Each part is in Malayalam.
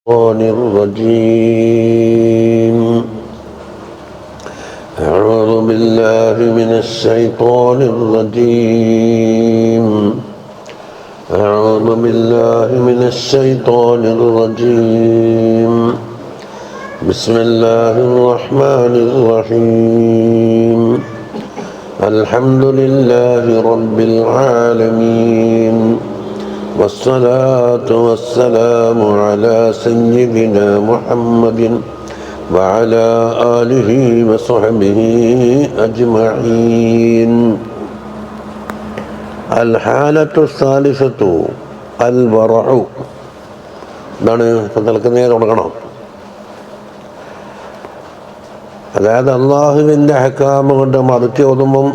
الشيطان الرجيم. أعوذ بالله من الشيطان الرجيم. أعوذ بالله من الشيطان الرجيم. بسم الله الرحمن الرحيم. الحمد لله رب العالمين، والصلاة والسلام على سيدنا محمد وعلى آله وصحبه أجمعين. الحالة الثالثة الورع. എന്താണ് തൽക്കുന്നേ തുടങ്ങണം. അതായത് അള്ളാഹുവിൻ്റെ അഹ്കാം കൊണ്ട് മറിച്ച് ഓതുമ്പം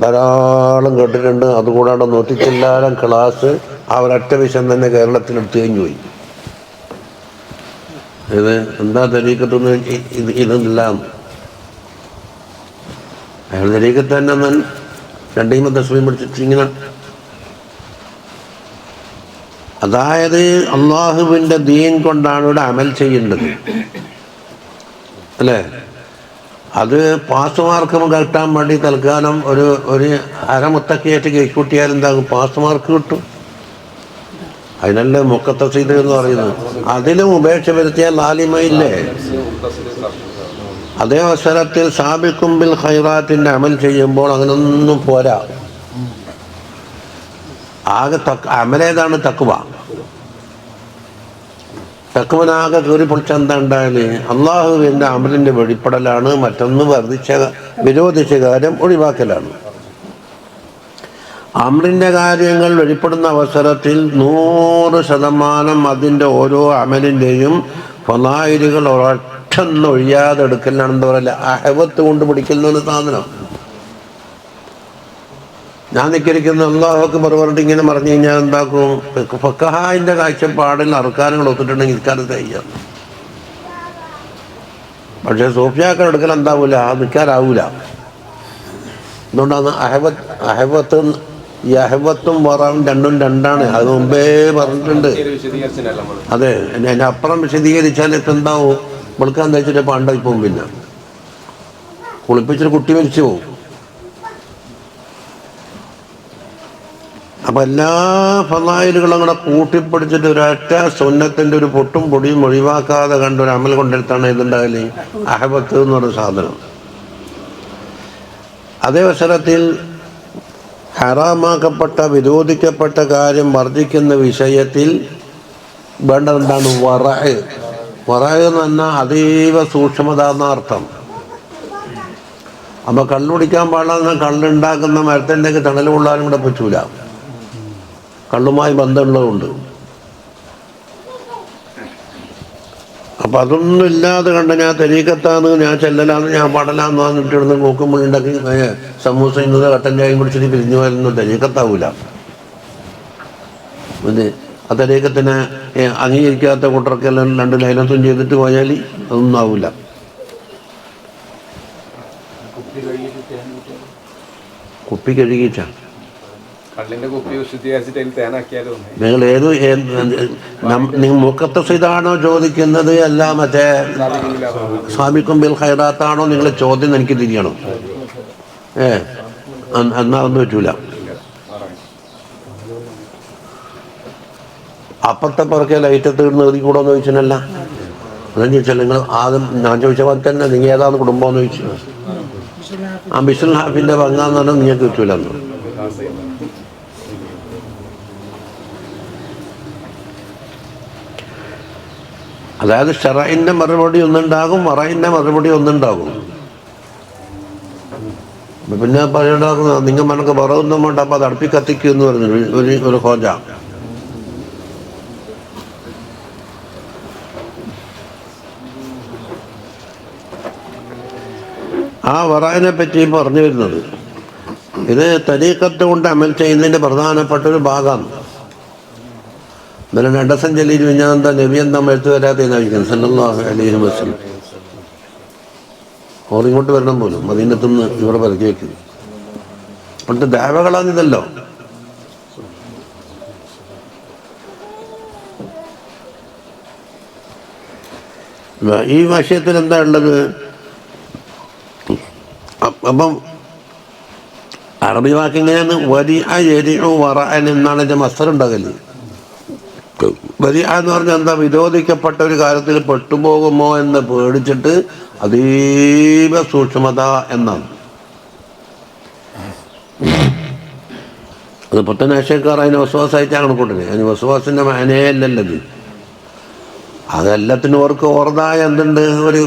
ധാരാളം കേട്ടിട്ടുണ്ട്. അതുകൂടാതെ നൂറ്റിച്ചില്ലാരം ക്ലാസ് ആ ഒരൊറ്റ വിഷയം തന്നെ കേരളത്തിൽ എടുത്തു കഴിഞ്ഞു പോയി. ഇത് എന്താ തരീക്കത്തൊന്ന് ഇതില്ല, അയാൾ തരീക്കത്ത് തന്നെ രണ്ടീമ തസ്മീം പിടിച്ചിങ്ങനെ. അതായത് അള്ളാഹുവിൻ്റെ ദീൻ കൊണ്ടാണ് ഇവിടെ അമൽ ചെയ്യേണ്ടത്, അല്ലേ? അത് പാസ് മാർക്ക് കിട്ടാൻ വേണ്ടി തൽക്കാലം ഒരു അരമുത്തക്കയായിട്ട് കൈക്കൂട്ടിയാൽ എന്താകും? പാസ് മാർക്ക് കിട്ടും. അതിനല്ലേ മുക്കത്തസീദ് എന്ന് പറയുന്നത്. അതിലും ഉപേക്ഷ വരുത്തിയാൽ ലാലിമയില്ലേ? അതേ അവസരത്തിൽ സാബിഖും ബിൽ ഖൈറാത്തിൻ്റെ അമൽ ചെയ്യുമ്പോൾ അങ്ങനൊന്നും പോരാ. ആകെ അമലേതാണ് തഖ്വ. തഖ്വനാകെ കയറി പൊളിച്ച എന്താ ഉണ്ടായാല് അള്ളാഹുവിൻ്റെ അമലിൻ്റെ വെളിപ്പെടലാണ്. മറ്റൊന്ന് വിരോധിച്ച കാര്യം ഒഴിവാക്കലാണ്. അമ്രിൻ്റെ കാര്യങ്ങൾ വെളിപ്പെടുന്ന അവസരത്തിൽ 100% അതിൻ്റെ ഓരോ അമലിൻ്റെയും ഫളായിലുകൾ ഒരൊറ്റൊന്നും ഒഴിയാതെ എടുക്കലാണ്. എന്താ പറയുക, അഹവത്ത് കൊണ്ട് പിടിക്കുന്ന സാധനം. ഞാൻ നിൽക്കരിക്കുന്ന അള്ളാഹുക്ക് പറഞ്ഞിട്ട് ഇങ്ങനെ പറഞ്ഞു കഴിഞ്ഞാൽ എന്താക്കും? ഫഖഹായിൻ്റെ കാഴ്ചപ്പാടിൽ അർക്കാനുകൾ ഒത്തിട്ടുണ്ടെങ്കിൽ ഇക്കാലത്ത് ചെയ്യാം. പക്ഷേ സൂഫിയാക്കൾ എടുക്കൽ എന്താവൂല, നിൽക്കാനാവൂല. അതുകൊണ്ടാണ് ഈ അഹവത്തും വറാവും രണ്ടും രണ്ടാണ്. അത് മുമ്പേ പറഞ്ഞിട്ടുണ്ട്. അതെ, അതിൻ്റെ അപ്പുറം വിശദീകരിച്ചാൽ ഇപ്പം എന്താവും? വെളുക്കാൻ തേച്ചിട്ട് പാണ്ടായി പോകും. പിന്നെ കുളിപ്പിച്ചിട്ട് കുട്ടി മരിച്ചു പോകും. അപ്പം എല്ലാ ഫളായിലുകളും കൂടെ കൂട്ടിപ്പിടിച്ചിട്ട് ഒരൊറ്റ സുന്നത്തിൻ്റെ ഒരു പൊട്ടും പൊടിയും ഒഴിവാക്കാതെ കണ്ട ഒരു അമൽ കൊണ്ടെടുത്താണ് ഇതുണ്ടാകല് അഹബത്ത് എന്ന് പറയുന്ന സാധനം. അതേ അവസരത്തിൽ ഹറാമാക്കപ്പെട്ട വിരോധിക്കപ്പെട്ട കാര്യം വർദ്ധിക്കുന്ന വിഷയത്തിൽ വേണ്ടത് എന്താണ്? വറഅ്. വറഅ് എന്ന് പറഞ്ഞാൽ അതീവ സൂക്ഷ്മത എന്നർത്ഥം. അപ്പോൾ കള്ളുടിക്കാൻ പാടില്ല. കള്ളുണ്ടാക്കുന്ന മരത്തിൻ്റെ തണൽ കൊള്ളാനും കൂടെ പറ്റൂല, കള്ളുമായി ബന്ധമുള്ളതുകൊണ്ട്. അപ്പം അതൊന്നും ഇല്ലാതെ കണ്ട് ഞാൻ തരീക്കത്താന്ന്, ഞാൻ ചെല്ലലാന്ന്, ഞാൻ പാടലാന്ന് പറഞ്ഞിട്ടിരുന്ന് നോക്കുമ്പോഴുണ്ടാക്കി സമൂസ ഇന്നത് കട്ടൻ ചായയും കുടിച്ചിട്ട് പിരിഞ്ഞു പോയാലൊന്നും തരീക്കത്താവൂല. ഇത് ആ തരീക്കത്തിനെ അംഗീകരിക്കാത്ത കൂട്ടർക്കെല്ലാം 2 ലൈനത്തും ചെയ്തിട്ട് പോയാൽ അതൊന്നും ആവില്ല. കുപ്പി കഴുകിച്ച നിങ്ങൾ നിങ്ങൾ മുഖത്തസിതാണോ ചോദിക്കുന്നത്, അല്ല മറ്റേ സാബിഖും ബിൽ ഖൈറാത്താണോ? നിങ്ങളെ ചോദ്യം എനിക്ക് തിരിയണം. എന്നാ ഒന്നും പറ്റൂല. അപ്പത്തെ പുറക്കെ ലൈറ്റത്ത് നേടി കൂടെ എന്ന് ചോദിച്ചല്ല. അതെന്ന് ചോദിച്ചാൽ നിങ്ങൾ ആദ്യം ഞാൻ ചോദിച്ച പോലെ തന്നെ നിങ്ങൾ ഏതാന്ന് കുടുംബം എന്ന് ചോദിച്ചു. ആ ബിസ്ൽ ഹാഫിൻ്റെ പങ്കാന്ന് പറഞ്ഞാൽ നിങ്ങൾക്ക് പറ്റൂല. അതായത് ഷറഇൻ്റെ മറുപടി ഒന്നുണ്ടാകും, വറഇൻ്റെ മറുപടി ഒന്നുണ്ടാകും. പിന്നെ പറയണ്ടാകുന്ന നിങ്ങൾ മനക്ക് വറവൊന്നും വേണ്ട, അപ്പം അത് അടുപ്പി കത്തിക്കൂ എന്ന് പറഞ്ഞു ഒരു ഹോജ. ആ വറഇനെ പറ്റി പറഞ്ഞു വരുന്നത് ഇത് തരീഖത്ത് കൊണ്ട് അമൽ ചെയ്യുന്നതിൻ്റെ പ്രധാനപ്പെട്ട ഒരു ഭാഗമാണ്. ഇന്നലെ 2 ദിവസം ചെല്ലിയിട്ട് ഞാൻ എന്താ നബി എന്താ എഴുത്ത് വരാതെന്നായിരിക്കും സല്ലല്ലാഹു അലൈഹി വസല്ലം. ഓറിങ്ങോട്ട് വരണം പോലും മദീനത്തുനിന്ന് ഇവിടെ പരക്കി വയ്ക്കുന്നു. പണ്ട് ദേവകളാണിതല്ലോ. ഈ വിഷയത്തിൽ എന്താ ഉള്ളത്? അപ്പം അറബി വാക്ക് ഇങ്ങനെയാണ് വറഅൻ എന്നാണ് എൻ്റെ മസ്തർ ഉണ്ടാകല്. വരിഅ എന്ന് പറഞ്ഞാൽ എന്താ? വിരോധിക്കപ്പെട്ട ഒരു കാര്യത്തിൽ പെട്ടുപോകുമോ എന്ന് പേടിച്ചിട്ട് അതീവ സൂക്ഷ്മത എന്നാണ്. അത് പുത്തനാശയക്കാർ അതിന് വസ്വാസായിട്ടാണ് കണക്കൂട്ടല്. അതിന് വസ്വാസിൻ്റെ മാനയല്ലല്ലത്. അതെല്ലാത്തിനും അവർക്ക് ഓർതായ എന്തുണ്ട്, ഒരു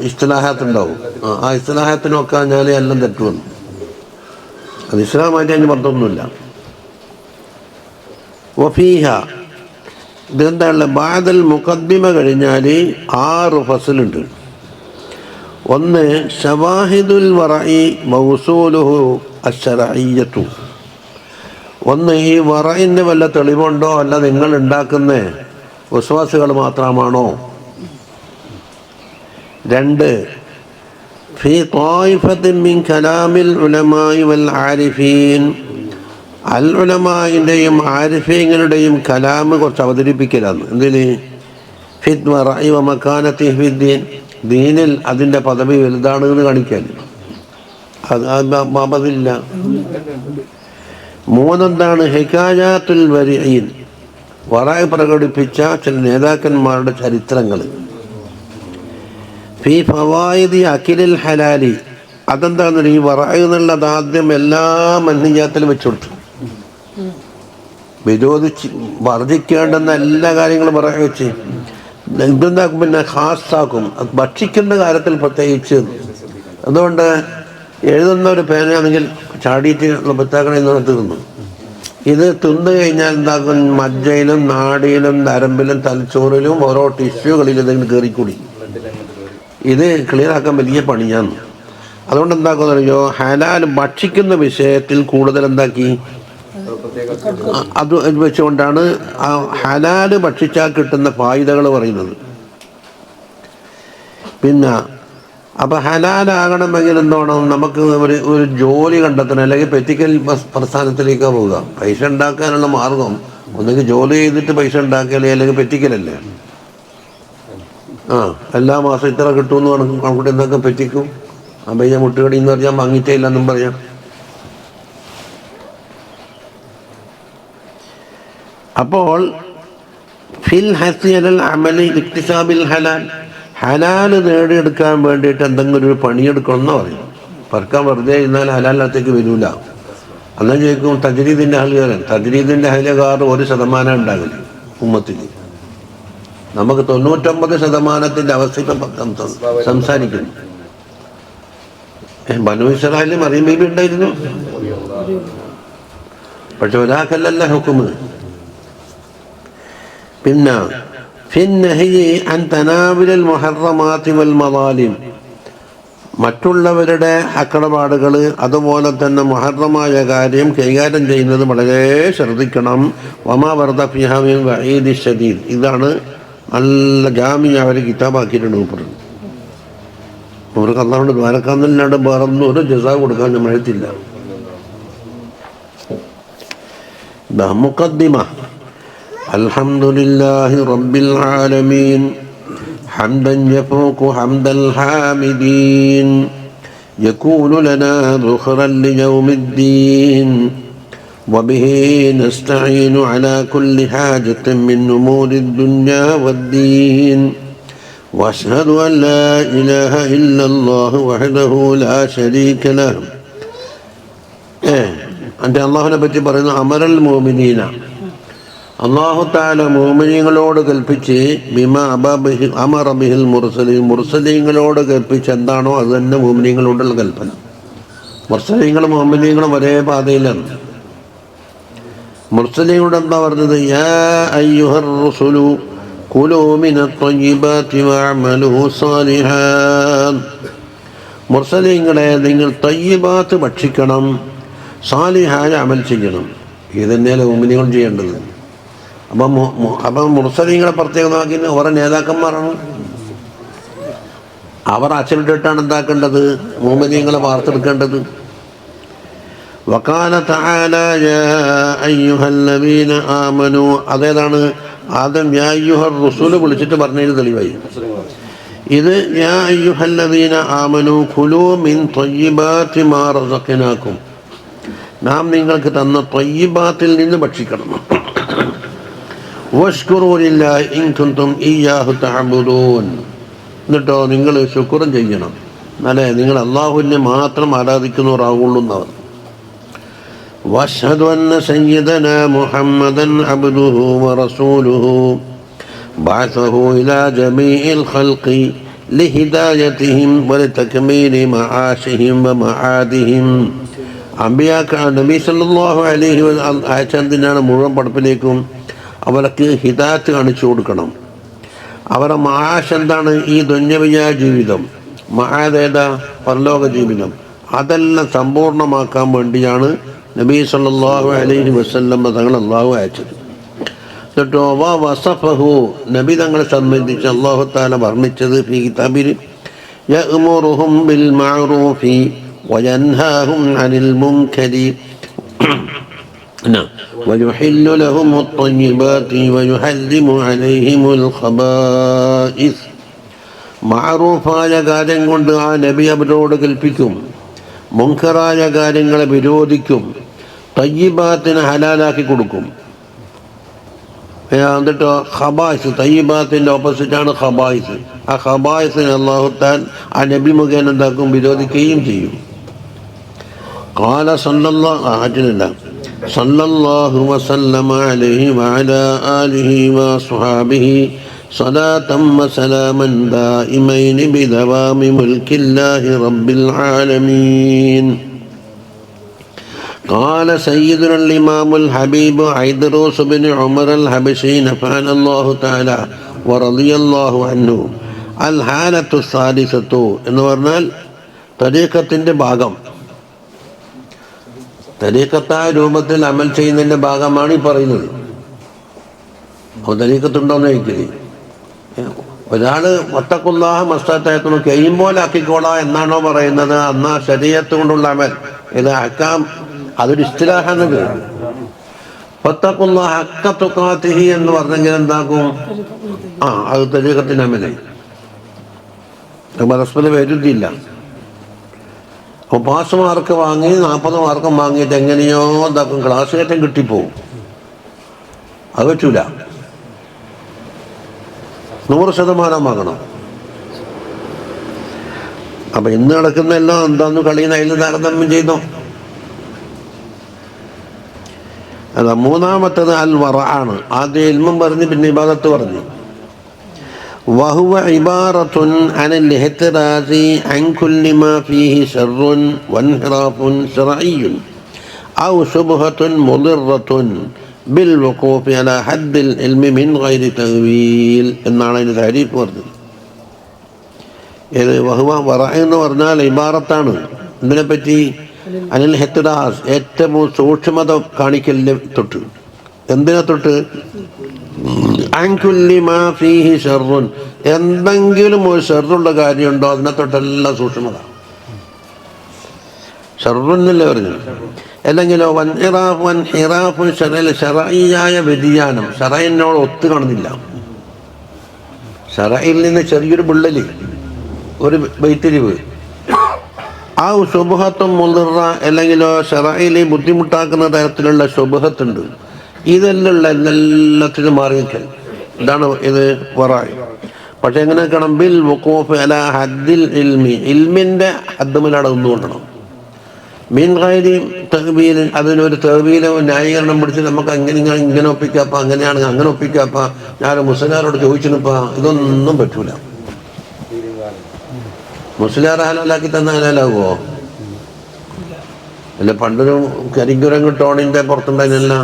ഇസ്തിലാഹത്തുണ്ടാവും. ആ ഇസ്തിലാഹത്തിന് നോക്കാഞ്ഞാൽ എല്ലാം തെറ്റുവന്നു. അത് ഇസ്ലാമായിട്ട് അതിന് ബന്ധമൊന്നുമില്ല. വഫീഹ ഇതെന്താണ്? ബാദൽ മുഖദ്ദിമ കഴിഞ്ഞാൽ 6 ഫസലുണ്ട്. ഒന്ന് ശവാഹിദുൽ വറഇ മൗസൂലുഹു അശ്ശറഇയ്യത്തു. ഒന്ന്, ഈ വറഇന് വല്ല തെളിവുണ്ടോ, അല്ല നിങ്ങൾ ഉണ്ടാക്കുന്ന വസ്വാസുകൾ മാത്രമാണോ? 2 ഫീ ത്വായിഫത്തിൻ മിൻ കലാമിൽ ഉലമായി വൽ ആരിഫീൻ. അൽ ഉലമായിൻ്റെയും ആരിഫീങ്ങളുടെയും കലാം കുറച്ച് അവതരിപ്പിക്കലാണ്. എന്തിന്? ഫിത് വറഇ വ മക്കാനത്തി ഫിദ്ദീൻ. ദീനിൽ അതിൻ്റെ പദവി വലുതാണ് എന്ന് കാണിക്കാൻ. അതില്ല. 3 എന്താണ്? ഹികായാത്തുൽ വരിഈൻ. വറഅ പ്രകടിപ്പിച്ച ചില നേതാക്കന്മാരുടെ ചരിത്രങ്ങൾ. ഫീ ഫവായിദി അഖിലിൽ ഹലാലി. അതെന്താണെന്ന് ഈ വറഅ എന്നുള്ളത് ആദ്യം എല്ലാ മൻഹിയാത്തിലും വെച്ചു കൊടുത്തു. വിരോധിച്ച് വർജിക്കേണ്ടുന്ന എല്ലാ കാര്യങ്ങളും വറഅ വെച്ച് ഇതെന്താക്കും? പിന്നെ ഖാസാക്കും. അത് ഭക്ഷിക്കുന്ന കാര്യത്തിൽ പ്രത്യേകിച്ച്. അതുകൊണ്ട് എഴുതുന്ന ഒരു പേനയാണെങ്കിൽ ചാടിയിട്ട് പുത്താക്കണമെന്ന് തീർന്നു. ഇത് തിന്നു കഴിഞ്ഞാൽ എന്താക്കും? മജ്ജയിലും നാടിയിലും നരമ്പിലും തലച്ചോറിലും ഓരോ ടിഷ്യൂകളിലും ഇതെങ്കിലും കയറിക്കൂടി. ഇത് ക്ലിയറാക്കാൻ വലിയ പണിയാണ്. അതുകൊണ്ട് എന്താക്കുമെന്ന് അറിയോ? ഹലാൽ ഭക്ഷിക്കുന്ന വിഷയത്തിൽ കൂടുതൽ എന്താക്കി? അത് വെച്ചുകൊണ്ടാണ് ആ ഹലാൽ ഭക്ഷിച്ചാൽ കിട്ടുന്ന ഫായിദകൾ പറയുന്നത്. പിന്നെ അപ്പം ഹലാലാകണമെങ്കിൽ എന്തോണം? നമുക്ക് ഒരു ജോലി കണ്ടെത്തണം. അല്ലെങ്കിൽ പെറ്റിക്കൽ പ്രസ്ഥാനത്തിലേക്കാണ് പോവുക. പൈസ ഉണ്ടാക്കാനുള്ള മാർഗം ഒന്നെങ്കിൽ ജോലി ചെയ്തിട്ട് പൈസ ഉണ്ടാക്കിയാലേ, അല്ലെങ്കിൽ പെറ്റിക്കലല്ലേ. എല്ലാ മാസം ഇത്ര കിട്ടുമെന്ന് കണക്കൂട്ടി എന്തൊക്കെ പെറ്റിക്കും. അപ്പം ഞാൻ മുട്ടുകടി എന്ന് പറഞ്ഞാൽ വാങ്ങിയിട്ടേ ഇല്ലെന്നും പറയാം. അപ്പോൾ ഫിൽ ഹസിയൽ അമലി ഇക്തിസാബിൽ ഹലാൽ. ഹലാൽ നേടിയെടുക്കാൻ വേണ്ടിയിട്ട് എന്തെങ്കിലും ഒരു പണിയെടുക്കണമെന്ന് പറയും. പറക്കാൻ വെറുതെ ഇരുന്നാൽ ഹലാലിനകത്തേക്ക് വരില്ല. അന്ന് ചോദിക്കും തജ്രീദിൻ്റെ ഹലുകാരൻ. തജ്രീദിൻ്റെ ഹലുകാർ 1% ഉണ്ടാകില്ല ഉമ്മത്തിൽ. നമുക്ക് 99% അവസ്ഥ ഇപ്പം സംസാരിക്കുന്നു. ബനൂ ഇസ്രായേലിൽ മറിയം ബീബി ഉണ്ടായിരുന്നു. പക്ഷെ ഒരാൾക്കല്ലല്ല ഹുക്മ്. പിന്നെ മറ്റുള്ളവരുടെ അക്രപാടുകൾ, അതുപോലെ തന്നെ മുഹറമായ കാര്യം കൈകാര്യം ചെയ്യുന്നത് വളരെ ശ്രദ്ധിക്കണം. വമാ വർദ ഫിഹാ മിൻ വഈദി ശദീദ്. ഇതാണ് നല്ല ജാമിഅ അവർ കിതാബാക്കിയിട്ടുണ്ട്. അവർക്ക് അല്ലാഹുവിൻ്റെ ദ്വാരക്കാന്നല്ലാണ്ട് വേറൊന്നും ഒരു ജസാ കൊടുക്കാൻ നമ്മൾ എഴുത്തില്ല. മുഖദ്ദിമ. അൽഹംദുലില്ലാഹി റബ്ബിൽ ആലമീൻ ഹംദൻ യഫൂഖു ഹംദൽ ഹാമിദീൻ യകൂനു ലനാ ദുഖറൻ ലിയൗമിദ്ദീൻ വബിഹി നസ്തഈനു അലാ കുല്ലി ഹാജത്തിൻ മിൻ ഉമൂരിദ് ദുനിയാ വദ്ദീൻ വഅശ്ഹദു അൻ ലാ ഇലാഹ ഇല്ലല്ലാഹു വഹ്ദഹു ലാ ശരീക ലഹു. എൻ്റെ അള്ളാഹുവിനെ പറ്റി പറയുന്ന അമറൽ മുഅ്മിനീന. അള്ളാഹു തആല മുഅ്മിനീങ്ങളോട് കൽപ്പിച്ച് ബിമാ അമറ ബിഹിൽ മുർസലീൻ. മുർസലീങ്ങളോട് കൽപ്പിച്ച് എന്താണോ അത് തന്നെ മുഅ്മിനീങ്ങളോടുള്ള കൽപ്പന. മുർസലീങ്ങളും മുഅ്മിനീങ്ങളും ഒരേ പാതയിലാണ്. മുർസലീങ്ങളോട് എന്താ പറഞ്ഞത്? യാ അയ്യുഹർ റസൂലു കുലൂ മിനത് ത്വയ്യിബാതി വഅമലൂ സാലിഹാൻ. മുർസലീങ്ങളെ, നിങ്ങൾ തയ്യിബാത്ത് ഭക്ഷിക്കണം, സാലിഹായ അമൽ ചെയ്യണം. ഇത് തന്നെയല്ലേ മുഅ്മിനീങ്ങൾ ചെയ്യേണ്ടത്. അപ്പം മുർസലീങ്ങളെ പ്രത്യേകമാക്കി അവരുടെ നേതാക്കന്മാരാണ്. അവർ അച്ചടിട്ടാണ് എന്താക്കേണ്ടത്? മുഅ്മിനീങ്ങളെ വാർത്തെടുക്കേണ്ടത്. വഖാല തആല യാ അയ്യുഹല്ലദീന ആമനൂ. അതേതാണ്? ആദ്യം യാ അയ്യുഹർ റസൂൽ വിളിച്ചിട്ട് പറഞ്ഞതിന് തെളിവായി. ഇത് യാ അയ്യുഹല്ലദീന ആമനൂ കുലൂ മിൻ ത്വയ്യിബാതി മാ റസഖ്നാകും, നാം നിങ്ങൾക്ക് തന്ന ത്വയ്യിബാത്തിൽ നിന്ന് ഭക്ഷിക്കണം. വഷ്കുറൂ ലില്ലാഹി ഇൻ കുൻതും ഇയ്യാഹു തഅബുദൂൻ, എന്നിട്ടോ നിങ്ങൾ ശുക്റും ചെയ്യണം, അല്ലേ നിങ്ങൾ അള്ളാഹുവിനെ മാത്രം ആരാധിക്കുന്നവരാകുള്ളൂ എന്നവർ. വഅശ്ഹദു അന്ന സയ്യിദനാ മുഹമ്മദൻ അബ്ദുഹു വറസൂലുഹു ബഅസഹു ഇലാ ജമീഇൽ ഖൽഖി ലിഹിദായതിഹിം വലിതക്മീലി മആശിഹിം വമആദിഹിം. നബി സല്ലല്ലാഹു അലൈഹി വസല്ലം അയച്ചതിനാണ് മുഴുവൻ പടപ്പിലേക്കും അവർക്ക് ഹിദായത്ത് കാണിച്ചു കൊടുക്കണം. അവരുടെ മആശ് എന്താണ്? ഈ ദുന്യവിയ ജീവിതം, മആദ് ഏതാ? പരലോക ജീവിതം. അതെല്ലാം സമ്പൂർണ്ണമാക്കാൻ വേണ്ടിയാണ് നബി സല്ലല്ലാഹു അലൈഹി വസല്ലം തങ്ങൾ അള്ളാഹു അയച്ചത്. എന്നിട്ടോ വസഫഹു, നബി തങ്ങളെ സംബന്ധിച്ച് അല്ലാഹു തആല വർണ്ണിച്ചത് ഫീ കിതാബിൽ യഅ്മുറുഹും ബിൽ മഅറൂഫി വയൻഹാഹും അനിൽ മുൻകരി വയുഹില്ലു ലഹുമുത് ത്വയ്യിബാതി വയുഹല്ലിമു അലൈഹിമുൽ ഖബായിസ്. മഅറൂഫായ കാര്യം കൊണ്ട് ആ നബി അവരോട് കൽപ്പിക്കും, മുൻകറായ കാര്യങ്ങളെ വിരോധിക്കും, തയ്യിബാത്തിനെ ഹലാലാക്കി കൊടുക്കും. എന്നിട്ടോ ഖബായിസ്, തയ്യിബാത്തിൻ്റെ ഓപ്പോസിറ്റാണ് ഖബായിസ്. ആ ഖബായിസിനെ അല്ലാഹു തആല ആ നബി മുഖേന എന്താക്കും? വിരോധിക്കുകയും ചെയ്യും. ഖാല സല്ലല്ലാഹു വസല്ലമ അലൈഹി വഅലാ ആലിഹി വസ്വഹാബിഹി സ്വലാത്തൻ വസലാമൻ ദായിമൈനി ബിദവാമി മുൽക്കില്ലാഹി റബ്ബിൽ ആലമീൻ. قال سيدنا الإمام الحبيب عيدروس بن عمر الحبشي نفعنا الله تعالى ورضي الله عنه. الحالة الثالثة എന്ന് പറഞ്ഞാൽ തരീഖത്തിൻ്റെ ഭാഗം, തരീഖത്തായ രൂപത്തിൽ അമൽ ചെയ്യുന്നതിൻ്റെ ഭാഗമാണ് ഈ പറയുന്നത്. അപ്പോൾ തരീഖത്തുണ്ടോയെന്ന് ചോദിക്കല്. ഒരാൾ വത്തഖുല്ലാഹ മസ്തതഅതും കഴിയുമ്പോലെ ആക്കിക്കോളാം എന്നാണോ പറയുന്നത്? എന്നാ ശരീഅത്ത് കൊണ്ടുള്ള അമൽ, ഇത് അഹ്കാം, അതൊരു ഇസ്തിലാഹാണ്. വത്തഖുല്ലാഹ ഹഖ്ക തുഖാതിഹി എന്ന് പറഞ്ഞെങ്കിൽ എന്താക്കും? അത് തരീഖത്തിൻ്റെ അമലായി. പരസ്പരം വിരുദ്ധിയില്ല. അപ്പോൾ പാസ് മാർക്ക് വാങ്ങി 40 മാർക്കും വാങ്ങിയിട്ട് എങ്ങനെയോ എന്താക്കും? ക്ലാസ് കയറ്റം കിട്ടിപ്പോവും. അത് പറ്റൂല. 100% വാങ്ങണം. അപ്പം ഇന്ന് നടക്കുന്നതെല്ലാം എന്താന്ന് കളിയുന്ന അതിൽ താരതമ്യം ചെയ്തോ. അല്ല, മൂന്നാമത്തത് അൽ വറ ആണ്. ആദ്യം ഇൽമും പറഞ്ഞ് പിന്നെ ഇബാദത്ത് പറഞ്ഞു. വഹുവ ഇബാറത്തുൻ അനിൽ ഇഹ്തിറാസി അൻ കുല്ലി മാ ഫീഹി ശർറുൻ വൻഹിറാഫുൻ ശർഈയ്യുൻ ഔ ശുബ്ഹത്തുൻ മുദിറത്തുൻ ബിൽ വഖൂഫി അലാ ഹദ്ദിൽ ഇൽമി മിൻ ഗൈരി തഅ്വീൽ എന്നാണ് അതിന് താരീഫ് പറഞ്ഞത്. ഇത് വഹുവ വറ എന്ന് പറഞ്ഞാൽ ഇബാറത്താണ്. ഇതിനെപ്പറ്റി അനിൽ ഇഹ്തിറാസ്, ഏറ്റവും സൂക്ഷ്മത കാണിക്കലിനെ തൊട്ട്. എന്തിനെ തൊട്ട്? അൻ കുല്ലി മാ ഫീഹി ശർറുൻ, എന്തെങ്കിലും ഒരു ഷർറുള്ള കാര്യമുണ്ടോ അതിനെ തൊട്ടെല്ലാം സൂക്ഷ്മത. ഷർറുന്നല്ലേ പറഞ്ഞു. അല്ലെങ്കിലോ വൻഹിറാഫുൻ ശറഈയായ വ്യതിയാനം, ശറഈനോട് ഒത്തു കാണുന്നില്ല. ശറഈൽ നിന്ന് ചെറിയൊരു വിള്ളല്, ഒരു വൈത്തിരിവ്. ആ ശുബ്ഹത്തും മുളിറ, അല്ലെങ്കിലോ ശറഈൽ ബുദ്ധിമുട്ടാക്കുന്ന തരത്തിലുള്ള ശുബ്ഹത്തുണ്ട്. ഇതെല്ലാം മാറി നിൽക്കൽ, ഇതാണ് ഇത് വറായി. പക്ഷെ എങ്ങനെ കാണാം? ബിൽ വഖൂഫ് അലാ ഹദ്ദിൽ ഇൽമി, ഇൽമിൻ്റെ ഹദ്ദുമിലാണ് ഒന്നുകൊണ്ടണം. മീൻ ഗൈരി തഅ്വീൽ, അതിനൊരു തഅ്വീലോ ന്യായീകരണം പിടിച്ച് നമുക്ക് ഇങ്ങനെ ഒപ്പിക്കാപ്പ, അങ്ങനെയാണെങ്കിൽ അങ്ങനെ ഒപ്പിക്കാപ്പ, ഞാൻ മുസ്ലിയാരോട് ചോദിച്ചിനിപ്പ, ഇതൊന്നും പറ്റൂല. മുസ്ലിയാർ ഹലാലാക്കി തന്ന ഹലാലാകുമോ? അല്ല, പണ്ടൊരു കരിങ്കുരങ്ങ് ടോണിൻ്റെ പുറത്തുണ്ടായിരുന്നില്ല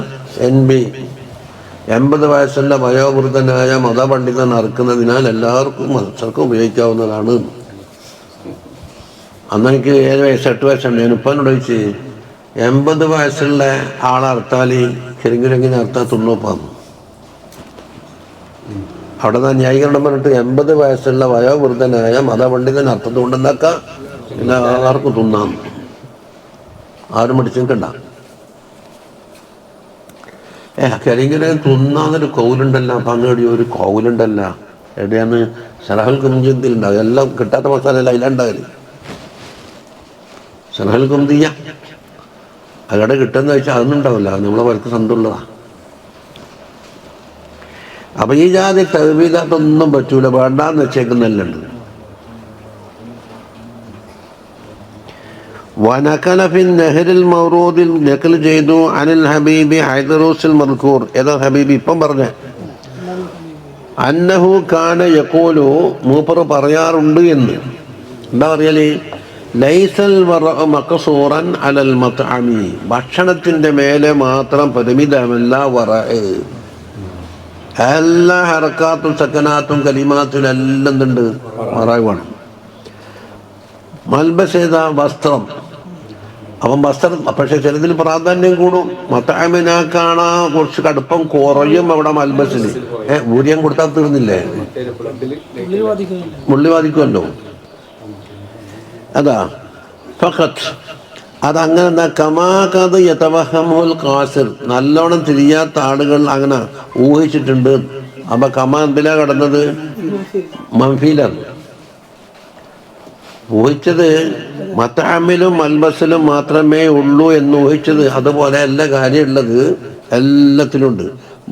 NB, 80 വയസ്സുള്ള വയോവൃദ്ധനായ മതപണ്ഡിതൻ അറുക്കുന്നതിനാൽ എല്ലാവർക്കും മത്സർക്കും ഉപയോഗിക്കാവുന്നതാണ്. അന്ന് എനിക്ക് 7 വയസ്സ് 8 വയസ്സുണ്ട്. ഞാൻ ഉപ്പാനോട് ചോദിച്ച് 80 വയസ്സുള്ള ആളെ അറുത്താൽ കരിങ്കുരങ്ങിനെ അറുത്താൽ തുണ്ണൂപ്പാന്ന്. അവിടെ നിന്ന് ന്യായീകരണം പറഞ്ഞിട്ട് 80 വയസ്സുള്ള വയോവൃദ്ധനായ മതപണ്ഡിതൻ അർത്ഥം കൊണ്ടെന്താക്കാം, പിന്നെ ആർക്കും തിന്നാം, ആരും മടിച്ചിട്ടുണ്ട. കരിങ്കുരങ്ങൻ തിന്നാന്നൊരു കൗലുണ്ടല്ല, പങ്കടി ഒരു കൗലുണ്ടല്ല. എവിടെയാണ് ഷറഹുൽ കുംജിയിൽ ഉണ്ടാവുക. എല്ലാം കിട്ടാത്ത മസാല അല്ല അതിലുണ്ടാകല്. ഷറഹുൽ കുംജിയ അവിടെ കിട്ടുന്ന വെച്ചാൽ അതൊന്നും ഉണ്ടാവില്ല, നമ്മളെ വർക്ക് സ്വന്തമുള്ളതാണ്. അപ്പൊ ഈ ജാതി തൗബീദാത്തൊന്നും പറ്റൂല, വേണ്ടാന്ന് വെച്ചേക്കുന്നെല്ലുണ്ട്. വനക്കല ഫിൻ നെഹ്റിൽ മൗറൂദിൽ നഖൽ ചെയ്തു അനിൽ ഹബീബി ഹൈദറൂസിൽ മദ്കൂർ. ഏതാ ഹബീബി ഇപ്പം പറഞ്ഞ? അന്നഹു കാന യഖൂലു, മൂപ്പർ പറയാറുണ്ട് എന്ന്. എന്താ പറയല്? ലൈസൽ വറഉ മഖ്സൂറൻ അലൽ മത്അമി, ഭക്ഷണത്തിന്റെ മേലെ മാത്രം പരിമിതമല്ല വറഅ്. എല്ലാ ഹറക്കാത്തും സക്കനാത്തും കലിമാത്തും എല്ലാം എന്തുണ്ട്? വറഅ് വേണം. മൽബസ് ഏതാ? വസ്ത്രം. അപ്പം വസ്ത്രം പക്ഷെ ചിലതിൽ പ്രാധാന്യം കൂടും. മത്അമിനാക്കാണ് കുറച്ച് കടുപ്പം കുറയും അവിടെ മൽബസിന്. ഊര്യം കൊടുത്താൽ തീർന്നില്ലേ? മുള്ളി ബാധിക്കുമല്ലോ. അതാ ഫഖത്ത് അതങ്ങനെ എന്താ? കമാകത് യതവഹമുൽ ഖാസിർ, നല്ലോണം തിരിയാത്ത ആളുകൾ അങ്ങനെ ഊഹിച്ചിട്ടുണ്ട്. അപ്പൊ കമാ എന്തിലാ കടന്നത്? മൻഫീലാണ് ഊഹിച്ചത്. മത്അമിലും മൽബസിലും മാത്രമേ ഉള്ളൂ എന്ന് ഊഹിച്ചത്. അതുപോലെ എല്ലാ കാര്യമുള്ളത് എല്ലാത്തിലുണ്ട്.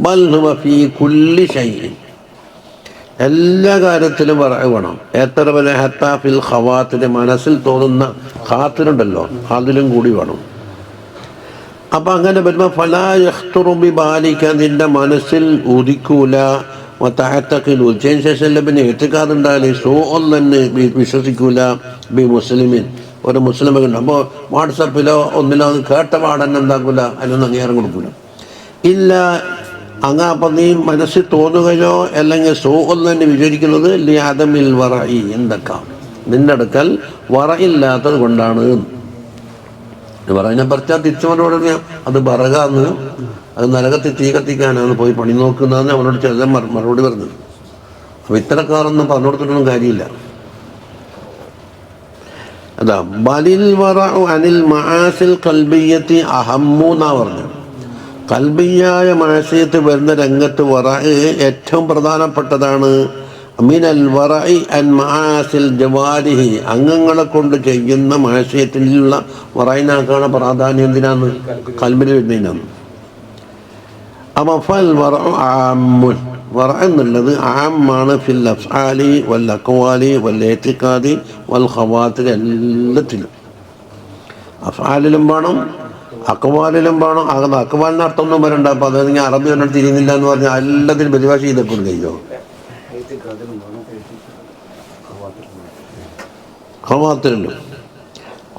ബൽ ഹുവ ഫീ കുല്ലി ഷൈഇൻ, എല്ലാ കാര്യത്തിലും വേണം. എത്ര പോലെ ഹത്താ ഫിൽ ഖവാത്തിൻ്റെ, മനസ്സിൽ തോന്നുന്ന ഖാത്തിറുണ്ടല്ലോ, അതിലും കൂടി വേണം. അപ്പം അങ്ങനെ വരുമ്പോൾ ഫലാ യഖ്തുറു ബിബാലിക, നിന്റെ മനസ്സിൽ ഉദിക്കൂല. വതഅതഖിലു, ഉച്ചതിന് ശേഷം പിന്നെ എത്തിക്കാതുണ്ടായാലേ സൂഅൻ തന്നെ വിശ്വസിക്കൂല. ബി മുസ്ലിമിൻ, ഒരു മുസ്ലിം ഉണ്ട്. അപ്പോൾ വാട്സപ്പിലോ ഒന്നിലോ അത് കേട്ട പാടന്നെ എന്താക്കൂല, അതിനൊന്നും അംഗീകാരം കൊടുക്കൂല. ഇല്ല അങ്ങ് അപ്പം നീ മനസ്സിൽ തോന്നുകയോ അല്ലെങ്കിൽ സൂഅൻ തന്നെ വിചാരിക്കുന്നത് ലിഅദമിൽ വറഇ, എന്തൊക്കെ നിന്റെ അടുക്കൽ വറഇല്ലാത്തത് കൊണ്ടാണ്. വറഇനെ പറിച്ചാൽ തിരിച്ചുകൊണ്ട് പറഞ്ഞാൽ അത് ബറകാന്ന്, അത് നരകത്തിൽ തീ കത്തിക്കാനാണ് പോയി പണി നോക്കുന്നതെന്ന് അവനോട് ചില മറുപടി പറഞ്ഞത്. അപ്പം ഇത്തരക്കാരൊന്നും പറഞ്ഞു കൊടുത്തിട്ടൊന്നും കാര്യമില്ല. അതാ ബലിൽ വറഉ അനിൽ മആസിൽ ഖൽബിയ്യത്തി അഹമ്മു എന്നാ പറഞ്ഞു. കൽബിയായ മാസിയത്ത് വരുന്ന രംഗത്ത് വറഇ ഏറ്റവും പ്രധാനപ്പെട്ടതാണ്. മിനൽ വറഇ അൻ മആസിൽ ജവാരിഹി, അംഗങ്ങളെ കൊണ്ട് ചെയ്യുന്ന മാസിയത്തിലുള്ള വറഇനാക്കാണ് പ്രാധാന്യം. എന്തിനാണ്? കൽബിൽ വരുന്നതിനാണ്. അപ്പം ഫൽ വറഉ ആമുൻ, വറഅ എന്നുള്ളത് ആമാണ്. ഫിൽ അഫ്ആലി വൽ അഖ്വാലി വൽ ഇഅ്തിഖാദി വൽ ഖവാതിർ, എല്ലാത്തിലും. അഫ്ആലിലും വേണം, അക്വാലിലും വേണം. ആകുന്ന അക്വാലിന് അർത്ഥമൊന്നും വരണ്ട. അപ്പം അത് ഞാൻ അറബി കണ്ടിട്ട് തിരിയുന്നില്ല എന്ന് പറഞ്ഞാൽ എല്ലാത്തിനും പരിഭാഷ ചെയ്തൊക്കെ കഴിയോ? ഖവാത്തിലും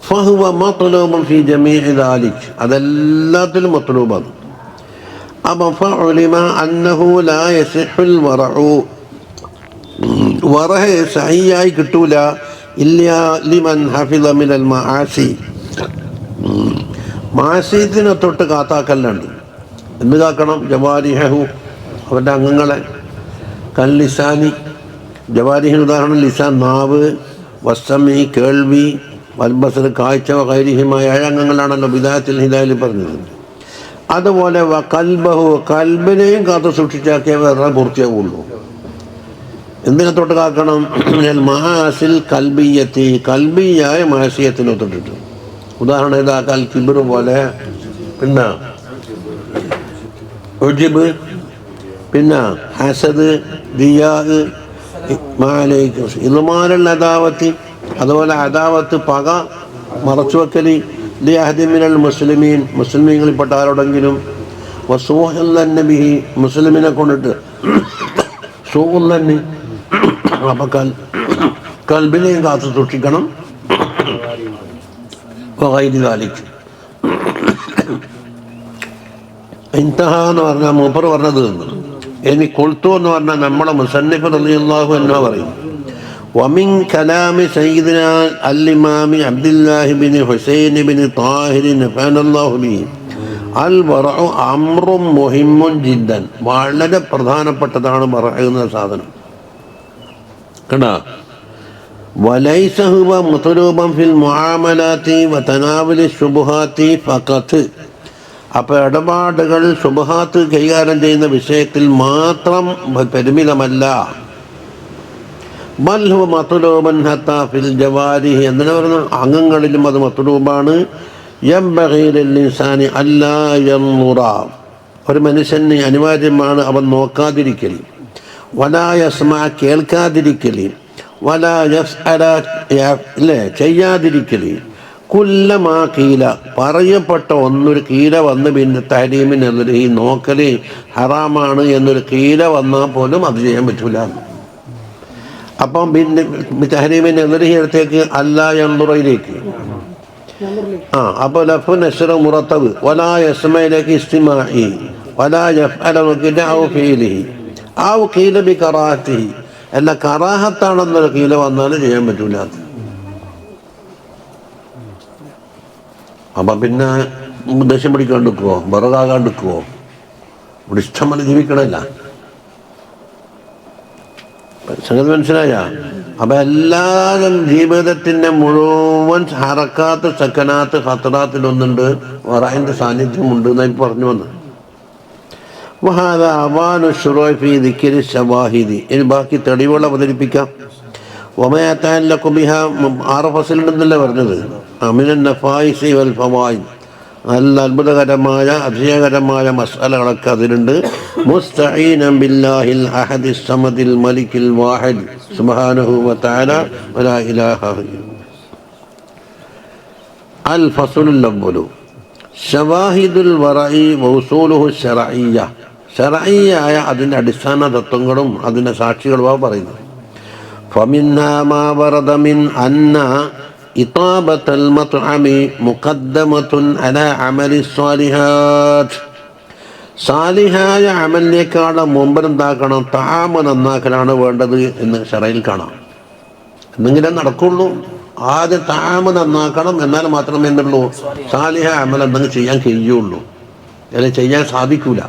ഫഹുവ മത്ലൂബുൻ ഫീ ജമീഇ ദാലിക്, അതെല്ലാത്തിലും മത്ലൂബാണ്. അപ്പം ഫഉലിമ അന്നഹു ലാ യസിഹുൽ വറഉ, വറഅ സഹിയായി കിട്ടൂല. ഇല്ലാ ലിമൻ ഹഫിള മിനൽ മആസി, മാസീത്തിനെ തൊട്ട് കാത്താക്കല്ലുണ്ട്. എന്ത് കാക്കണം? ജവാരിഹു, അവൻ്റെ അംഗങ്ങളെ. കല്ലിസാനി, ജവാരിഹിന് ഉദാഹരണം ലിസാൻ നാവ്, വസ്സമി കേൾവി, വൽബസർ കാഴ്ച, കൈരിഹിമായ 7 അംഗങ്ങളാണല്ലോ ബിദായത്തിൽ ഹിദായയിൽ പറഞ്ഞത്. അതുപോലെ കൽബഹു, കൽബിനെയും കാത്തു സൂക്ഷിച്ചാക്കിയ വേറെ പൂർത്തിയാവുള്ളൂ. എന്തിനെ തൊട്ട് കാക്കണം? മഹാസിൽ കൽബിയത്തി, കൽബിയായ മാസിയത്തിനെ തൊട്ടിട്ട്. ഉദാഹരണം ഏതാ? കൽ കിബിർ പോലെ, പിന്നെ ഉജ്ബ്, പിന്നെ ഹസദ്, ദിയാ, മാലൈക്കും ഇതുമാലുള്ള അദാവത്ത്. അതുപോലെ അദാവത്ത് പക, മറച്ചുവെക്കലി, ലിഅഹദി മിനൽ മുസ്ലിമീൻ, മുസ്ലിമീങ്ങളിൽപ്പെട്ട ആരോടെങ്കിലും. വസൂഹുൽ നബിഹി, മുസ്ലിമിനെ കൊണ്ടിട്ട് സൂഹുൽ തന്നെ. അപ്പം കൽബിനെയും കാത്തു സൂക്ഷിക്കണം. ഇൻതഹ എന്ന് പറഞ്ഞാൽ മൂപ്പർ പറഞ്ഞത് എന്ന്. ഇനി കൊൽത്തു എന്ന് പറഞ്ഞാൽ നമ്മളെ മുസന്നിഫ് റളിയല്ലാഹു അൻഹു പറയും. വമിൻ കലാമി സയ്യിദിനാ അൽ-ഇമാമി Abdullahi bin Hussein bin Thahir നഫഅനല്ലാഹു ബിഹി അൽ വറഉ അംറുൻ മുഹിമ്മുൻ ജിദ്ദൻ, വളരെ പ്രധാനപ്പെട്ടതാണ് വറഅ എന്ന സാധനം. കണ്ടോ? വലൈസ ഹുവ മത്ലൂബൻ ഫിൽ മുആമലാത്തി വതനാവുലി ശുബ്ഹാത്തി ഫഖത്ത്, അപ്പോൾ ഇടപാടുകൾ ശുബ്ഹാത്ത് കൈകാര്യം ചെയ്യുന്ന വിഷയത്തിൽ മാത്രം പരിമിതമല്ല. ബൽ ഹുവ മത്ലൂബൻ ഹത്താ ഫിൽ ജവാരിഹി, എന്തിനാ പറയുന്നത്, അംഗങ്ങളിലും അത് മത്ലൂബാണ്. യംബഗി ലിൽ ഇൻസാനി അല്ലാ യൻദുറ, ഒരു മനുഷ്യന് അനിവാര്യമാണ് അവൻ നോക്കാതിരിക്കൽ, വലാ യസ്മഅ കേൾക്കാതിരിക്കൽ, വലാ യഫ്അല ഇല്ലേ ചെയ്യാതിരിക്കൽ, കുല്ലമാ കീല പറയപ്പെട്ട ഒന്നൊരു കീല വന്ന് പിന്നെ തഹരീമിനെന്നൊരു ഈ നോക്കല് ഹറാമാണ് എന്നൊരു കീല വന്നാൽ പോലും അത് ചെയ്യാൻ പറ്റൂല. അപ്പം പിന്നെ തഹരീമിനെന്നൊരു അടുത്തേക്ക് അല്ലാ യൻദുറയിലേക്ക് അപ്പോൾ ലഫു നശ്റ മുറത്തബ്, വലാ യസ്മഇലേക്ക് ഇസ്തിമാഇ, വലാ യഫ്അല നോക്കിയിട്ട് ഔ ഫീലിഹി ഔ ഖീല ബി കറാഹത്തിഹി, അല്ല കറാഹത്താണെന്നൊരു കീല വന്നാലും ചെയ്യാൻ പറ്റൂല. അപ്പം പിന്നെ ദേഷ്യം പിടിക്കാണ്ടിരിക്കുവോ, വിറകാകാണ്ടിരിക്കുവോ? ഇവിടെ ഇഷ്ടം പോലെ ജീവിക്കണമല്ല. സംഗതി മനസ്സിലായ? അപ്പം എല്ലാവരും ജീവിതത്തിൻ്റെ മുഴുവൻ ഹറക്കാത്ത് സക്കനാത്ത് ഖത്തറാത്തിലൊന്നുണ്ട്, വറായിൻ്റെ സാന്നിധ്യമുണ്ട് എന്നായി പറഞ്ഞു വന്നത്. വഹാദ അവാനു ശുറൂഇ ഫീ ദിക്രി ശവാഹിദി, ഇനി ബാക്കി തെളിവുകൾ അവതരിപ്പിക്കാം. വമയതഅല്ലഖു ബിഹാ 6 ഫസലുണ്ടെന്നല്ലേ പറഞ്ഞത്. മിനൻ നഫായിസി വൽ ഫവായിദ്, നല്ല അത്ഭുതകരമായ അതിശയകരമായ മസ്അലകളൊക്കെ അതിലുണ്ട്. മുസ്തഈനൻ ബില്ലാഹിൽ അഹദിസ് സമദിൽ മലിക്കിൽ വാഹിദ് സുബ്ഹാനഹു വ തആല വലാ ഇലാഹ അൽ ഫസ്ലുൽ അവ്വലു ശവാഹിദുൽ വറഇ വഉസൂലുഹു ശർഇയ്യ, ശർഇയ്യായ അതിൻ്റെ അടിസ്ഥാന തത്വങ്ങളും അതിൻ്റെ സാക്ഷികളുമാണ് പറയുന്നത്. ഫമിൻഹാ മാ വറദ മിൻ അന്ന ഇതാബത്തൽ മത്അമി മുഖദ്ദമത്തുൻ അലാ അമലി സ്വാലിഹാത്ത്, സാലിഹായ അമലിനേക്കാളും മുമ്പ് എന്താക്കണം, തആമ നന്നാക്കലാണ് വേണ്ടത് എന്ന് ശറയിൽ കാണാം. എന്നെങ്കിലും നടക്കുള്ളൂ. ആദ്യം തആമ നന്നാക്കണം, എന്നാൽ മാത്രമേ എന്തുള്ളൂ സാലിഹ അമൽ എന്തെങ്കിലും ചെയ്യാൻ കഴിയുള്ളൂ, അല്ലെങ്കിൽ ചെയ്യാൻ സാധിക്കൂല.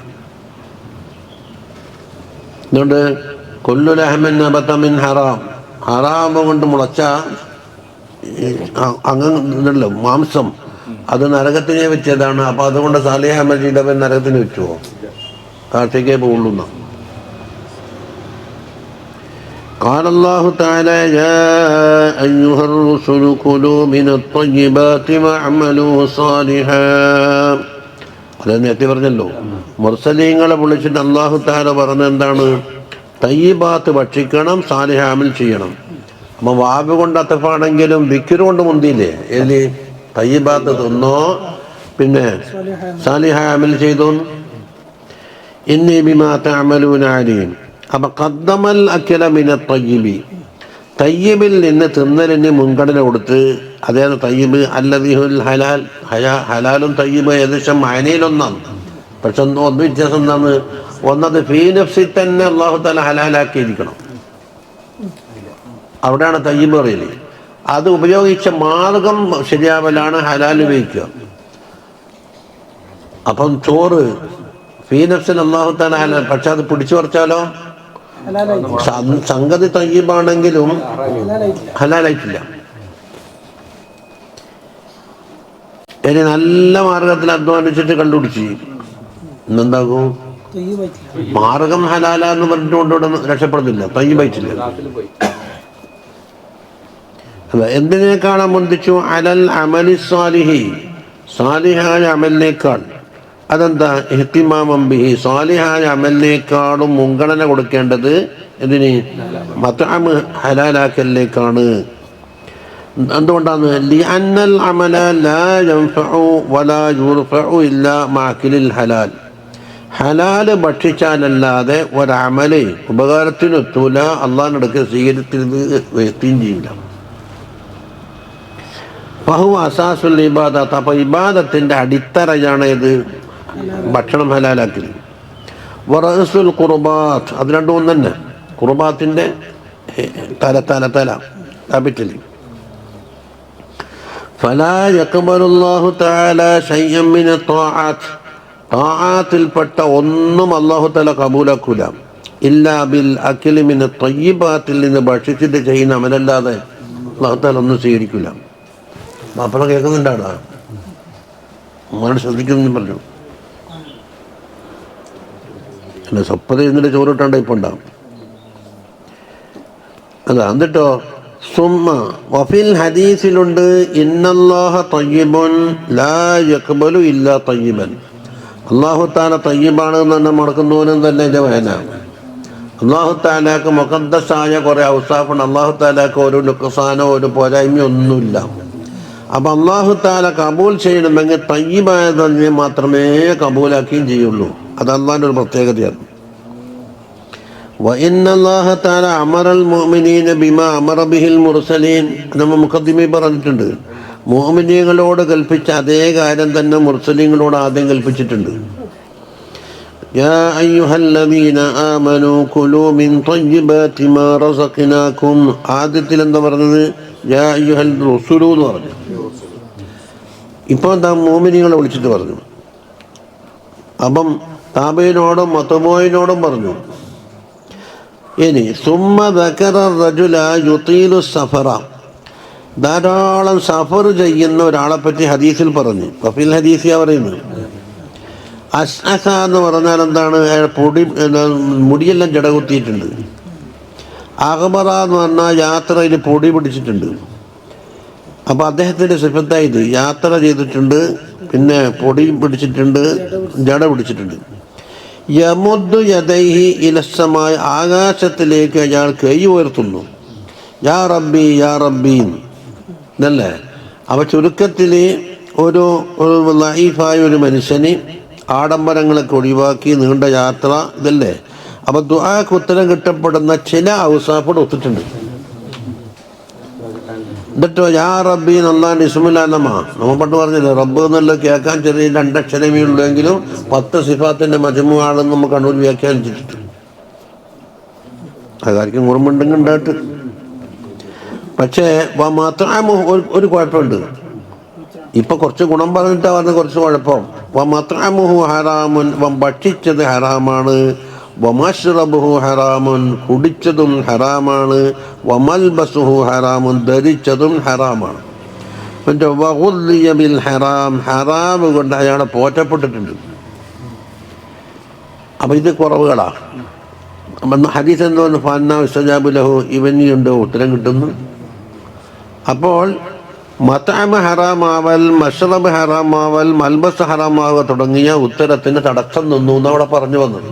അതുകൊണ്ട് കുല്ലു ലഹ്മിൻ നബത മിൻ ഹറാം, ഹറാമ കൊണ്ട് മുളച്ച അങ്ങല്ലോ മാംസം അത് നരകത്തിനെ വെച്ചതാണ്. അപ്പോൾ അതുകൊണ്ട് സാലിഹ അമൽ ചെയ്തവൻ നരകത്തിന് വെച്ചുവോ? കാർത്തികേ പോകുള്ളൂ. قال الله تعالى يا أيها الرسل كلوا من الطيبات واعملوا صالحا. അത് നേരത്തെ പറഞ്ഞല്ലോ, മുർസലീങ്ങളെ വിളിച്ചിട്ട് അല്ലാഹു തആല പറഞ്ഞ എന്താണ്, തയ്യിബാത്ത് ഭക്ഷിക്കണം, സാലിഹ അമൽ ചെയ്യണം. അപ്പോൾ വാബ് കൊണ്ട് അത്തഫാണെങ്കിലും ദിക്ർ കൊണ്ട് മുന്തിയില്ലേ, ഏത് തയ്യിബാത്ത് തിന്നോ പിന്നെ സാലിഹ അമൽ ചെയ്തോ. ഇന്നി ബിമാ തഅമലൂന അലീം. അപ്പം ഖദ്ദമൽ അക്ല മിന തയ്യിബി, തയ്യിബിൽ നിന്ന് തിന്നലിന് മുൻഗണന കൊടുത്ത്. അതായത് തയ്യിബ് അല്ലദിഹുൽ ഹലാൽ, ഹലാലും തയ്യിബ് ഏകദേശം മാനയിലൊന്നാണ്. പക്ഷെ ഒന്ന് വ്യത്യാസം എന്താണ്, ഒന്നത് ഫീ നഫ്സിൽ തന്നെ അല്ലാഹു തആല ഹലാലാക്കിയിരിക്കണം, അവിടെയാണ് തയ്യിബ് പറയല്. അത് ഉപയോഗിച്ച മാർഗം ശരിയാവലാണ് ഹലാൽ ഉപയോഗിക്കുക. അപ്പം ചോറ് ഫീ നഫ്സിൽ അല്ലാഹു തആല ഹലാൽ, പക്ഷെ അത് പിടിച്ചു പറിച്ചാലോ സംഗതി തയ്യിബാണെങ്കിലും ഹലാലായിട്ടില്ല. ഇനി നല്ല മാർഗത്തിൽ അധ്വാനിച്ചിട്ട് കണ്ടുപിടിച്ച് എന്നെന്താകും, മാർഗം ഹലാലാന്ന് പറഞ്ഞുകൊണ്ട് രക്ഷപ്പെടുന്നില്ല, തയ്യിബായിട്ടില്ല. എന്തിനേക്കാളും മുന്തിച്ചു, അലൽ അമലി സ്വാലിഹി, സാലിഹായ അമലിനേക്കാൾ. അതെന്താ, ഇഹ്തിമാമം ബിഹി, സാലിഹായ അമലിനേക്കാളും മുൻഗണന കൊടുക്കേണ്ടത് ഇതിന് മത്അം ഹലാലാക്കലിലേക്കാണ്. എന്തുകൊണ്ടാണ്, ലിഅന്നൽ അമല ലാ യൻഫഉ വലാ യുർഫഉ ഇല്ലാ മഅകിലിൽ ഹലാൽ, ഹലാല് ഭക്ഷിച്ചാലല്ലാതെ ഒരമല് ഉപകാരത്തിനെത്തൂല, അള്ളാഹിന്റെ അടുക്കൽ സ്വീകരിച്ചിരുന്ന് എത്തുകയും ചെയ്യില്ല. ഫഹുവ അസാസുൽ ഇബാദത്ത്, അപ്പോൾ ഇബാദത്തിൻ്റെ അടിത്തറയാണ് ഇത് ഭക്ഷണം ഹലാലാക്കൽ. വറഅസുൽ ഖുർബാത്ത്, അത് രണ്ടും ഒന്ന് തന്നെ, ഖുർബാത്തിൻ്റെ തല ക്യാപിറ്റൽ. ഫലാ യഖ്ബലുല്ലാഹു തആല ശൈഅൻ മിന ത്വാഅത്ത്, ത്വാഅത്തിൽപ്പെട്ട ഒന്നും അല്ലാഹു തആല കബൂലാക്കൂല. ഇല്ലാ ബിൽ അക്ലി മിന ത്വയ്യിബാത്തിൽ നിന്ന് ഭക്ഷിച്ചിട്ട് ചെയ്യുന്ന അമലല്ലാതെ അല്ലാഹു തആല ഒന്നും സ്വീകരിക്കില്ല. മാപ്പള കേൾക്കുന്നുണ്ടാടാ, നമ്മളോട് ശ്രദ്ധിക്കുന്നു പറഞ്ഞു. അല്ല സ്വപ്പത എന്നിട്ട് ചോറിട്ടാണ്ട് ഇപ്പം ഉണ്ടാവും. അതാ. എന്നിട്ടോ സുമ്മ വഫിൽ ഹദീസിലുണ്ട് ഇന്നല്ലാഹ തയ്യിബുൻ ലാ യഖ്ബലു ഇല്ലാ തയ്യിബൻ. അല്ലാഹു തആല തയ്യിബാണ് എന്ന് തന്നെ മുടക്കുന്നവനും തന്നെ എൻ്റെ വേന. അല്ലാഹു തആലക്ക് മുഖദ്ദസായ കുറേ ഔസാഫുണ്ട്. അല്ലാഹു തആലക്ക് ഒരു നുക്സാനോ ഒരു പോരായ്മയോ ഒന്നുമില്ല. അപ്പം അല്ലാഹു തആല കബൂൽ ചെയ്യണമെങ്കിൽ തയ്യിബായതിനെ മാത്രമേ കബൂലാക്കുകയും ചെയ്യുള്ളൂ. അത് അള്ളാഹിൻ്റെ ഒരു പ്രത്യേകതയാണ്. وإن الله تعالى أمر المؤمنين بما أمر به المرسلين. നമ്മൾ മുഖദ്ദിമയിൽ പറഞ്ഞിട്ടുണ്ട്. മുഅ്മിനീങ്ങളോട് കൽപ്പിച്ച അതേ കാര്യം തന്നെ മുർസലീങ്ങളോട് ആദ്യം കൽപ്പിച്ചിട്ടുണ്ട്. യാ അയ്യുഹല്ലദീന ആമനൂ കുലൂ മിൻ ത്വയ്യിബാതി മാ റസഖ്നാകും. ആദ്യത്തിൽ എന്താ പറഞ്ഞത്? യാ അയ്യുഹൽ റസൂലു എന്ന് പറഞ്ഞു. ഇപ്പോൾ എന്താ? മുഅ്മിനീങ്ങളെ വിളിച്ചിട്ട് പറഞ്ഞു. അപ്പം താബഈനോടും മത്ബൂഇനോടും പറഞ്ഞു. ഇനി സുമ്മ ദക്കറ റജുല യുതീലു സഫറ. ധാരാളം സഫർ ചെയ്യുന്ന ഒരാളെ പറ്റി ഹദീസിൽ പറഞ്ഞു. വഫിൽ ഹദീസിയാ പറയുന്നത്. അസ്അസ എന്ന് പറഞ്ഞാൽ എന്താണ്? പൊടി മുടിയെല്ലാം ജടകുത്തിയിട്ടുണ്ട്. അഖബറ എന്ന് പറഞ്ഞാൽ യാത്രയിൽ പൊടി പിടിച്ചിട്ടുണ്ട്. അപ്പോൾ അദ്ദേഹത്തിൻ്റെ സിഫത്തായത് യാത്ര ചെയ്തിട്ടുണ്ട്, പിന്നെ പൊടി പിടിച്ചിട്ടുണ്ട്, ജട പിടിച്ചിട്ടുണ്ട്. യമുദ്ദു യദൈഹി ഇലസ്സമായ, ആകാശത്തിലേക്ക് അയാൾ കൈ ഉയർത്തുന്നു. യാ റബ്ബി യാ റബ്ബി എന്നല്ലേ. അപ്പോൾ ചുരുക്കത്തിൽ ഒരു ലഈഫായ ഒരു മനുഷ്യന് ആഡംബരങ്ങളൊക്കെ ഒഴിവാക്കി നീണ്ട യാത്ര ഇതല്ലേ. അപ്പോൾ ദുആക്ക് ഉത്തരം കിട്ടപ്പെടുന്ന ചില ഔസാഫുകൾ ഒത്തിട്ടുണ്ട്. എന്നിട്ടോ യാ റബ്ബി എന്നല്ലാണ്ട് ഇസ്മുല്ലാന്നമാ. നമ്മൾ പണ്ട് പറഞ്ഞില്ലേ, റബ്ബ് എന്നുള്ളത് കേൾക്കാൻ ചെറിയ രണ്ടക്ഷരമേ ഉള്ളെങ്കിലും 10 സിഫാത്തിൻ്റെ മജ്മുആണെന്ന് നമ്മൾ കണ്ണൂർ വ്യാഖ്യാനിച്ചിട്ടുണ്ട്. അതായിരിക്കും ഓർമ്മയുണ്ടെങ്കിൽ ഉണ്ടായിട്ട്. പക്ഷേ ഒരു കുഴപ്പമുണ്ട്. ഇപ്പം കുറച്ച് ഗുണം പറഞ്ഞിട്ടാണ് പറഞ്ഞത് കുറച്ച് കുഴപ്പം. വമത്അമുഹു ഹറാമുൻ, ഭക്ഷിച്ചത് ഹറാമാണ്. വമശ്റബുഹു ഹറാമുൻ, കുടിച്ചതും ഹറാമാണ്. വമൽബസുഹു ഹറാമുൻ, ധരിച്ചതും ഹറാമാണ്. പിന്നെ വഗുദ്ദിയ ബിൽ ഹറാം, ഹറാം കൊണ്ട് അയാളെ പോറ്റപ്പെട്ടിട്ടുണ്ട്. അപ്പം ഇത് കുറവുകളാണ്. അപ്പം ഹദീസ് എന്തോന്ന് ഫാന്ന ഇസ്തജാബു ലഹു, ഇവനിയുണ്ടോ ഉത്തരം കിട്ടുന്നു. അപ്പോൾ മത്അമ ഹറാമാവൽ, മശ്റബ് ഹറാമാവൽ, മൽബസ് ഹറാമാവുക തുടങ്ങിയ ഉത്തരത്തിന് തടസ്സം നിന്നു എന്നവിടെ പറഞ്ഞു വന്നത്.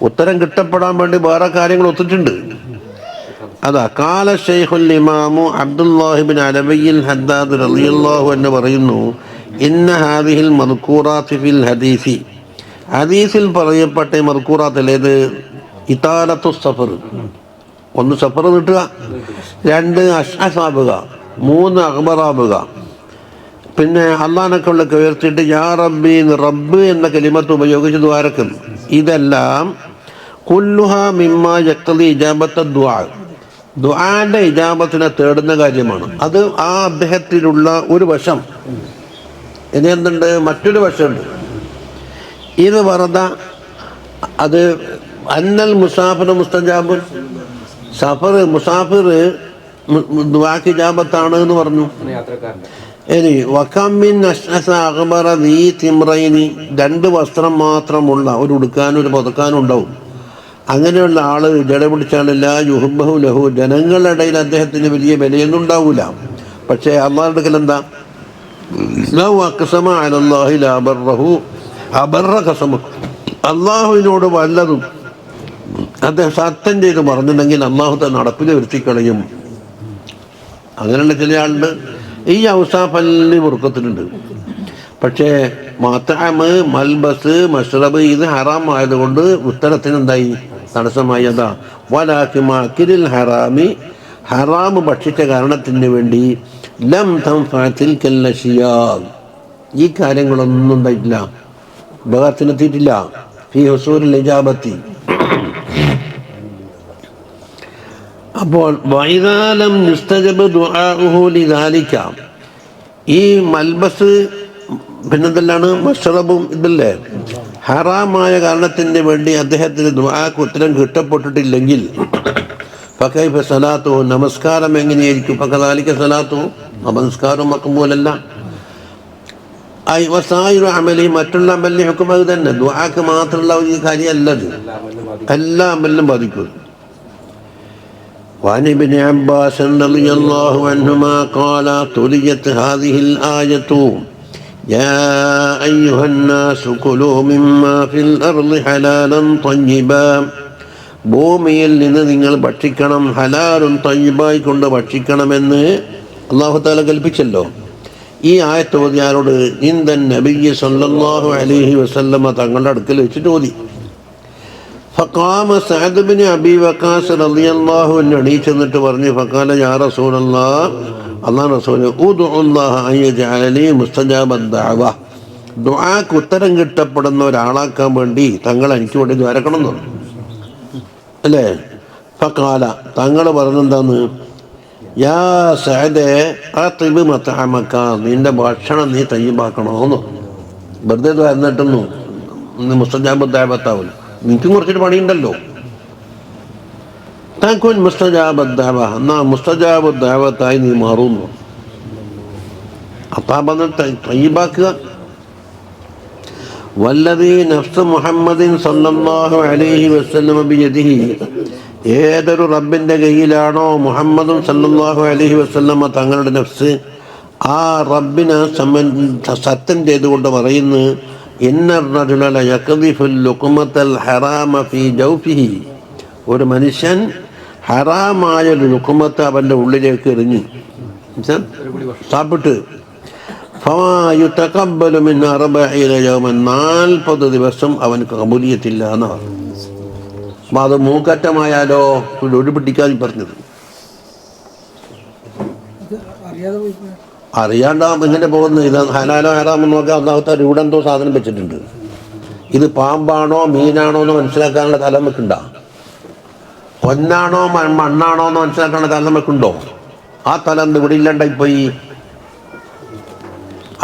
ഉത്തരം കിട്ടപ്പെടാൻ വേണ്ടി വേറെ കാര്യങ്ങൾ ഒത്തിട്ടുണ്ട്. അതാ കാല ശൈഖുൽ ഇമാമു അബ്ദുല്ലാഹിബ്ൻ അലവിയിൽ ഹദ്ദാദ് റളിയല്ലാഹു അൻഹു പറയുന്നു, ഇന്ന ഹാദിഹിൽ മദ്കൂറാത്തി ഫിൽ ഹദീസി, ഹദീസിൽ പറയപ്പെട്ട മദ്കൂറാത്തിലേത്? ഇതാലത്തു സഫർ, 1 സഫർ നീട്ടുക, 2 അഷ്അസാബുക, 3 അഖ്ബറാബുക, പിന്നെ അള്ളാഹിനൊക്കെ ഉയർത്തിയിട്ട് യാ റബ്ബി, റബ്ബ് എന്ന കലിമത്ത് ഉപയോഗിച്ച് ദ്വാരക്കും. ഇതെല്ലാം കുല്ലുഹ മിമ്മ യഖ്തദി ഇജാബത്ത ദുആ, ദുആന്റെ ഇജാബത്തിനെ തേടുന്ന കാര്യമാണ്. അത് ആ അദ്ദേഹത്തിലുള്ള ഒരു വശം. ഇനി എന്തുണ്ട്? മറ്റൊരു വശമുണ്ട്. ഇത് വെറുതെ അത് അന്നൽ മുസാഫിർ മുസ്തജാബുൻ, മുസാഫിർ ദുആക്ക് ഇജാബത്താണ് എന്ന് പറഞ്ഞു. ഇനി വകമ്മിൻ അശ്അസ അഖ്ബറ ദീ തിംറൈനി, 2 വസ്ത്രം മാത്രമുള്ള ഒരു ഉടുക്കാനും ഒരു പുതക്കാനും ഉണ്ടാവും. അങ്ങനെയുള്ള ആള് ജട പിടിച്ചാലില്ല യുഹബ്ബഹു ലഹു, ജനങ്ങളുടെ ഇടയിൽ അദ്ദേഹത്തിന് വലിയ വിലയൊന്നും ഉണ്ടാവില്ല. പക്ഷേ അള്ളാഹുടെ അടുക്കൽ എന്താ? ലൗ അഖ്സമ അലല്ലാഹി ലഅബറഹു അബറ ഖസമ, അള്ളാഹുവിനോട് വല്ലതും അദ്ദേഹം സത്യം ചെയ്ത് പറഞ്ഞിട്ടുണ്ടെങ്കിൽ അള്ളാഹു തന്നെ നടപ്പിൽ വരുത്തിക്കളയും. അങ്ങനെയുള്ള ചില ആളുണ്ട്. ഈ ഔസാഫല്ലി മുറുക്കത്തിലുണ്ട്. പക്ഷേ മത്അമ്, മൽബസ്, മശ്റബ് ഇത് ഹറാം ആയതുകൊണ്ട് ഉത്തരത്തിന് എന്തായി? തടസ്സമായി. അതാ വലാകിൻ മാകിരിൽ ഹറാമി, ഹറാം ഭക്ഷിച്ച കാരണത്തിന് വേണ്ടി ലം തൻഫഅതിൽ കല്ലശിയാ, ഈ കാര്യങ്ങളൊന്നും ഉണ്ടായിട്ടില്ല, ഉപകാരത്തിനെത്തിയിട്ടില്ല. ഫീ ഹുസൂലിൽ ഇജാബത്തി. അപ്പോൾ വൈദാലം യുസ്തജബ് ദുആഉഹു ലിദാലിക, ഈ മൽബസ് പിന്നെന്തെല്ലാണ് മശ്റബും ഇതല്ലേ ഹറാമായ കാരണത്തിന് വേണ്ടി അദ്ദേഹത്തിന് ദുആക്ക് ഉത്തരം കിട്ടപ്പെട്ടിട്ടില്ലെങ്കിൽ ഫകൈഫ സലാത്തു, നമസ്കാരം എങ്ങനെയായിരിക്കും? ഫകദാലിക സലാത്തു, നമസ്കാരം മഖ്ബൂലല്ല. വസായിറു അമലി, മറ്റുള്ള അമലിന് ഹുക്കം അത് തന്നെ. ദുആക്ക് മാത്രമുള്ള ഒരു കാര്യമല്ലത്, എല്ലാ അമലിനും ബാധിക്കും. وعن ابن عباس رضي الله عنهما قال تليت هذه الآية يا أيها الناس كلوا مما في الأرض حلالا طيبا ഭൂമിയിൽ നിന്ന് നിങ്ങൾ ഭക്ഷിക്കണം, ഹലാലും തയ്യിബായി കൊണ്ട് ഭക്ഷിക്കണമെന്ന് അല്ലാഹു തആല കൽപ്പിച്ചല്ലോ. ഈ ആയത്ത് ഓതിയാരോട് ഇന്ദൻ നബിയ്യ സല്ലല്ലാഹു അലൈഹി വസല്ലമ തങ്ങളുടെ അടുക്കൽ വെച്ചിട്ട് ഓതി. ഫഖാമ സഅദ് ഇബ്നു അബീ വഖാസ് റളിയല്ലാഹു അൻഹു എണീറ്റ് നിന്നിട്ട് പറഞ്ഞു, ഫഖാല യാ റസൂലല്ലാഹ്, അല്ലാഹു റസൂലേ, ഉദ്ഉല്ലാഹ അൻ യജഅലനി മുസ്തജാബദ് ദഅവ, ദുആക്ക് ഉത്തരം കിട്ടപ്പെടുന്ന ഒരാളാക്കാൻ വേണ്ടി തങ്ങൾ എനിക്ക് വേണ്ടി ദ്വാരക്കണം എന്ന് പറഞ്ഞു അല്ലേ. ഫഖാല, തങ്ങൾ പറഞ്ഞെന്താന്ന്, യാ സഅദേ അത്ഇബ് മത്അമക, നിന്റെ ഭക്ഷണം നീ തയ്യിബാക്കണമെന്ന്. വെറുതെ ദ്വാരന്നിട്ടൊന്നു മുസ്തജാബദ് ദഅവത്താവില്ല, നിനക്കും കുറച്ചൊരു പണിയുണ്ടല്ലോ. തകുൻ മുസ്തജാബദ് ദഅവ, എന്നാ മുസ്തജാബദ് ദഅവത്തായി നീ മാറുന്നു. അതാബ് തയ്യിബാക്കുക. വല്ലദീ നഫ്സു മുഹമ്മദിൻ സല്ലല്ലാഹു അലൈഹി വസല്ലമ ബിയദിഹി, ഏതൊരു റബ്ബിൻ്റെ കയ്യിലാണോ മുഹമ്മദും സല്ലല്ലാഹു അലൈഹി വസല്ലമ തങ്ങളുടെ നഫ്സ്, ആ റബ്ബിനെ സത്യം ചെയ്തുകൊണ്ട് പറയുന്നു, ഇന്ന റജുല ലയഖ്ദിഫുൽ ലുഖ്മത്തൽ ഹറാമ ഫീ ജൗഫിഹി, ഒരു മനുഷ്യൻ ഹറാമായ ഒരു ലുഖ്മത്ത് അവൻ്റെ ഉള്ളിലേക്ക് എറിഞ്ഞു സാപ്പിട്ട്, ഫമാ യുതഖബ്ബലു മിൻ 40 യൗമൻ, 40 ദിവസം അവന് കബൂലിയത്തില്ല എന്നാണ്. അപ്പം അത് മൂക്കറ്റമായാലോ ഒരു പിടിക്കാതെ പറഞ്ഞത്. അറിയാണ്ടാവും ഇങ്ങനെ പോകുന്നത്. ഇത് ഹലാലോ ഹറാമോ നോക്കാൻ അല്ലാഹു ഇവിടെ എന്തോ സാധനം വെച്ചിട്ടുണ്ട്. ഇത് പാമ്പാണോ മീനാണോ എന്ന് മനസ്സിലാക്കാനുള്ള തലം വെക്കുണ്ടോ? പൊന്നാണോ മണ്ണാണോ എന്ന് മനസ്സിലാക്കാനുള്ള തലം വെക്കുണ്ടോ? ആ തലം ഇവിടെ ഇല്ലാണ്ടായിപ്പോയി.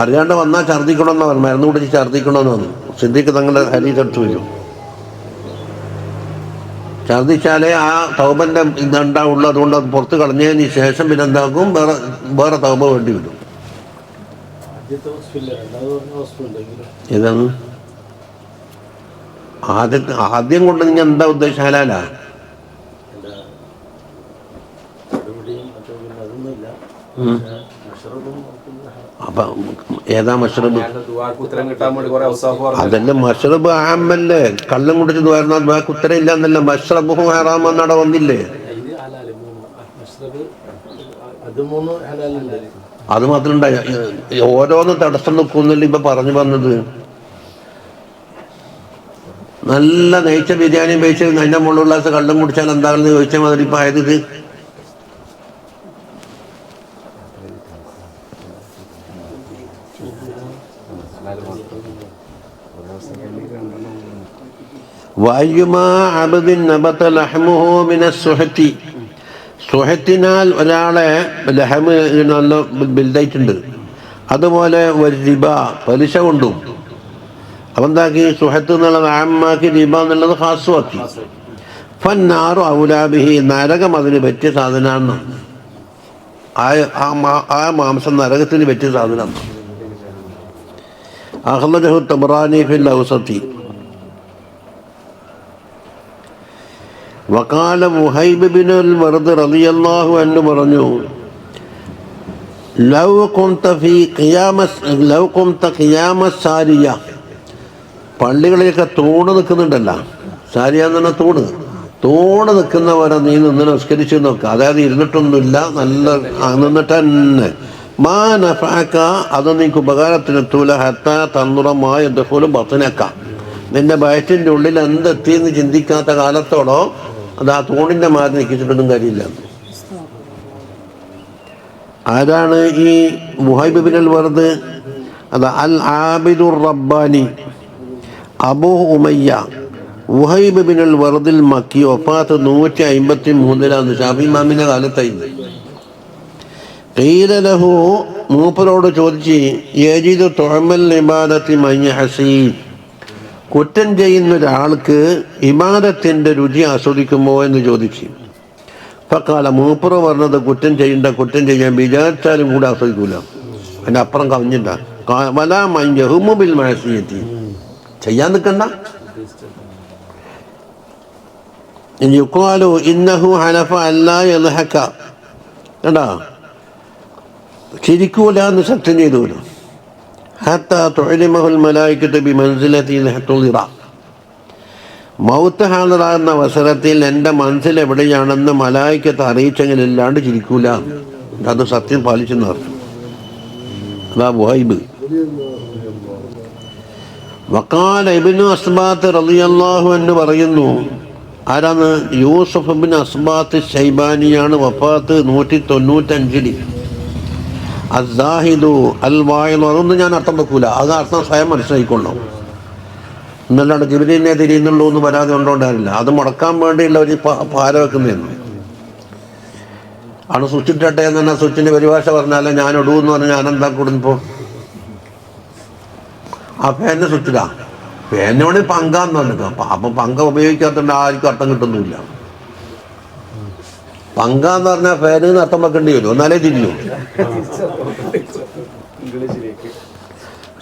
അറിയാണ്ട് വന്നാൽ ഛർദ്ദിക്കണമെന്ന് പറഞ്ഞു, മരുന്ന് കുടിച്ച് ഛർദ്ദിക്കണമെന്ന് വന്നു. സിദ്ദീഖ് തങ്ങളുടെ ഹദീസ് എടുത്തു വരും. ഛർദ്ദിച്ചാലേ ആ തൗബൻ്റെ ഇതുണ്ടാവുള്ളൂ. അതുകൊണ്ട് അത് പുറത്ത് കളഞ്ഞതിന് ശേഷം പിന്നെ എന്താക്കും, വേറെ തൗബ വേണ്ടി വരും. ഏതാണ് ആദ്യം കൊണ്ട് നിങ്ങൾ എന്താ ഉദ്ദേശം? ഹലാലാ? അപ്പൊ ഏതാ മഷ്റബ്? അതല്ല മഷ്റബ് ആമല്ലേ. കള്ളം കുടിച്ച് ദ്വാരുന്ന ദ്വാക്ക് ഉത്തരം ഇല്ല എന്നല്ല, മഷ്റബുഹു ഹറാം എന്നവിടെ വന്നില്ലേ? അത് മാത്രം ഉണ്ടായി. ഓരോന്ന് തടസ്സം നിൽക്കുന്നില്ല ഇപ്പൊ പറഞ്ഞു വന്നത്. നല്ല നെയ്ച്ച ബിരിയാണിയും കഴിച്ച് അതിൻ്റെ മുകളിലുള്ള കള്ളം കുടിച്ചാൽ എന്താണെന്ന് ചോദിച്ചാൽ മാതിരി ഇപ്പം ആയത്. ഇത് വായുമാ അബ്ദിൻ നബത ലഹ്മുഹു മിനസ് സുഹത്തി, സുഹത്തിനാൽ ഒരാളെ ലഹമ് നല്ല ബിൽഡായിട്ടുണ്ട്. അതുപോലെ ഒരു റിബ, പലിശ കൊണ്ടും. അപ്പം എന്താക്കി, സുഹത്ത് എന്നുള്ളത് ആമാക്കി, റിബ എന്നുള്ളത് ഖാസുവാക്കി. ഫന്നാറു ഔലാബിഹി, നരകം അതിന് പറ്റിയ സാധനമാണ്. ആ മാംസം നരകത്തിന് പറ്റിയ സാധനമാണ്. അഖ്റജഹു തബറാനി ഫിൽ ഔസതി. വഖാല മുഹൈബ് ബിനുൽ വർദ് റളിയല്ലാഹു അൻഹു പറഞ്ഞു, ലൗ കുന്ത ഖിയാമ സാരിയ, പള്ളികളിലൊക്കെ തൂണ് നിൽക്കുന്നുണ്ടല്ലോ, സാരിയ എന്ന് പറഞ്ഞാൽ തൂണ് നിൽക്കുന്നവരെ നീ നിന്ന് നമസ്കരിച്ച് നോക്കുക. അതായത് ഇരുന്നിട്ടൊന്നുമില്ല, നല്ല നിന്നിട്ട് തന്നെ. മാ നഫഅക, അത് നീക്ക് ഉപകാരത്തിനെത്തൂല. ഹത്താ തന്നുറമായ ദഖൂലു ബത്നക, നിന്റെ വയറ്റിൻ്റെ ഉള്ളിൽ എന്തെത്തിയെന്ന് ചിന്തിക്കാത്ത കാലത്തോടോ അത് ആ തൂണിൻ്റെ മാറി നിൽക്കിച്ചിട്ടൊന്നും കാര്യമില്ല. ആരാണ് ഈ മുഹൈബ് ബിനുൽ വർദ്? അത് അൽ ആബിദുർ റബ്ബാനി അബൂ ഉമയ്യ മുഹൈബ് ബിനുൽ വർദിൽ മക്കി. വഫാത്ത് 153 ഷാഫി ഇമാമിൻ്റെ കാലത്തായി. ഖീല ലഹു, മൂപ്പരോട് ചോദിച്ച്, യജിദു തുഅമൽ ഇബാദത്തി മൻ യഹ്സീൻ, കുറ്റം ചെയ്യുന്ന ഒരാൾക്ക് ഇബാദത്തിൻ്റെ രുചി ആസ്വദിക്കുമോ എന്ന് ചോദിച്ചു. ഫഖാല, മൂപ്പർ പറഞ്ഞത് കുറ്റം ചെയ്യാൻ വിചാരിച്ചാലും കൂടെ ആസ്വദിക്കൂല, അതിൻ്റെ അപ്പുറം കവിഞ്ഞിട്ട. വലാ മൻ യഹ്മു ബിൽ മഅസിയത്തി, ചെയ്യാൻ നിൽക്കണ്ട. യുഖാലു ഇന്നഹു ഹനഫ അല്ലാ യദ്ഹക, കണ്ടാ, ചിരിക്കൂല എന്ന് സത്യം ചെയ്തു. ഹത്താ തുഅലിമഹുൽ മലായികത്തു ബിമൻസിലതി ലഹ്തുദിറ, മൗത്ത് ഹാദിറാകുന്ന അവസരത്തിൽ എൻ്റെ മനസ്സിൽ എവിടെയാണെന്ന് മലായികത്ത് അറിയിച്ചെങ്കിലില്ലാണ്ട് ചിരിക്കൂല. അത് സത്യം പാലിച്ചെന്ന് പറഞ്ഞു. അതാ വഹൈബ്. വഖാല ഇബ്നു അസ്ബാത്ത് റളിയല്ലാഹു അൻഹു പറയുന്നു, ആരാണ്? യൂസുഫ് ഇബ്നു അസ്ബാത്ത് ശൈബാനിയാണ്. വഫാത്ത് 195. അസ്സാഹിദു അൽ വായിദ്, അതൊന്നും ഞാൻ അർത്ഥം വെക്കൂല, അത് അർത്ഥം സ്വയം മനസ്സിലായിക്കൊള്ളാം. എന്നല്ലാണ്ട് ജിബ്രീലിനെ തിരിയുന്നുള്ളൂ എന്ന് പരാതി കൊണ്ടുകൊണ്ടാറില്ല. അത് മുടക്കാൻ വേണ്ടിയുള്ള ഒരു പാര വെക്കുന്നതെന്ന് ആണ്. സ്വിച്ചിട്ടെ എന്ന് പറഞ്ഞാൽ സ്വിച്ചിൻ്റെ പരിഭാഷ പറഞ്ഞാലേ ഞാൻ ഇടൂന്ന് പറഞ്ഞാൽ ഞാൻ എന്താ കൂടുന്നിപ്പോൾ? ആ ഫാനിന് സ്വിച്ചിടാ, ഫാനോട് പങ്കാന്ന് പറഞ്ഞിട്ട് അപ്പം പങ്ക ഉപയോഗിക്കാത്തതുകൊണ്ട് ആർക്കും അർത്ഥം കിട്ടുന്നില്ല. പങ്കാന്ന് പറഞ്ഞാൽ ഫാനിന്ന് അർത്ഥം വെക്കേണ്ടി വരും, എന്നാലേ തിരിയൂ.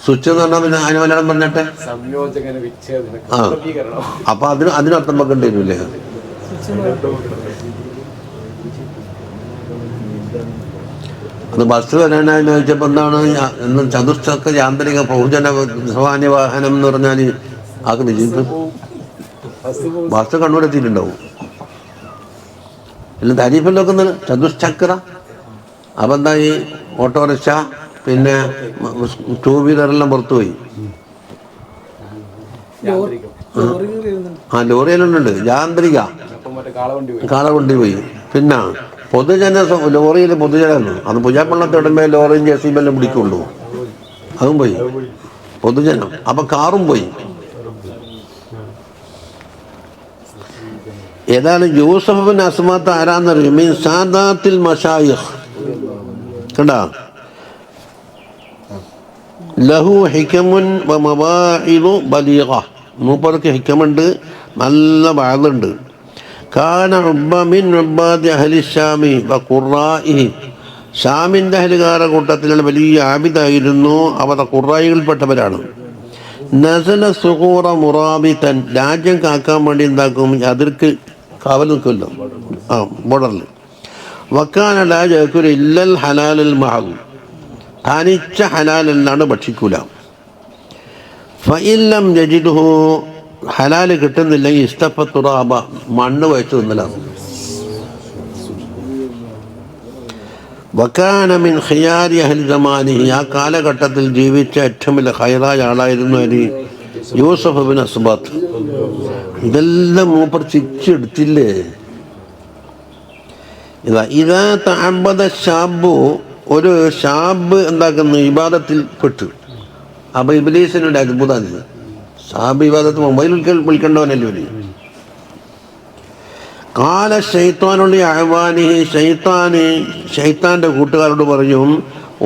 സ്വിച്ച് എന്ന് പറഞ്ഞാൽ പിന്നെ അതിന് മലയാളം പറഞ്ഞിട്ടെ ആ, അപ്പൊ അതിനർത്ഥം വെക്കേണ്ടി വരൂല്ലേ? അത് ബസ് വരാനായി ചോദിച്ചപ്പോൾ എന്താണ് ചതുശ്ചക്ര യാന്ത്രിക ബഹുജന സാമാന്യ വാഹനം എന്ന് പറഞ്ഞാൽ ആക്ക് നിശ്ചയിച്ചു ബസ് കണ്ണൂരെത്തിയിട്ടുണ്ടാവും. എല്ലാം താരീഫിലൊക്കെ ചതുശ്ചക്ര. അപ്പം എന്താ ഈ ഓട്ടോറിക്ഷ പിന്നെ 2 വീലറെല്ലാം പുറത്തുപോയി. ആ ലോറിയിലുണ്ട് യാന്ത്രിക, കാളവണ്ടി പോയി. പിന്നെ പൊതുജന ലോറിയിൽ പൊതുജനമാണ്, അത് പുജാപ്പള്ളത്തിടുമ്പോ ലോറിയും ജെസിബെല്ലാം പിടിക്കുള്ളൂ, അതും പോയി പൊതുജനം. അപ്പൊ കാറും പോയി. ഏതായാലും യൂസഫ് ബിൻ അസ്മാത്ത് ആരാന്നറിയും? മീൻ സാദാത്തിൽ മശായിഖ്, കണ്ടാ, ലഹു ഹികമുൻ വ മവാഇദു ബലീഗ, മൂപ്പർക്ക് ഹിക്കമുണ്ട്, നല്ല വാളുണ്ട്. കാന മിൻ ഉബ്ബാദി അഹ്ലി ശാമി വ ഖുറാഇഹി, ഷാമിൻ്റെ അഹ്ലുകാരുടെ കൂട്ടത്തിലുള്ള വലിയ ആബിദായിരുന്നു. അവർ ഖുറായിൽപ്പെട്ടവരാണ്. നസല സുഖൂറ മുറാബിത്തൻ, രാജ്യം കാക്കാൻ വേണ്ടി എന്താക്കും? അതിർക്ക് കാവൽ നിൽക്കുമല്ലോ ആ ബോർഡറിൽ. വക്കാന ലാ യഅ്കുലു ഇല്ലൽ ഹലാലുൽ മഹദ്, തനിച്ച ഹലാലല്ലാണ്ട് ഭക്ഷിക്കൂല. ഫഇല്ലം യജിദ്ഹു, ഹലാല് കിട്ടുന്നില്ലെങ്കിൽ ഇസ്തഫ തുറാബ, മണ്ണ് വയച്ചു തിന്നലാണ്. വക്കാന മിൻ ഖിയാരി അഹ്ലി സമാനിഹി, ആ കാലഘട്ടത്തിൽ ജീവിച്ച ഏറ്റവും വലിയ ഖൈറായ ആളായിരുന്നു അലി യൂസഫ് ബിൻ അസ്ബാത്ത്. ഇതെല്ലാം മൂപ്പർ ശിക്ഷെടുത്തില്ലേ? ഇതാ തഅബ്ബദ ശാബു, ഒരു ഷാബ് എന്താക്കുന്നു? ഇബാദത്തിൽ പെട്ടു. അപ്പൊ ഇബ്ലീസിനുണ്ട് അത്ഭുതമാണ്. ഷാബ് ഇബാദത്ത് മൊബൈൽ വിളിക്കേണ്ടവനല്ലേ ഒരു. കാല ശൈത്താനുള്ള അഹ്വാനിഹി, ശൈത്താന്റെ കൂട്ടുകാരോട് പറഞ്ഞു,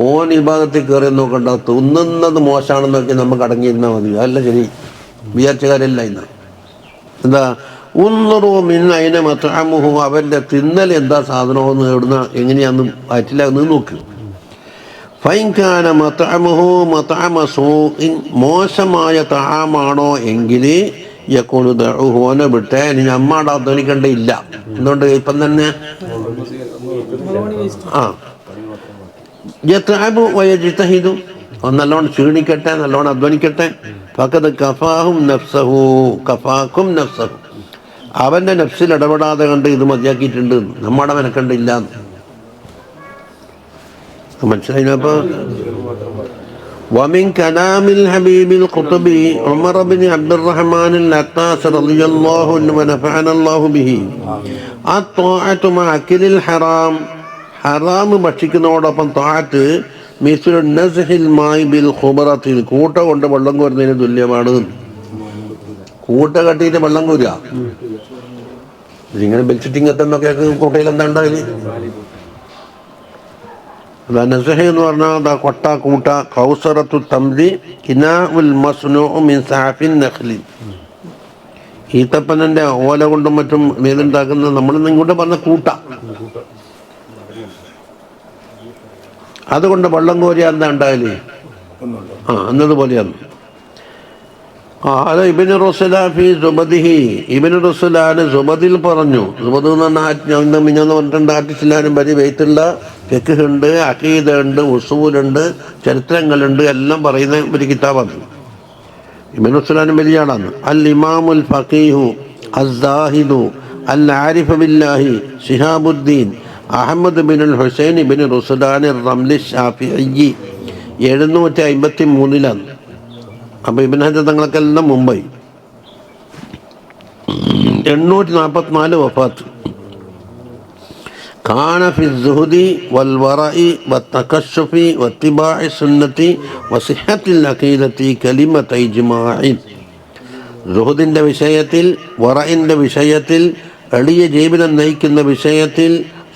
ഓൻ ഇബാദത്തിൽ കയറി നോക്കണ്ട, തിന്നുന്നത് മോശമാണെന്ന് നോക്കി നമുക്ക് അടങ്ങിയിരുന്നാൽ മതി. അല്ല ശരി, വിചാരിച്ചകാരല്ല ഇന്ന്. എന്താ ഉന്നറു മിൻ അയിന മത്അമുഹു, അവൻ്റെ തിന്നൽ എന്താ സാധനമെന്ന് എവിടുന്ന എങ്ങനെയാന്ന് വയറ്റിലാകുന്നത് നോക്ക്. ഫൈൻ കാന മത്അമുഹു മത്അമ സൂഇൻ, മോശമായ തആമാണോ എങ്കിൽ യഖൂലു ദഉഹു, ഓനെ വിട്ടേ, ഇനി അമ്മാടെ അധ്വാനിക്കേണ്ട ഇല്ല. എന്തുകൊണ്ട്? ഇപ്പം തന്നെ ആ യത്അബു വയജ്തഹിദു, നല്ലോണം ക്ഷീണിക്കട്ടെ, നല്ലോണം അധ്വാനിക്കട്ടെ. ഫഖദ് കഫാഹും നഫ്സഹു, കഫാക്കും നഫ്സഹു, അവൻ്റെ നഫ്സിൽ ഇടപെടാതെ കണ്ട് ഇത് മതിയാക്കിയിട്ടുണ്ട്, നമ്മുടെ മെനക്കണ്ടില്ല. മനസ്സിലായിപ്പോ? ومن كلام الحبيب القطبي عمر بن عبد الرحمن العطاس رضي الله عنه ونفعنا الله به الطاعة مع أكل الحرام, ഹറാം ഭക്ഷിക്കുന്നതോടൊപ്പം താഅത്ത് മിസ്ലു നസ്ഹിൽ മായി ബിൽ ഖുബറത്തിൽ, കൂട്ട കൊണ്ട് വെള്ളം കോരുന്നതിന് തുല്യമാണ്. കൂട്ട കെട്ടിയിട്ട് വെള്ളം കോരുക, ഇങ്ങനെ ബെൽസിറ്റിംഗ് എത്തുന്നൊക്കെ കൂട്ടയിൽ എന്താ ഉണ്ടായത്? നസ്ഹ് എന്ന് പറഞ്ഞാൽ കൊട്ട, കൂട്ട. കൗസറത്തു തംരി കിനാഉൽ മസ്നൂഉ മിൻ സഅഫിൻ നഖ്ലി, ഈത്തപ്പനന്റെ ഓല കൊണ്ടും മറ്റും മേലുണ്ടാക്കുന്ന, നമ്മൾ ഇങ്ങോട്ട് പറഞ്ഞ കൂട്ട, അതുകൊണ്ട് വെള്ളം കോരിയാൽ എന്താ ഉണ്ടായാലേ? ആ എന്നതുപോലെയാണ്. ഖാല ഇബ്നു റുസ്ലാൻ ഫീ സുബദിഹി, ഇബ്നു റുസ്ലാൻ സുബദിൽ പറഞ്ഞു. സുബദ് എന്ന് പറഞ്ഞാൽ മിഞ്ഞാന്ന് പറഞ്ഞിട്ടുണ്ട്, ആർട്ടിസ്റ്റിലാനും പരി വെയ്ത്തുള്ള ഫിഖ് ഉണ്ട്, അഖീദ ഉണ്ട്, ഉസൂലുണ്ട്, ചരിത്രങ്ങളുണ്ട്, എല്ലാം പറയുന്ന ഒരു കിതാബാണ്. ഇബ്നു റുസ്ലാനും വലിയ ആളാണ്. അൽ ഇമാമുൽ ഫഖീഹു അസ്സാഹിദു അൽ ആരിഫ് ബില്ലാഹി ശിഹാബുദ്ദീൻ അഹമ്മദ് ബിനുൽ ഹുസൈൻ ഇബ്നു റുസ്ലാൻ റംലി ഷാഫിഈ 753 അപ്പോൾ ഇബ്നു ഹജർ തങ്ങൾക്കെല്ലാം മുംബൈ. 844 വഫാത്ത്. കാന ഫി സുഹദി വൽ വറഇ വത്തകശുഫി വത്തിബാഇ സുന്നത്തി വസിഹത്തിൽ അഖീദത്തി കലിമത ഇജ്മാഇൻ. സുഹദിൻ്റെ വിഷയത്തിൽ, വറഇൻ്റെ വിഷയത്തിൽ, എളിയ ജീവിതം നയിക്കുന്ന വിഷയത്തിൽ,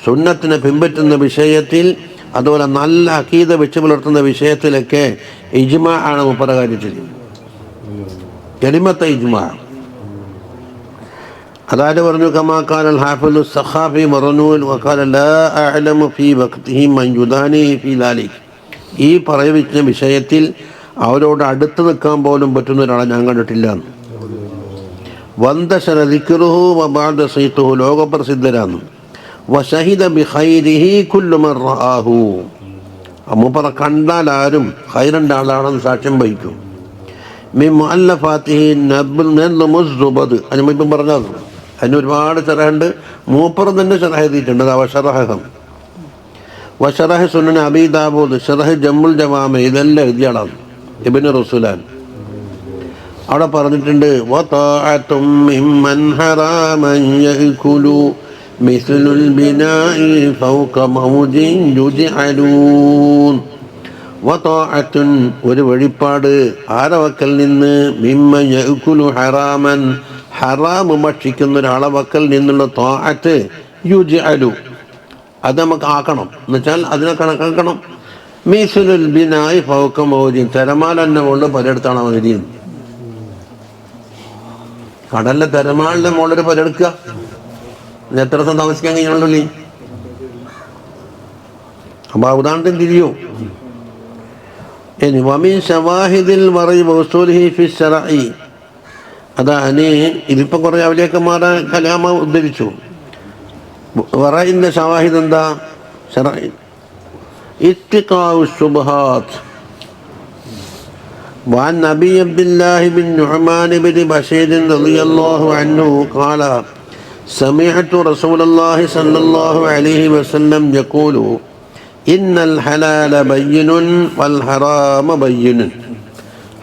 സുന്നത്തിനെ പിൻപറ്റുന്ന വിഷയത്തിൽ, അതുപോലെ നല്ല അഖീദ വെച്ച് പുലർത്തുന്ന വിഷയത്തിലൊക്കെ ഇജ്മാ ആണ് മുപ്പറ കാര്യത്തിൽ. കലിമത്ത ഇജ്മാ. അതായത് പറഞ്ഞു കമാ ഖാല അൽ ഹാഫിദു സഖാഫി മറനൂൽ വഖാല ലാ അഅലമു ഫീ വഖ്തിഹി മൻ യുദാനി ഫീ ദാലിക്. ഈ പറയുന്ന വിഷയത്തിൽ അവരോട് അടുത്ത് നിൽക്കാൻ പോലും പറ്റുന്ന ഒരാളെ ഞാൻ കണ്ടിട്ടില്ല. വന്തശര ദിക്റുഹു വബഅദ സൈതുഹു, ലോകപ്രസിദ്ധരാണ്. വശഹിദ ബിഖൈരിഹി കുല്ലു മൻ റആഹു, മൂപ്പറ കണ്ടാൽ ആരും ഖൈറിൻ്റെ ആളാണെന്ന് സാക്ഷ്യം വഹിക്കും. മിൻ മുഅല്ലഫാത്തിഹി നദ്മുസ് സുബദ്, അതിനിപ്പം പറഞ്ഞത് അതിന് ഒരുപാട് ശറഹുണ്ട്. മൂപ്പർ തന്നെ ശറഹ് എഴുതിയിട്ടുണ്ട്. അത് വശറഹം വശറഹ് സുനൻ അബീ ദാവൂദ്, ശറഹ് ജമ്മുൽ ജവാമ, ഇതെല്ലാം എഴുതിയ ആളാണ് ഇബ്നു റുസ്ലാൻ. അവിടെ പറഞ്ഞിട്ടുണ്ട് വതാഅതും മിമ്മൻ ഹറാമൻ യഅകുലു മിസ്ലുൽ ബിനാഇ ഫൗക മൗജിൻ യുജ്അലൂൻ. വതാഅത്തുൻ, ഒരു വഴിപ്പാട്, ആരവക്കൽ നിന്ന്, മിമ്മൻ യഅകുലു ഹറാമൻ, ഹറാമ് ഭക്ഷിക്കുന്ന ഒരാളെ വക്കൽ നിന്നുള്ള താഅത്ത്, യുജ്അലു, അത് നമുക്ക് ആക്കണം, എന്നുവെച്ചാൽ അതിനെ കണക്കാക്കണം. മിസ്ലുൽ ബിനാഇ ഫൗക മൗജിൻ, തിരമാല തന്നെ കൊണ്ട് പലയിടത്താണ് അവൻ. കടലിലെ തിരമാലിൻ്റെ മുകളിൽ പലയെടുക്കുക, എത്ര ദിവസം താമസിക്കാൻ കഴിഞ്ഞുള്ളൂ. അപ്പൊ ഉദാഹരണത്തിന് തിരിയോ. ഇനി വമിൻ ശവാഹിദിൽ വറഇ വഉസൂലിഹി ഫി ശറഇ, അതാണ് ഇതിപ്പോൾ കുറേ അവലിയക്കന്മാരെ കലാമ ഉദ്ധരിച്ചു. വറഇൻ്റെ ശവാഹിദ് എന്താ? ശറഇ ഇത്തിഖാഉ ശുബ്ഹാത്ത്. وعن أبي عبد الله بن نعمان بن بشير رضي الله عنه قال سمعت رسول الله صلى الله عليه وسلم يقول إن الحلال بين والحرام بين.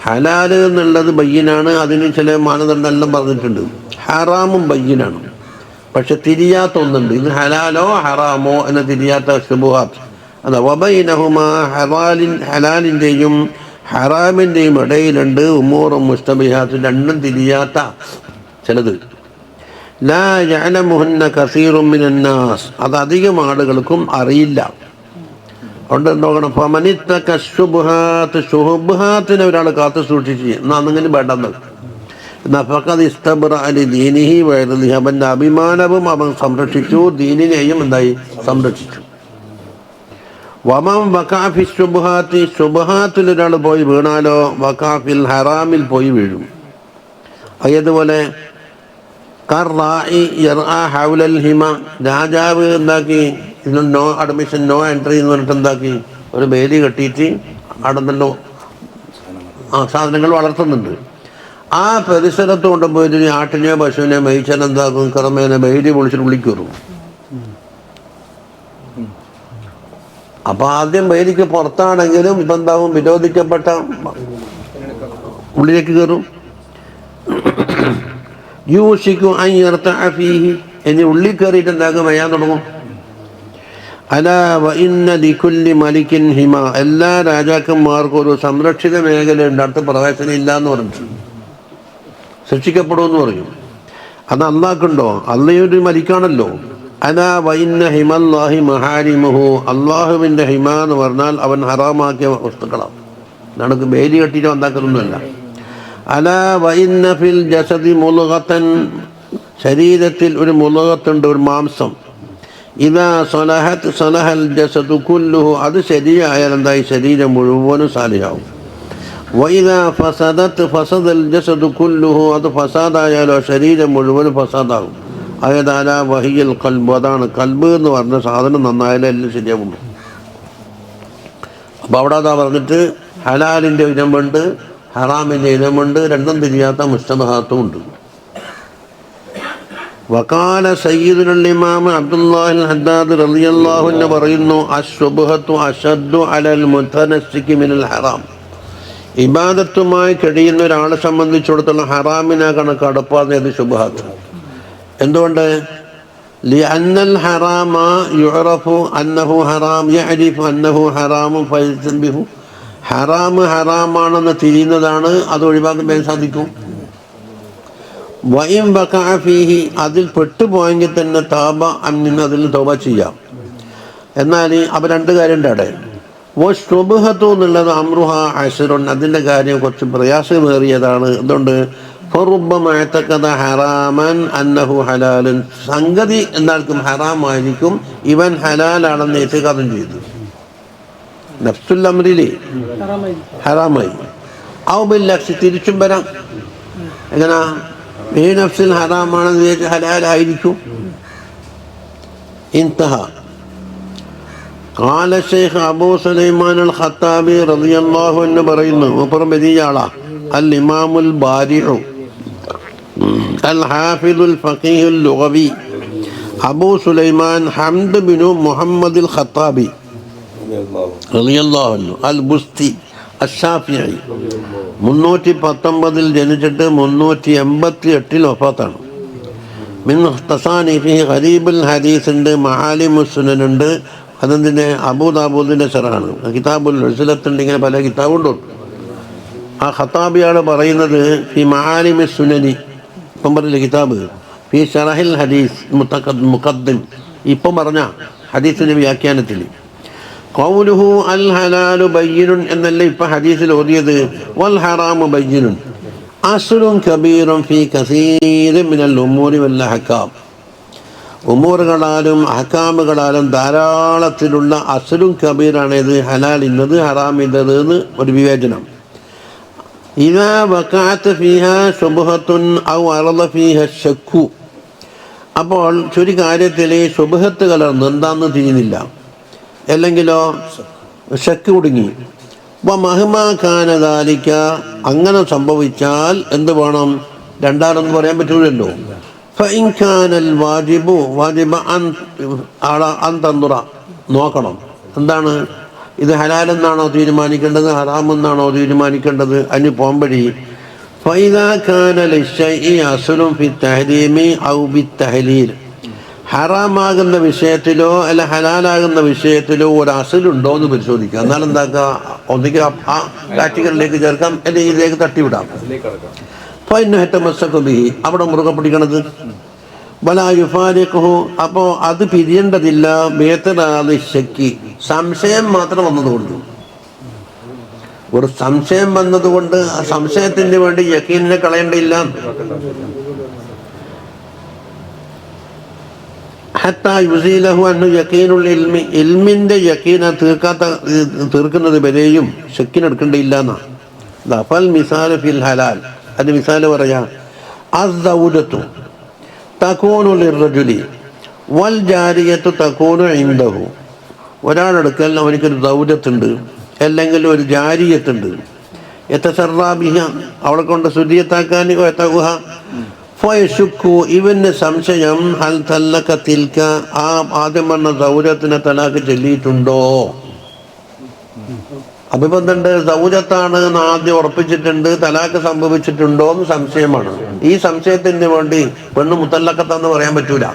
ഹലാല് എന്നുള്ളത് ബയ്യനാണ്, അതിന് ചില മാനദണ്ഡമെല്ലാം പറഞ്ഞിട്ടുണ്ട്. ഹറാമും ബയ്യനാണ്, പക്ഷെ തിരിയാത്ത ഒന്നുണ്ട്. ഇത് ഹലാലോ ഹറാമോ എന്ന് തിരിയാത്ത ശുബുഹാത്ത്. അതാ വബൈനഹുമാ, ഹലാലിൻ്റെയും ഹറാമിൻ്റെയും ഇടയിലുണ്ട് ഉമൂറും മുസ്തബിഹാത്ത്, രണ്ടും തിരിയാത്ത ചിലത്. ലാ യഅലമുഹുന്ന കസീറും മിനന്നാസ്, അത് അധികം ആളുകൾക്കും അറിയില്ല. അതുകൊണ്ട് നോക്കണം, ഫമനിത്തക ശുബ്ഹാത്ത്, ശുബ്ഹാത്തിനെ ഒരാൾ കാത്തു സൂക്ഷിച്ച് എന്നാൽ അന്നിങ്ങനെ വേണ്ടെന്ന് ഫഖദ് ഇസ്തബ്റഅ ലിദീനിഹി വഇർദിഹി, അവൻ്റെ അഭിമാനവും അവൻ സംരക്ഷിച്ചു, ദീനിനെയും എന്തായി സംരക്ഷിച്ചു. വമൻ വഖഅ ഫി ശുബ്ഹാത്തി, ശുബ്ഹാത്തിൽ ഒരാൾ പോയി വീണാലോ വഖഅ ഫിൽ ഹറാമിൽ പോയി വീഴും. അതുപോലെ കർറാഇ യർആ ഹൗലൽ ഹിമ, രാജാവ് എന്താക്കി ഇതിന് നോ അഡ്മിഷൻ നോ എൻട്രി എന്ന് പറഞ്ഞിട്ട് എന്താക്കി ഒരു വേലി കെട്ടിയിട്ട് അവിടെ നിന്നല്ലോ സാധനങ്ങൾ വളർത്തുന്നുണ്ട്. ആ പരിസരത്ത് കൊണ്ടുപോയിട്ട് ആട്ടിനെയോ പശുവിനെ മേയിച്ചാൽ എന്താക്കും, ക്രമേണ വേലി പൊളിച്ചിട്ട് ഉള്ളിൽ കയറും. അപ്പം ആദ്യം വേലിക്ക് പുറത്താണെങ്കിലും ഇപ്പം എന്താവും, വിരോധിക്കപ്പെട്ട ഉള്ളിലേക്ക് കയറും. യൂഷിക്കു അൻ യർതഅ ഫീഹി, ഇനി ഉള്ളിൽ കയറിയിട്ട് എന്താക്കും, വയ്യാൻ തുടങ്ങും. അലാ വ ഇന്ന ലികുല്ലി മലിക്കിൻ ഹിമ, എല്ലാ രാജാക്കന്മാർക്കും ഒരു സംരക്ഷിത മേഖലയുണ്ട്, അടുത്ത പ്രവേശനം ഇല്ല എന്ന് പറഞ്ഞു, ശിക്ഷിക്കപ്പെടുമെന്ന് പറയും. അത് അള്ളാഹ്ക്കുണ്ടോ? അള്ളയൊരു മലിക്കാണല്ലോ. അലാ വ ഇന്ന ഹിമല്ലാഹി മഹാരിമുഹു, അള്ളാഹുവിൻ്റെ ഹിമ എന്ന് പറഞ്ഞാൽ അവൻ ഹറാമാക്കിയ വസ്തുക്കളാണ്. നമുക്ക് വേലി കെട്ടിയിട്ട് ഉണ്ടാക്കുന്നൊന്നുമല്ല. അലാ വ ഇന്ന ഫിൽ ജസദി മുളുഗത്തൻ, ശരീരത്തിൽ ഒരു മുളുഗത്തുണ്ട്, ഒരു മാംസം. ഇദാ സലഹത് സലഹൽ ജസദു കുല്ലുഹു, അത് ശരിയായാൽ എന്തായി, ശരീരം മുഴുവനും സാലിഹാവും. വൈദാ ഫസദത്ത് ഫസദൽ ജസദു കുല്ലുഹു, അത് ഫസാദായാലോ ശരീരം മുഴുവൻ ഫസാദാകും. അതാല വഹിയൽ കൽബ്, അതാണ് കൽബ് എന്ന് പറഞ്ഞ സാധനം നന്നായാലേ എല്ലാം ശരിയാവുള്ളൂ. അപ്പോൾ അവിടെ അതാ പറഞ്ഞിട്ട് ഹലാലിൻ്റെ ഇനമുണ്ട്, ഹറാമിൻ്റെ ഇനമുണ്ട്, രണ്ടും തിരിയാത്ത മുസ്തബഹാത്തും ഉണ്ട്. വഖാല സയ്യിദുൽ ഇമാം അബ്ദുല്ലാഹിൽ ഹദ്ദാദ് റളിയല്ലാഹു അൻഹു പറയുന്നു, അശ്ശുബ്ഹത്തു അശദ്ദു അലൽ മുതനസ്സികി മിനൽ ഹറാം. ഇബാദത്തുമായി കഴിയുന്ന ഒരാളെ സംബന്ധിച്ചിടത്തോളം ഹറാമിനെ കണക്കടുപ്പാതെ ശുബ്ഹത്ത്. എന്തുകൊണ്ട്? ലിഅന്നൽ ഹറാമ യുഅറഫു അന്നഹു ഹറാം യഅരിഫു അന്നഹു ഹറാമു ഫയസ്തൻബിഹു. ഹറാമ് ഹറാമാണെന്ന് തിരിയുന്നതാണ്, അത് ഒഴിവാക്കാൻ സാധിക്കും. വഇൻ വഖഅ ഫീഹി, അതിൽ പെട്ടുപോയെങ്കിൽ തന്നെ തൗബ അന്നിന് അതിൽ തൗബ ചെയ്യാം. എന്നാൽ അപ്പോൾ രണ്ട് കാര്യമുണ്ട് അവിടെ. വശുബ്ഹത്തു എന്നുള്ളത് അംറുഹ അശ്റുൻ, അതിൻ്റെ കാര്യം കുറച്ച് പ്രയാസമേറിയതാണ്. എന്തുകൊണ്ട്? ഫറുബ്ബമ അഅതഖദ ഹറാമൻ അന്നഹു ഹലാലൻ, സംഗതി എന്താൾക്കും ഹറാമായിരിക്കും, ഇവൻ ഹലാലാണെന്ന് ഇഅ്തിഖാദും ചെയ്തു. നഫ്സുൽ അംറിലെ ഹറാമായി. ഔ ബിൽ അക്സ്, തിരിച്ചും വരാം. എങ്ങനെ? ഈ നഫ്സിൽ ഹറാമാണെന്ന് വിചാരിച്ച് ഹലാലായിരിക്കും. ഇൻതഹ. ഖാല ശൈഖ് അബൂ സുലൈമാൻ അൽ ഖത്താബി റളിയല്ലാഹു അൻഹു പറയുന്നു, മൂപ്പർ വലിയ ആളാ, അൽ ഇമാമുൽ ബാരിഉ അൽ ഹാഫിദുൽ ഫഖീഹുൽ ലുഗവി അബൂ സുലൈമാൻ ഹംദ് ബിനു മുഹമ്മദ് അൽ ഖത്താബി റളിയല്ലാഹു അൻഹു അൽ ബുസ്തി അശ്ശാഫിഈ 319 ജനിച്ചിട്ട് 388 വഫാത്താണ്. മിൻ തസാനിഫി ഖരീബുൽ ഹദീസ് ഉണ്ട്, മആലിമുസ് സുനൻ ഉണ്ട്. അതെന്തിൻ്റെ? അബൂദാബൂദിൻ്റെ ശറഹാണ്. കിതാബുൽ ഉസ്ലത്തുണ്ട്. ഇങ്ങനെ പല കിതാബുണ്ട്. ആ ഖത്താബിയാണ് പറയുന്നത് ഫി മആലിമിസ് സുനനി, ഇപ്പം പറഞ്ഞില്ല കിതാബ്, ഫി ശറഹിൽ ഹദീസ് മുഖദ്ദിം, ഇപ്പം പറഞ്ഞ ഹദീസിൻ്റെ വ്യാഖ്യാനത്തിൽ ഖൗലുഹു അൽ ഹലാലു ബയ്യിനുൻ എന്നല്ല ഇപ്പം ഹദീസിൽ ഓതിയത്. വൽ ഹറാമു ബയ്യിനുൻ അസ്ലുൻ കബീറുൻ ഫി കസീരിൻ മിനൽ ഉമൂരി വൽ അഹ്കാം. ഉമൂറുകളാലും അഹ്കാമുകളാലും ധാരാളത്തിലുള്ള അസ്ലുൻ കബീറാണ് ഇത്, ഹലാൽ ഇന്നത് ഹറാം ഇന്നത് എന്ന് ഒരു വിവേചനം. ഇദാ വഖഅത ഫീഹാ ശുബ്ഹത്തുൻ ഔ അറദ ഫീഹാ ശക്കു. അപ്പോൾ ഒരു കാര്യത്തിൽ ശുബ്ഹത്ത് കലർന്ന് എന്താണെന്ന് തിരിയുന്നില്ല, അല്ലെങ്കിലോ ശക്ക് കുടുങ്ങി. മഹ്മാ കാന ദാലിക, അങ്ങനെ സംഭവിച്ചാൽ എന്ത് വേണം? രണ്ടാറൊന്നും പറയാൻ പറ്റൂലല്ലോ. ഫഇൻ കാനൽ വാജിബു വാജിബ അൻ തൻദുറ, നോക്കണം എന്താണ് ഇത്, ഹലാലെന്നാണോ തീരുമാനിക്കേണ്ടത്, ഹറാമെന്നാണോ തീരുമാനിക്കേണ്ടത്? അതിന് പോകുമ്പഴി ഫഇദാ കാന ലിശ്ശൈഇ അസ്ലുൻ ഫി തഹ്രീമി ഔ ബിത്തഹ്ലീൽ, ഹറാമാകുന്ന വിഷയത്തിലോ അല്ല ഹലാലാകുന്ന വിഷയത്തിലോ ഒരു അസലുണ്ടോ എന്ന് പരിശോധിക്കുക. എന്നാലും എന്താക്കുക? ഒന്നിക്ക് ആ കാറ്റഗറിയിലേക്ക് ചേർക്കാം, അല്ലെങ്കിൽ ഇതിലേക്ക് തട്ടിവിടാം. ഫൈനഹത്തമസ്സഖുബിഹി, അവിടെ മുറുകെ പിടിക്കണത്. വലാ യുഫാരിഖുഹു, അപ്പോൾ അത് പിരിയേണ്ടതില്ല. ബേത്തറാദി ശക്കി, സംശയം മാത്രം വന്നതുകൊണ്ട്. ഒരു സംശയം വന്നതുകൊണ്ട് ആ സംശയത്തിന് വേണ്ടി യഖീനിനെ കളയേണ്ടയില്ല. ഹത്താ യുസീലഹു അന്നു യഖീനുൽ ഇൽമി, ഇൽമിൻ്റെ യഖീന തീർക്കുന്നത് വരെയും ശക്കിനെടുക്കേണ്ടിയില്ല എന്നാണ്. ഫൽ മിസാലു ഫിൽ ഹലാൽ, അത് മിസാല് പറയാം. അസ്സൗജത്തു തകൂനു ലിർറജുലി വൽ ജാരിയത്തു തകൂനു ഇൻദഹു. ഒരാളെടുക്കൽ അവനിക്കൊരു സൗജത്തുണ്ട്, അല്ലെങ്കിൽ ഒരു ജാരിയത്തുണ്ട്. യതസറ ബിഹ, അവളെ കൊണ്ട് ശുദ്ധിയത്താക്കാൻ യതഉഹ ഫയശുക്കു, ഇവന് സംശയം ഹൽ തല്ലക തിൽക, ആ ആദ്യം പറഞ്ഞ സൗജത്തിനെ തലാക്ക് ചൊല്ലിയിട്ടുണ്ടോ? അഭിബന്ധമുണ്ട്, സൗജത്താണ് എന്ന് ആദ്യം ഉറപ്പിച്ചിട്ടുണ്ട്, തലാക്ക് സംഭവിച്ചിട്ടുണ്ടോ എന്ന് സംശയമാണ്. ഈ സംശയത്തിന് വേണ്ടി പെണ്ണ് മുത്തല്ലക്കത്തെന്ന് പറയാൻ പറ്റൂല.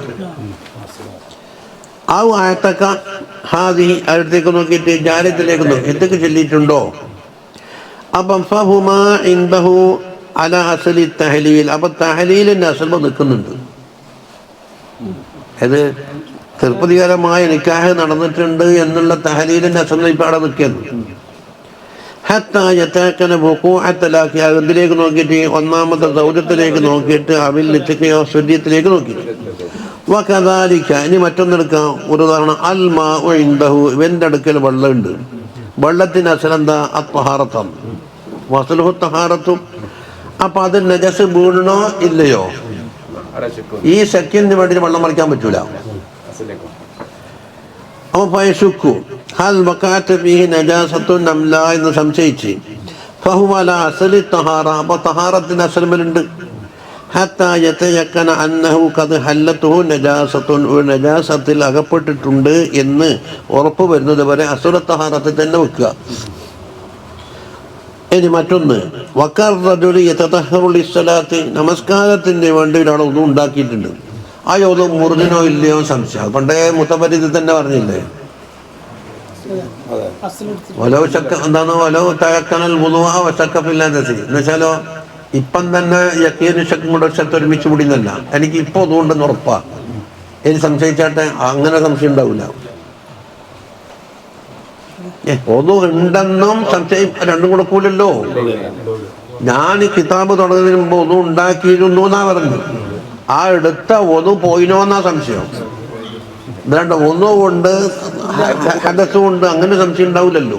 ആ ആയത്തക്ക ഹാദി അടുത്തേക്ക് നോക്കിയിട്ട് ജാര്യത്തിലേക്ക് നോക്കി ഇതൊക്കെ ചൊല്ലിയിട്ടുണ്ടോ? അപ്പം ഫഹുമാ ഇൻദഹു അല അസലി തഹലീൽ, അപ്പം തഹലീലിൻ്റെ അസൽ നിൽക്കുന്നുണ്ട്. അത് തൃപ്തികരമായ നിക്കാഹ് നടന്നിട്ടുണ്ട് എന്നുള്ള തഹലീലിൻ്റെ അസൽ ഇപ്പം അവിടെ നിൽക്കുന്നു. അതിലേക്ക് നോക്കിയിട്ട് ഒന്നാമത്തെ സൗജത്തിലേക്ക് നോക്കിയിട്ട് അവിലിക്കയോ ശുദ്ധ്യത്തിലേക്ക് നോക്കി. വകദാലിക, ഇനി മറ്റൊന്നെടുക്കാം. ഒരു ഉദാഹരണം, അൽ മാഉ ഇൻദഹു, ഇവൻ്റെ അടുക്കൽ വെള്ളമുണ്ട്. വെള്ളത്തിന് അസലെന്താ? അത്വഹാറത്താണ്. വസ്ലുഹു തഹാറത്തും. അപ്പം അത് നജസ് വീണോ ഇല്ലയോ, ഈ ശക്കിന് വേണ്ടി വെള്ളം മറിക്കാൻ പറ്റൂല. അപ്പോൾ ഫയശുക്കു ഹൽ വഖഅത ഫീഹി നജാസത്തുൻ അം ലാ എന്ന് സംശയിച്ച് ഫഹുവ അലാ അസ്ലി തഹാറ, അപ്പോൾ തഹാറത്തിൻ്റെ അസ്ലുമലുണ്ട്. ഹത്താ യതയക്കന അന്നഹു ഖദ് ഹല്ലത്തുഹു നജാസത്തുൻ, ഒരു നജാസത്തിൽ അകപ്പെട്ടിട്ടുണ്ട് എന്ന് ഉറപ്പ് വരുന്നത് വരെ അസ്ലു തഹാറത്തിൽ തന്നെ വെക്കുക. ഇനി മറ്റൊന്ന്, വഖർ റജുലി യതതഹറു ലിസ്സലാത്തി, നമസ്കാരത്തിന് വേണ്ടി ഒരാൾ ഒന്നും ഉണ്ടാക്കിയിട്ടുണ്ട്. ആ യോതും മുറിഞ്ഞോ ഇല്ലയോ സംശയം. പണ്ടേ മുത്തപരിധി തന്നെ പറഞ്ഞില്ലേ, വലോ ശക്ക എന്താണ് വലോ തയക്കനൽ വുളുഅ വശക്ക ഫിൽ ഹദസി എന്ന് വെച്ചാലോ, ഇപ്പം തന്നെ യക്കീനും ശക്കും കൂടെ ശക്തി ഒരുമിച്ച് കൂടിയെന്നല്ല, എനിക്ക് ഇപ്പോൾ അതുകൊണ്ടെന്ന് ഉറപ്പാ, ഇനി സംശയിച്ചാട്ടെ, അങ്ങനെ സംശയം ഉണ്ടാവില്ല. ഒതു ഉണ്ടെന്നും സംശയം രണ്ടും കൊടുക്കൂലല്ലോ. ഞാൻ കിതാബ് തുടങ്ങുന്നതിന് മുമ്പ് ഒതു ഉണ്ടാക്കിയിരുന്നു എന്നാ പറഞ്ഞു, ആ എടുത്ത ഒതു പോയിനോന്നാ സംശയം. അതാണ്ട് ഒന്നു കൊണ്ട് ഹദസ് കൊണ്ട് അങ്ങനെ സംശയം ഉണ്ടാവില്ലല്ലോ.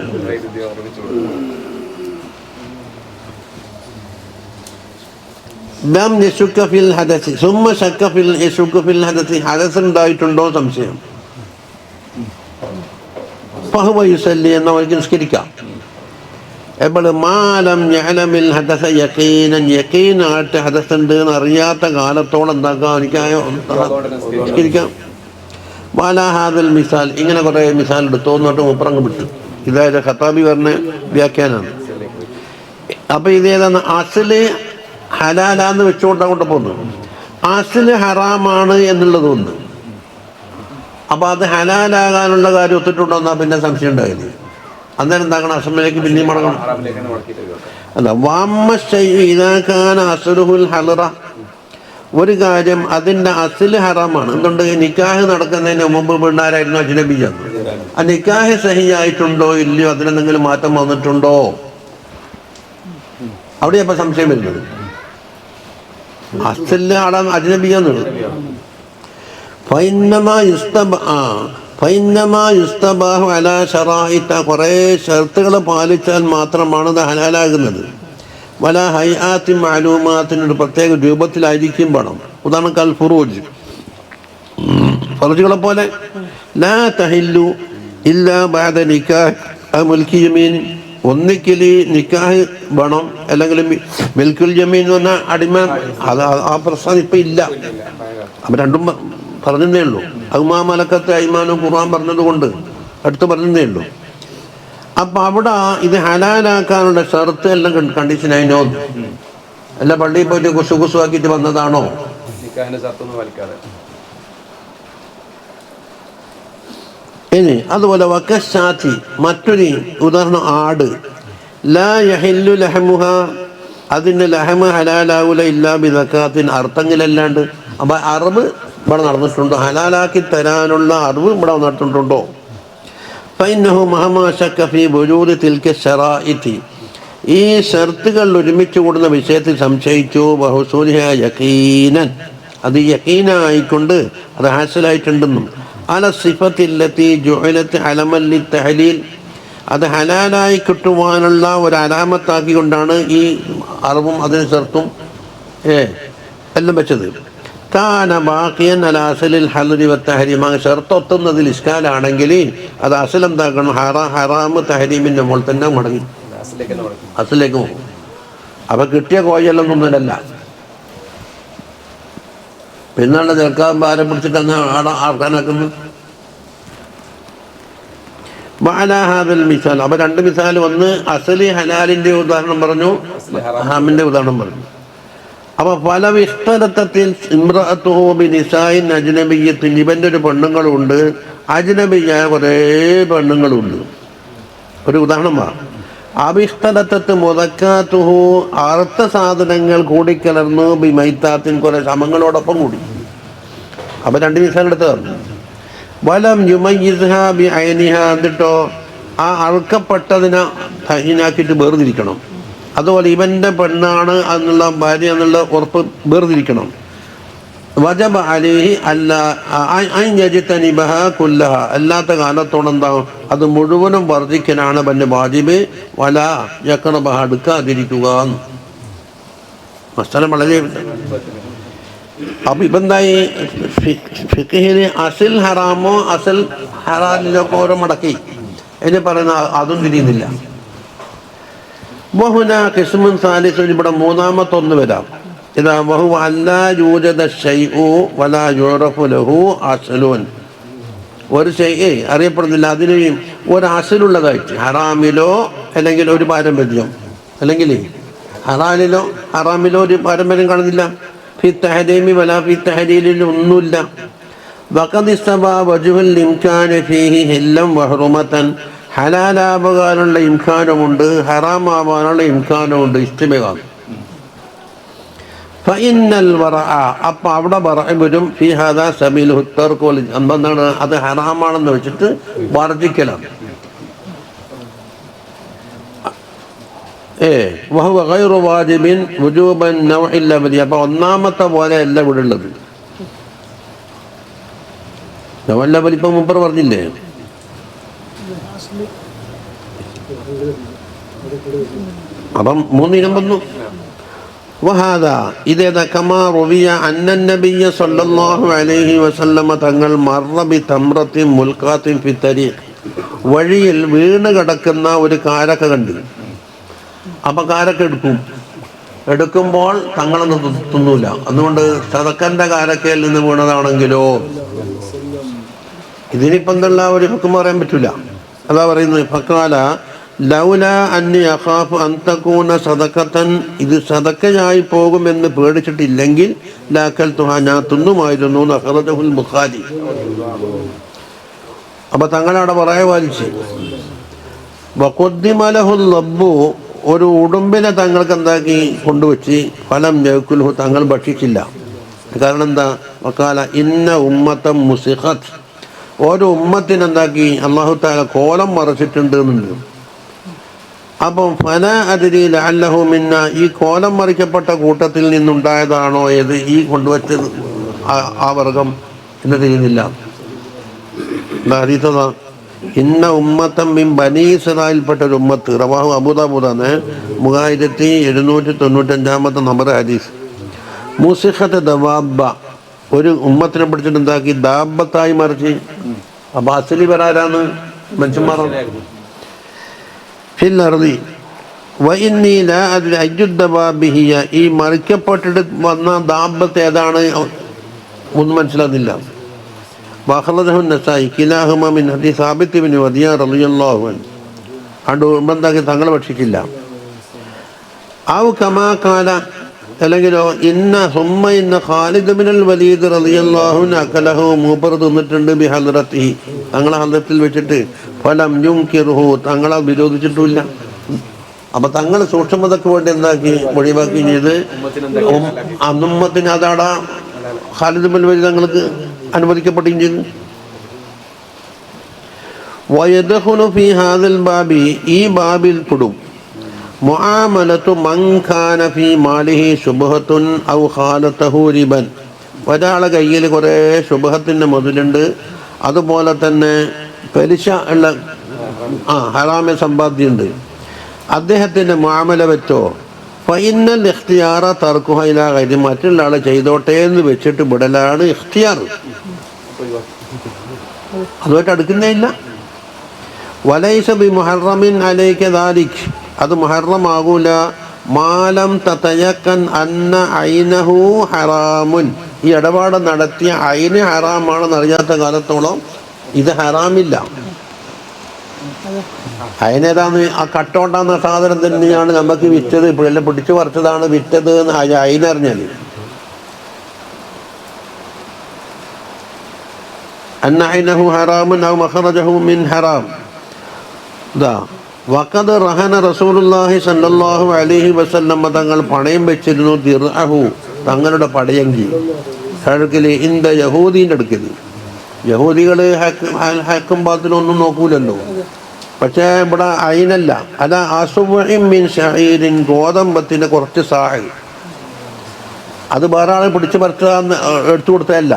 ഹദസ് ഉണ്ടായിട്ടുണ്ടോ സംശയം, ഫഹുവയുസല്ലി എന്ന വഴിക്ക് നിസ്കരിക്കാം. എപ്പോഴും മാലം യഅലമിൽ ഹദസ യഖീനൻ, യഖീനായിട്ട് ഹദസ് ഉണ്ട് എന്ന് അറിയാത്ത കാലത്തോളം എന്താക്കാം, എനിക്ക് നിസ്കരിക്കാം. വാലാഹാദൽ മിസാൽ, ഇങ്ങനെ കുറേ മിസാൽ എടുത്തു എന്നിട്ട് മൂപ്പറങ്ങ് വിട്ടു. ഇതായത് ഖത്താബി പറഞ്ഞ വ്യാഖ്യാനാണ്. അപ്പം ഇതേതാണ് അസ്ല് ഹലാലാന്ന് വെച്ചുകൊണ്ടാണ് കൊണ്ട് പോകുന്നത്. അസ്ല് ഹറാമാണ് എന്നുള്ളത് ഒന്ന്. അപ്പം അത് ഹലാലാകാനുള്ള കാര്യം ഒത്തിട്ടുണ്ടോന്നാ പിന്നെ സംശയം ഉണ്ടായില്ല. അന്നേരം എന്താക്കണം, അസമിലേക്ക് പിന്നെയും മടങ്ങണം. അല്ല വാമ്മ അസ്ലുഹുൽ ഹലറ, ഒരു കാര്യം അതിൻ്റെ അസ്ല് ഹറാമാണ്. എന്തുകൊണ്ട്, നിക്കാഹ് നടക്കുന്നതിന് മുമ്പ് പിള്ളേരായിരുന്നു അജ്നബിയാണ്. ആ നിക്കാഹ് സഹിയായിട്ടുണ്ടോ ഇല്ലയോ, അതിനെന്തെങ്കിലും മാറ്റം വന്നിട്ടുണ്ടോ, അവിടെ അപ്പം സംശയം വരുന്നത്. അസ്ല് ആടാ അജ്നബിയാന്നുള്ളത്. കുറേ ഷർത്തുകൾ പാലിച്ചാൽ മാത്രമാണ് ഇത് ഹലാലാകുന്നത്. വല ഹൈആത്തി മാലൂമാത്തിനൊരു പ്രത്യേക രൂപത്തിലായിരിക്കും വേണം. ഉദാഹരണം കൽ ഫുറൂജ്, ഫർജുകളെ പോലെ. ലാ തഹില്ലു ഇല്ലാ ബഅദ നിക്കാഹ് മുൽക്കി യമീൻ, ഒന്നിക്കൽ നിക്കാഹ് വേണം, അല്ലെങ്കിൽ മിൽക്കുൽ യമീൻ എന്ന് പറഞ്ഞാൽ അടിമ. അത് ആ പ്രശ്നം ഇപ്പം ഇല്ല. അപ്പം രണ്ടും പറഞ്ഞതേ ഉള്ളൂ. അഹ്മാ മലക്കത്തെ അയ്മാനും ഖുർആൻ പറഞ്ഞത് കൊണ്ട് അടുത്ത് പറഞ്ഞതേ ഉള്ളൂ. അപ്പം അവിടെ ഇത് ഹലാലാക്കാനുള്ള ഷർത്ത് എല്ലാം കണ്ടീഷൻ അതിനോ അല്ല, പള്ളിയിൽ പോയിട്ട് കുസു ആക്കിയിട്ട് വന്നതാണോ? ഇനി അതുപോലെ വക്കശാത്തി, മറ്റൊരു ഉദാഹരണം ആട്. ലാ യഹില്ലു ലഹമുഹ, അതിൻ്റെ ലഹമ ഹലാലാവൂല ഇല്ലാ ബിസക്കാത്തിന്, അർത്ഥങ്ങളല്ലാണ്ട്. അപ്പം അറിവ് ഇവിടെ നടന്നിട്ടുണ്ടോ, ഹലാലാക്കി തരാനുള്ള അറിവ് ഇവിടെ നടന്നിട്ടുണ്ടോ? ഫൈനഹു മഹമാ ശക്ക ഫീ വജൂദി തിൽക ശറാഇതി, ഈ ഷർത്തുകൾ ഒരുമിച്ച് കൂടുന്ന വിഷയത്തിൽ സംശയിച്ചു. ബഹുസൂലിഹ യഖീനൻ, അത് യഖീനായിക്കൊണ്ട് അത് ഹാസിലായിട്ടുണ്ടെന്നും. അല സിഫത്തില്ലത്തി ജുഇലത്ത് അലമൻ ലിത്തഹലീൽ, അത് ഹലാലായി കിട്ടുവാനുള്ള ഒരു അലാമത്താക്കിക്കൊണ്ടാണ് ഈ അറിവും അതിന് ഷർത്തും എല്ലാം വെച്ചത്. കാന ബാഖിയൻ അല അസ്ലിൽ ഹൽരി വത്തഹരീം, ഷർത്തൊത്തുന്നതിൽ ഇഷ്കാലാണെങ്കിൽ അത് അസ്ൽ എന്താക്കണം, ഹറാമ് തഹരീമിൻ്റെ മുകളിൽ തന്നെ മടങ്ങി അസ്ലിലേക്ക് പോകും. അപ്പം കിട്ടിയ കോയെല്ലാം ഒന്നുമില്ല. പിന്നാണ് ചേർക്കാൻ ഭാരം പിടിച്ചിട്ട് ആർക്കാനാക്കുന്നു. വാലാഹാദൽ മിസാൽ, അപ്പം രണ്ട് മിസാൽ, ഒന്ന് അസ്ലി ഹലാലിൻ്റെ ഉദാഹരണം പറഞ്ഞു, ഹറാമിൻ്റെ ഉദാഹരണം പറഞ്ഞു. അപ്പോൾ പല വിസ്തരത്തിൽ ഇമ്രഅത്തുഹു ബിനിസായിൻ അജ്നബിയ്യത്തിൻ, ഇവൻ്റെ ഒരു പെണ്ണുങ്ങളുണ്ട്, അജ്നബിയായ കുറേ പെണ്ണുങ്ങളുണ്ട്. ഒരു ഉദാഹരണം പറ. അവിസ്തരത്തത്ത് മുതക്കാത്തുഹു, അർത്ഥ സാധനങ്ങൾ കൂടിക്കലർന്നു ബിമൈത്താത്തിൻ, കുറേ ശമങ്ങളോടൊപ്പം കൂടി. അപ്പം രണ്ട് മിസാലെടുത്ത് പറഞ്ഞു. വലം യുമയ്യിസ്ഹ ബി ഐനിഹ, എന്നിട്ടോ ആ അറുക്കപ്പെട്ടതിനെ തഹീനാക്കിയിട്ട് വേർതിരിക്കണം. അതുപോലെ ഇവൻ്റെ പെണ്ണാണ് എന്നുള്ള ഭാര്യ എന്നുള്ള ഉറപ്പ് വേർതിരിക്കണം. വജബ അലൈഹി അല്ലാ കുല്ലഹ അല്ലാത്ത കാലത്തോളം എന്താവും അത് മുഴുവനും വർദ്ധിക്കലാണ് പന്റെ വാജിബ്. വല യഖറബഹ അടുക്കാതിരിക്കുക. മസ്തലം വളരെ. അപ്പൊ ഇപ്പെന്തായി ഫിഖ്ഹില് അസിൽ ഹറാമോ അസിൽ ഹറാലിലൊക്കെ ഓരോ മടക്കി എന്ന് പറയുന്ന അതും തിരിയുന്നില്ല. വഹുന ഖിസ്മുൻ സാലിസുൻ ഇവിടെ മൂന്നാമത്തെ ഒന്ന് വരാം. ഇതാ വഹുവ അല്ലാ യൂജദ ശൈഉ വലാ യുറഫു ലഹു അസ്ലുൻ. ഒരു ശൈഅ് അറിയപ്പെടുന്നില്ല, അതിന് ഒരു അസ്ലുള്ളതായിട്ട് ഹറാമിലോ അല്ലെങ്കിൽ ഒരു പാരമ്പര്യം, അല്ലെങ്കിൽ ഹറാമിലോ ഒരു പാരമ്പര്യം കാണുന്നില്ല. ഫി തഹരീമി വലാ ഫി തഹരീലിൽ ഒന്നുമില്ല. വഖദ് ഇസ്തബാ വജ്ഹുൽ ഇംകാനി ഫീഹി ഹില്ലം വഹറുമതൻ. ഹലാലാവാനുള്ള ഇംകാനമുണ്ട്, ഹറാമാവാനുള്ള ഇംകാനമുണ്ട്. ഇസ്തിബാണ്. ഫഇന്നൽ വറഅ അപ്പൊ അവിടെ വറഅ വരും. ഫി ഹാദാ സബീലുഹു തർക് വൽ എന്താണ് അത് ഹറാമാണെന്ന് വെച്ചിട്ട് വർജിക്കലാണ്. വഹുവ ഗൈറു വാജിബിൻ വുജൂബൻ നൗഇൽ അബദി. അപ്പൊ ഒന്നാമത്തെ പോലെ അല്ല ഇവിടെ ഉള്ളത്. നൗഇൽ അബദി ഇപ്പൊ മുമ്പ് പറഞ്ഞില്ലേ. അപ്പം മൂന്നിനം വന്നു. വഹാദാ ഇതേതാ കമാ റുവിയ അന്നൻ നബിയ്യ സല്ലല്ലാഹു അലൈഹി വസല്ലമ തങ്ങൾ മർറ ബി തംറത്തിൻ മുൽഖാത്തിൻ ഫി തരീഖ്. വഴിയിൽ വീണ് കിടക്കുന്ന ഒരു കാരക്ക കണ്ടു. അപ്പൊ കാരക്ക എടുക്കുമ്പോൾ തങ്ങളൊന്നും തിന്നൂല. അതുകൊണ്ട് സദക്കന്റെ കാരക്കയിൽ നിന്ന് വീണതാണെങ്കിലോ ഇതിനിപ്പം എന്നുള്ള ഒരു ഹുക്കം പറയാൻ പറ്റൂല. അതാ പറയുന്നത് ഫഖാല ലൗല അന്നി അഖാഫു അൻ തകൂന സദഖതൻ. ഇത് സദക്കയായി പോകുമെന്ന് പേടിച്ചിട്ടില്ലെങ്കിൽ ലാക്കൽതുഹാ ഞാൻ തിന്നുമായിരുന്നു. അഖറജഹുൽ ബുഖാരി. അപ്പൊ തങ്ങളവിടെ പറയാ വാലിച്ച് വഖദ്ദിമ ലഹുൽ ലബ്ബു. ഒരു ഉടുമ്പിനെ തങ്ങൾക്ക് എന്താക്കി കൊണ്ടുവച്ച് ഫലം യഅ്കുൽഹു തങ്ങൾ ഭക്ഷിച്ചില്ല. കാരണം എന്താ? വഖാല ഇന്ന ഉമ്മത്തം മുസിഖത്ത്. ഓരോ ഉമ്മത്തിനെന്താക്കി അല്ലാഹു തആല കോലം മറിച്ചിട്ടുണ്ട് എന്നുണ്ട്. അപ്പം ഫല അദ്രി ലഅല്ലഹു മിന്ന. ഈ കോലം മറിക്കപ്പെട്ട കൂട്ടത്തിൽ നിന്നുണ്ടായതാണോ ഏത് ഈ കൊണ്ടുവച്ചത് ആ വർഗം എന്ന് തിരിയുന്നില്ല. ഹദീസതാ ഇന്ന ഉമ്മത്തം മിൻ ബനീ ഇസ്രായേൽപ്പെട്ട ഒരു ഉമ്മത്ത്. റവാഹു അബൂദാവൂദാണ്. 3795 നമ്പർ ഹദീസ്. മുസിഖത്ത് ദവാബ. ഒരു ഉമ്മത്തിനെ പിടിച്ചിട്ട് എന്താക്കി ദാബത്തായി മറിച്ച്. അപ്പൊ അസലി വരാരാണ്? മനുഷ്യന്മാരാണ്. ഫിൽ അർദി വഇന്നി ലാ അദ്രി അയ്യു ദവാബി ഹിയ. ഈ മറിക്കപ്പെട്ടിട്ട് വന്ന ദാബത്ത് ഏതാണ് ഒന്നും മനസ്സിലാകുന്നില്ല. വഖറജഹു നസായി കിലാഹുമ മിൻ ഹദീസ് സാബിത്ത് ഇബ്നു വദിയ റളിയല്ലാഹു അൻഹു. അണ്ട് ഉമ്മന്താക്കി തങ്ങൾ ഭക്ഷിച്ചില്ല. ഔ കമാ ഖാല അല്ലെങ്കിലോ ഇന്ന ഖാലിദ് ഇബ്നുൽ വലീദ് റളിയല്ലാഹു അൻഹു അകലഹു. മൂപ്പർ തിന്നിട്ടുണ്ട് ബി ഹദ്റത്തിഹി തങ്ങളെ ഹദ്റത്തിൽ വെച്ചിട്ട്. ഫലം യുൻകിറുഹു തങ്ങളെ വിരോധിച്ചിട്ടില്ല. അപ്പൊ തങ്ങൾ സൂക്ഷ്മതക്ക് വേണ്ടി എന്താക്കി ഒഴിവാക്കി ചെയ്ത് അന്നുമ്മത്തിന് അതാടാ ഖാലിദ് ഇബ്നുൽ വലീദ് തങ്ങൾക്ക് അനുവദിക്കപ്പെടുകയും ചെയ്തു. വയദ്ഖുലു ഫീ ഹാദൽ ബാബി. ഈ ബാബിൽ പെടും മുആമലത്തു മൻ കാന ഫീ മാലിഹി ശുബ്ഹത്തുൻ ഔ ഖാലതഹു റിബൻ. ഒരാളെ കയ്യിൽ കുറേ ശുബ്ഹത്തിന്റെ മുതലുണ്ട്, അതുപോലെ തന്നെ പലിശ ഉള്ള ഹറാമ സമ്പാദ്യമുണ്ട്. അദ്ദേഹത്തിന്റെ മുആമല വെച്ചോ ഫഇന്നൽ ഇഖ്തിയാറ തർക്കുഹ ഇലാ ഗൈരി. മറ്റുള്ള ആളെ ചെയ്തോട്ടെ എന്ന് വെച്ചിട്ട് വിടലാണ് ഇഖ്തിയാർ. അതുമായിട്ട് അടുക്കുന്നേ ഇല്ല. വലൈസ ബി മുഹറമിൻ അലൈക ദാലിക്. അത് മുഹറമാകൂല. മാലം തതയക്കൻ അന്ന ഐനഹു ഹറാമുൻ. ഈ ഇടപാട് നടത്തിയ ഐന് ഹറാമാണെന്ന് അറിയാത്ത കാലത്തോളം ഇത് ഹറാമില്ല. അതിനേതാന്ന് ആ കട്ടോണ്ടാന്ന സാധനം തന്നെയാണ് നമുക്ക് വിറ്റത്. ഇപ്പോഴെല്ലാം പിടിച്ചു പറിച്ചതാണ് വിറ്റത് എന്ന് അതിനറിഞ്ഞാൽ അന്ന ഐനഹു ഹറാമുൻ ഔ മഖറജഹു മിൻ ഹറാം. ഇതാ വഖദ് റഹന റസൂലുള്ളാഹി സ്വല്ലല്ലാഹു അലൈഹി വസല്ലം തങ്ങൾ പണയം വെച്ചിരുന്നു ദിർഅഹു തങ്ങളുടെ പടയങ്കി കഴുക്കില് ഇന്ത യഹൂദീൻ്റെ അടുക്കൽ. യഹൂദികൾ ഹക്കും ബാത്തിലൊന്നും നോക്കൂലല്ലോ. പക്ഷേ ഇവിടെ അയിനല്ല, അതാ അസുബഇൻ മിൻ ശഈരിൻ ഗോതമ്പത്തിൻ്റെ കുറച്ച് സാഹ് അത് വേറെ ആളെ പിടിച്ചു പറിച്ചതാന്ന് എടുത്തു കൊടുത്തതല്ല.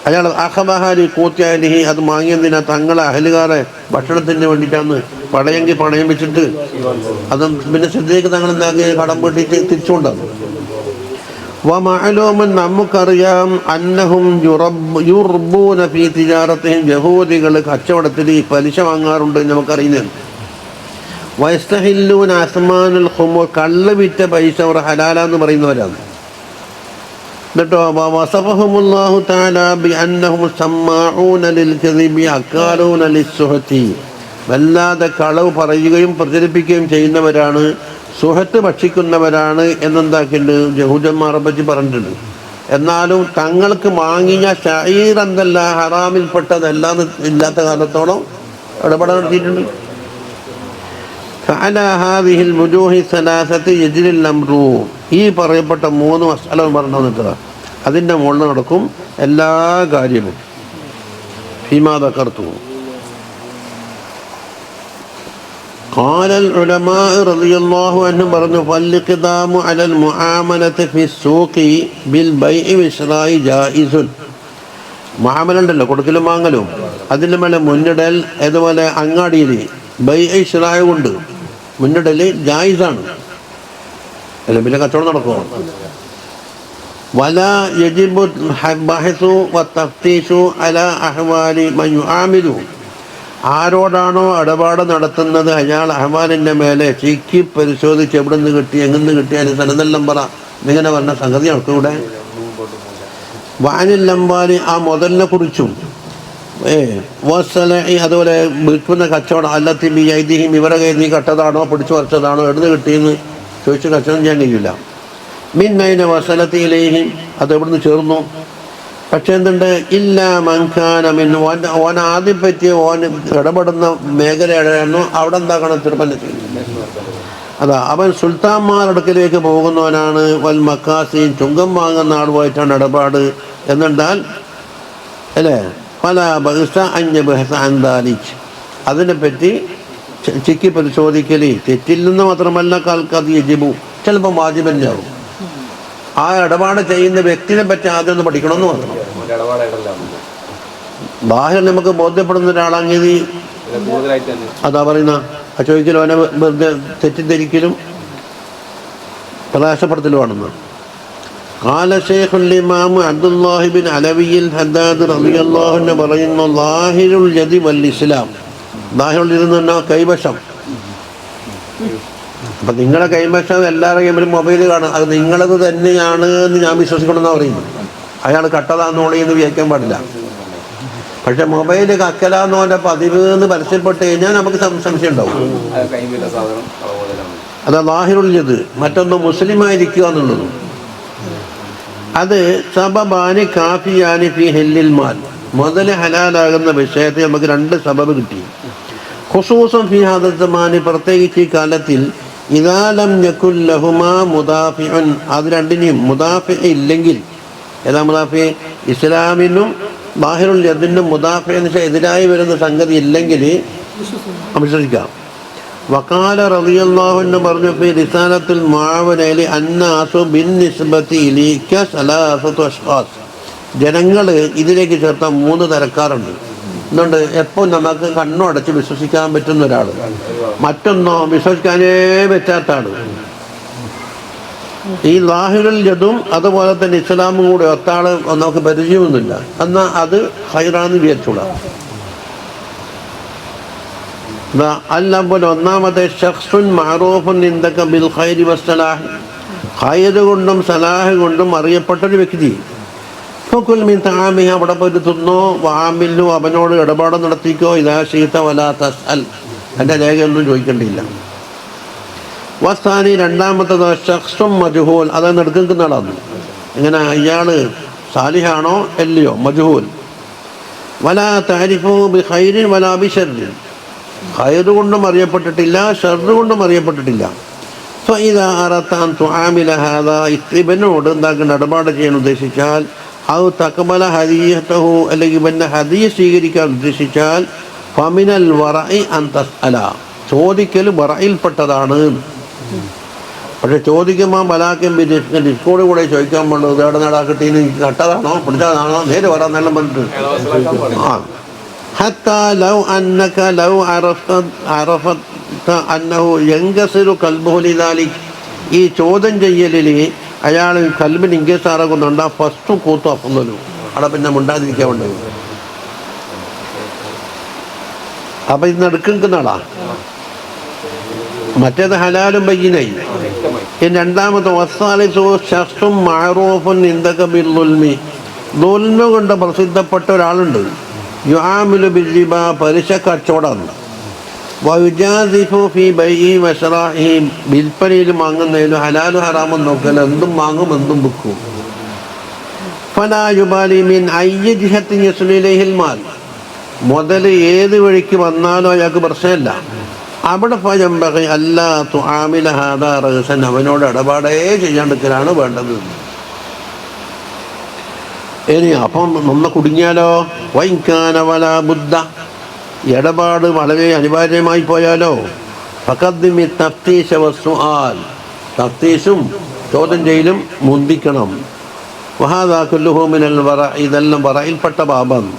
അയാൾ അഹബഹാരി കൂത്തിയാലിഹി അത് വാങ്ങിയതിനാ തങ്ങളെ അഹലുകാരെ ഭക്ഷണത്തിന് വേണ്ടിയിട്ടാന്ന് പണയെങ്കിൽ പണയം വെച്ചിട്ട് അത് പിന്നെ ശ്രദ്ധയ്ക്ക് തങ്ങൾ എന്താക്കി കടം വീട്ടിട്ട് തിരിച്ചുകൊണ്ടാണ്. വമഅലൂമൻ നമുക്കറിയാം അന്നഹും യുർബൂന ഫീ തിജാറത്തിഹിം യഹൂദികൾ കച്ചവടത്തിൽ പലിശ വാങ്ങാറുണ്ട് നമുക്കറിയുന്നത്. വയസ്തഹില്ലൂന അസ്മാനുൽ ഖുമൂർ കള്ള് വിറ്റ പൈസ അവർ ഹലാലാന്ന് പറയുന്നവരാണ്. എന്നിട്ടോ വസഫഹുമുല്ലാഹു തആല ബിഅന്നഹും സമ്മാഊന ലിൽകദിബി അക്കാലൂന ലിസ്സുഹതി വല്ലാതെ കളവ് പറയുകയും പ്രചരിപ്പിക്കുകയും ചെയ്യുന്നവരാണ്, സുഹത്ത് ഭക്ഷിക്കുന്നവരാണ് എന്നെന്താക്കിയിട്ടുണ്ട് യഹൂദന്മാർ പറ്റി പറഞ്ഞിട്ടുണ്ട്. എന്നാലും തങ്ങൾക്ക് വാങ്ങിയ ശഈർ എന്തല്ല ഹറാമിൽപ്പെട്ടതല്ലാന്ന് ഇല്ലാത്ത കാലത്തോളം ഇടപെടാൻ നടത്തിയിട്ടുണ്ട്. ഫഅലാ ഹാദിഹിൽ വുജൂഹി സലാസത്തി യജ്രിൽ അംറു ഈ പറയപ്പെട്ട 3 മസ്അല പറഞ്ഞു നിൽക്കുക. അതിൻ്റെ മുകളിൽ നടക്കും എല്ലാ കാര്യവും. ഫീമാ ദക്കർതു قال العلماء رضي الله عنهم പറഞ്ഞു فالإقدام على المعاملة في السوق بالبيع والشراء جائز. മുആമല ഉണ്ടല്ലോ, കൊടുക്കലും വാങ്ങലും, അതിൻ്റെ മേലെ മുന്നിടൽ, അതുപോലെ അങ്ങാടിയിൽ ബൈഅ ശിറായ കൊണ്ട് മുന്നിടൽ ജായിസാണ്. അല്ല പിന്നെ കച്ചവടം നടക്കുമോ? വല യജിബു ബഹ്സു വതഫ്തീഷു അലാ അഹ്വാലി മൻ യുആമിലു ആരോടാണോ ഇടപാട് നടത്തുന്നത് അയാൾ അഹ്വാലിൻ്റെ മേലെ ചീക്കി പരിശോധിച്ച് എവിടെ നിന്ന് കിട്ടി, എങ്ങനെ കിട്ടി, അതിന് സനദെല്ലാം പറ ഇങ്ങനെ പറഞ്ഞ സംഗതി നടക്കൂടെ. വാനിൽ അംബാലി ആ മുതലിനെ കുറിച്ചും അതുപോലെ വിൽക്കുന്ന കച്ചവടം അല്ലത്തി ബി ഐതിഹിം ഇവരെ കയ്യിൽ നീ കട്ടതാണോ പിടിച്ചു പറിച്ചതാണോ എവിടുന്ന് കിട്ടിയെന്ന് ചോദിച്ച് കച്ചവടം ചെയ്യാൻ കഴിയില്ല. മിന്നൈന വസലത്തിയിലേഹിം അത് എവിടുന്ന് ചേർന്നു. പക്ഷെ എന്തുണ്ട് ഇല്ല മൻഖാനമിൻ ഓൻ ആദ്യം പറ്റിയ ഓൻ ഇടപെടുന്ന മേഖല എവിടെയാണോ അവിടെ എന്താക്കണം തിരുപ്പന്നത്തിൽ അതാ അവൻ സുൽത്താന്മാരടുക്കിലേക്ക് പോകുന്നവനാണ്. വൽ മക്കാസീൻ ചുങ്കം വാങ്ങുന്ന ആളുമായിട്ടാണ് ഇടപാട് എന്നുണ്ടാൽ അല്ലേ പല ബഹസ അഞ്ഞ ബഹസ അന്താലിച്ച് അതിനെപ്പറ്റി ചിക്കി പരിശോധിക്കല് തെറ്റില്ലെന്ന് മാത്രമല്ല കാൽക്കത് യജിബു ചിലപ്പോൾ വാജിബന്നാവും. ആ ഇടപാട് ചെയ്യുന്ന വ്യക്തിനെ പറ്റി ആദ്യം ഒന്ന് പഠിക്കണമെന്ന് പറഞ്ഞു. ബാഹ്യം നമുക്ക് ബോധ്യപ്പെടുന്ന ഒരാളാണെങ്കിൽ അതാ പറയുന്ന ചോദിക്കലും അവനെ വെറുതെ തെറ്റിദ്ധരിക്കലും പ്രകാശപ്പെടുത്തലുമാണെന്ന്. قال شيخ الإمام عبد الله بن علوي الحداد رضي الله عنه പറയുന്നു ظاهر اليد والإسلام ظاهر اليد എന്ന് പറഞ്ഞാൽ കൈവശം. അപ്പം നിങ്ങളുടെ കൈവശം എല്ലാവരുടെയും ഒരു മൊബൈൽ കാണും, അത് നിങ്ങളത് തന്നെയാണ് എന്ന് ഞാൻ വിശ്വസിക്കണമെന്നാണ് പറയുന്നത്. അയാൾ കട്ടതാന്നോളി എന്ന് വിചാരിക്കാൻ പാടില്ല. പക്ഷെ മൊബൈൽ കക്കലാന്നോൻ്റെ പതിവ് എന്ന് പരസ്യപ്പെട്ട് കഴിഞ്ഞാൽ നമുക്ക് സംശയം ഉണ്ടാവും. അതാ ലാഹിറുൽ യദ്. മറ്റൊന്ന് മുസ്ലിമായിരിക്കുക എന്നുള്ളത്. അത് സബബാനി കാഫിയാനി ഫി ഹില്ലിൽ മാൽ മുതൽ ഹലാലാകുന്ന വിഷയത്തിൽ നമുക്ക് 2 സബബ് കിട്ടി. ഖുസൂസൻ ഫി ഹാദ സമാനി പ്രത്യേകിച്ച് ഈ കാലത്തിൽ ഇദാ ലം യകുൽ ലഹുമാ മുദാഫിഉൻ അത് രണ്ടിനെയും മുദാഫി ഇല്ലെങ്കിൽ ഏതാ മുദാഫി ഇസ്ലാമിനും ബാഹിറുൽ യദിനും മുദാഫിന് എതിരായി വരുന്ന സംഗതി ഇല്ലെങ്കിൽ വിശ്വസിക്കാം. വഖാല റളിയല്ലാഹു അൻഹു പറഞ്ഞു ഫി റിസാലത്തുൽ മുആവനയിൽ അന്നാസു ബിൻനിസ്ബതി ഇലൈക സലാസതു അഷ്ഖാസ് ജനങ്ങൾ ഇതിലേക്ക് ചേർത്ത 3 തരക്കാരുണ്ട്. എന്നുകൊണ്ട് എപ്പോൾ നമുക്ക് കണ്ണുടച്ച് വിശ്വസിക്കാൻ പറ്റുന്ന ഒരാൾ, മറ്റൊന്നോ വിശ്വസിക്കാനേ പറ്റാത്ത ആൾ. ഈ ലാഹിറുൽ യദും അതുപോലെ തന്നെ ഇസ്ലാമും കൂടെ ഒത്താൾ നമുക്ക് പരിചയമൊന്നുമില്ല, എന്നാൽ അത് ഖൈറാന്ന് വിചാരിച്ചൂടാ. ഒന്നാമത്തെ ഷഖ്സുൻ മഅറൂഫുൻ ഇൻദക ബിൽ ഖൈരി വസ്സലാഹ് ഖൈർ കൊണ്ടും സലാഹ് കൊണ്ടും അറിയപ്പെട്ടൊരു വ്യക്തി. ഫകുൽ മിൻ തആമിഹി അവിടെ പോയിട്ട് തിന്നോ, വആമിലു അവനോട് ഇടപാട് നടത്തിക്കോ, ഇദാ ശീത വലാ തസ്അൽ എൻ്റെ രേഖയൊന്നും ചോദിക്കേണ്ടിയില്ല. വസ്താനി രണ്ടാമത്തത് ഷഖ്സും മജ്ഹൂൽ അത് നെടുക്കുന്ന ആളാണ്. ഇങ്ങനെ ഇയാൾ സാലിഹാണോ അല്ലയോ മജ്ഹൂൽ. വലാ തഅരിഫു ബി ഖൈരിൻ വലാ ബി ശർരിൻ ഖൈർ കൊണ്ടും അറിയപ്പെട്ടിട്ടില്ല, ഷർറ് കൊണ്ടും അറിയപ്പെട്ടിട്ടില്ല. ഫഇദാ അറത അൻ തുആമില ഹാദാ ഇബ്നോട് എന്താക്കുന്ന ഇടപാട് ചെയ്യാൻ ഉദ്ദേശിച്ചാൽ ഔ തഖബല ഹദിയതഹു അല്ലെങ്കിൽ ഇവൻ്റെ ഹദിയ സ്വീകരിക്കാൻ ഉദ്ദേശിച്ചാൽ ഫമിനൽ വറഇ അൻ തസ്അല ചോദിക്കൽ വറയിൽപ്പെട്ടതാണ്. പക്ഷെ ചോദിക്കുമ്പോൾ ബലാക്കും ഡിസ്കോഡ് കൂടെ ചോദിക്കാൻ പാടുള്ളൂ. ഇതേടെ നേടാക്കിട്ടി കട്ടതാണോ പിടിച്ചതാണോ നേരെ വരാന്നെല്ലാം പറഞ്ഞിട്ട് حتى لو أنك لو عرفت أنه ينكسر قلبه لذلك. ഈ ചോദ്യം ചെയ്യലിൽ അയാൾ കൽബിന് ഇൻകസാറാകുന്നുണ്ട്. ആ ഫസ്റ്റ് കൂത്തു അഫ്ളലു അവിടെ പിന്നെ മുണ്ടാതിരിക്കാൻ വേണ്ടത്. അപ്പം ഇത് നടുക്കുന്നതാളാ. മറ്റേത് ഹലാലും ബയ്യിനായി. രണ്ടാമത്തെ വസ്സാലിസു ശഖ്സും മഅറൂഫുൻ ഇൻദക ബിൽദുൽമി. ദുൽമ കൊണ്ട് പ്രസിദ്ധപ്പെട്ട ഒരാളുണ്ട്. യുആമിലു ബിൽറിബ, പലിശ കച്ചവടം. വയുജാസിഫു ഫീ ബൈഇ വശറാഇ, വിൽപ്പനയിലും വാങ്ങുന്നതിലും ഹലാലും ഹറാമും നോക്കൽ, എന്തും വാങ്ങും എന്തും വിൽക്കും. ഫലാ യുബാലി മിൻ അയ്യി ജിഹത്തിൻ യസ്ലു ഇലൈഹിൽ മാൽ, മുതൽ ഏത് വഴിക്ക് വന്നാലും അയാൾക്ക് പ്രശ്നമില്ല. അവിടെ ഫയംബഗി അല്ലാ തുആമില ഹാദാ റഅസൻ, അവനോട് ഇടപാടേ ചെയ്യാണ്ടിരിക്കലാണ് വേണ്ടത്. ഇനി അപ്പം നന്ന കുടുങ്ങിയാലോ, വൈകാന വലാ ബുദ്ധ, ഇടപാട് വളരെ അനിവാര്യമായി പോയാലോ, ഫഖദ്ദിമി തഫ്തീശ വസ്സുആൽ, തഫ്തീശും ചോദ്യം ചെയ്യലും മുന്തിക്കണം. വഹാദാ കുല്ലുഹു മിനൽ വറ, ഇതെല്ലാം വറയിൽപ്പെട്ട ബാബാണ്.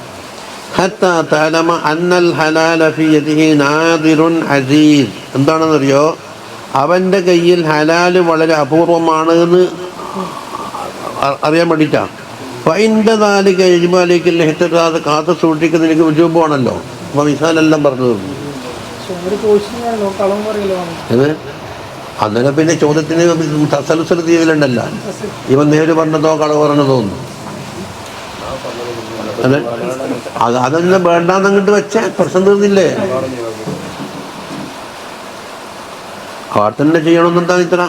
ഹത്താ തഅലമ അന്നൽ ഹലാല ഫീ യദിഹി നാദിറുൻ അസീസ്, എന്താണെന്നറിയോ, അവൻ്റെ കയ്യിൽ ഹലാല് വളരെ അപൂർവമാണ് എന്ന് അറിയാൻ വേണ്ടിയിട്ടാണ്. ഫൈൻദാലിക യജ്ബാലിക്കൽ ഇഹ്തിറാദ്, കാത്തു സൂക്ഷിക്കുന്നതിലേക്ക് ഉജൂബാണല്ലോ. അപ്പോൾ മിസാലെല്ലാം പറഞ്ഞു തന്നു. അന്നേരം പിന്നെ ചോദ്യത്തിന് തസൽസൽ തീയലുണ്ടല്ലോ. ഇവൻ നേര് പറഞ്ഞതോ കളവ് പറഞ്ഞതോ ഒന്നും അതൊന്നും വേണ്ടാന്നങ്ങോട്ട് വെച്ചാൽ പ്രശ്നം തീർന്നില്ലേ. അവർ തന്നെ ചെയ്യണമെന്നെന്താണ് ഇത്ര.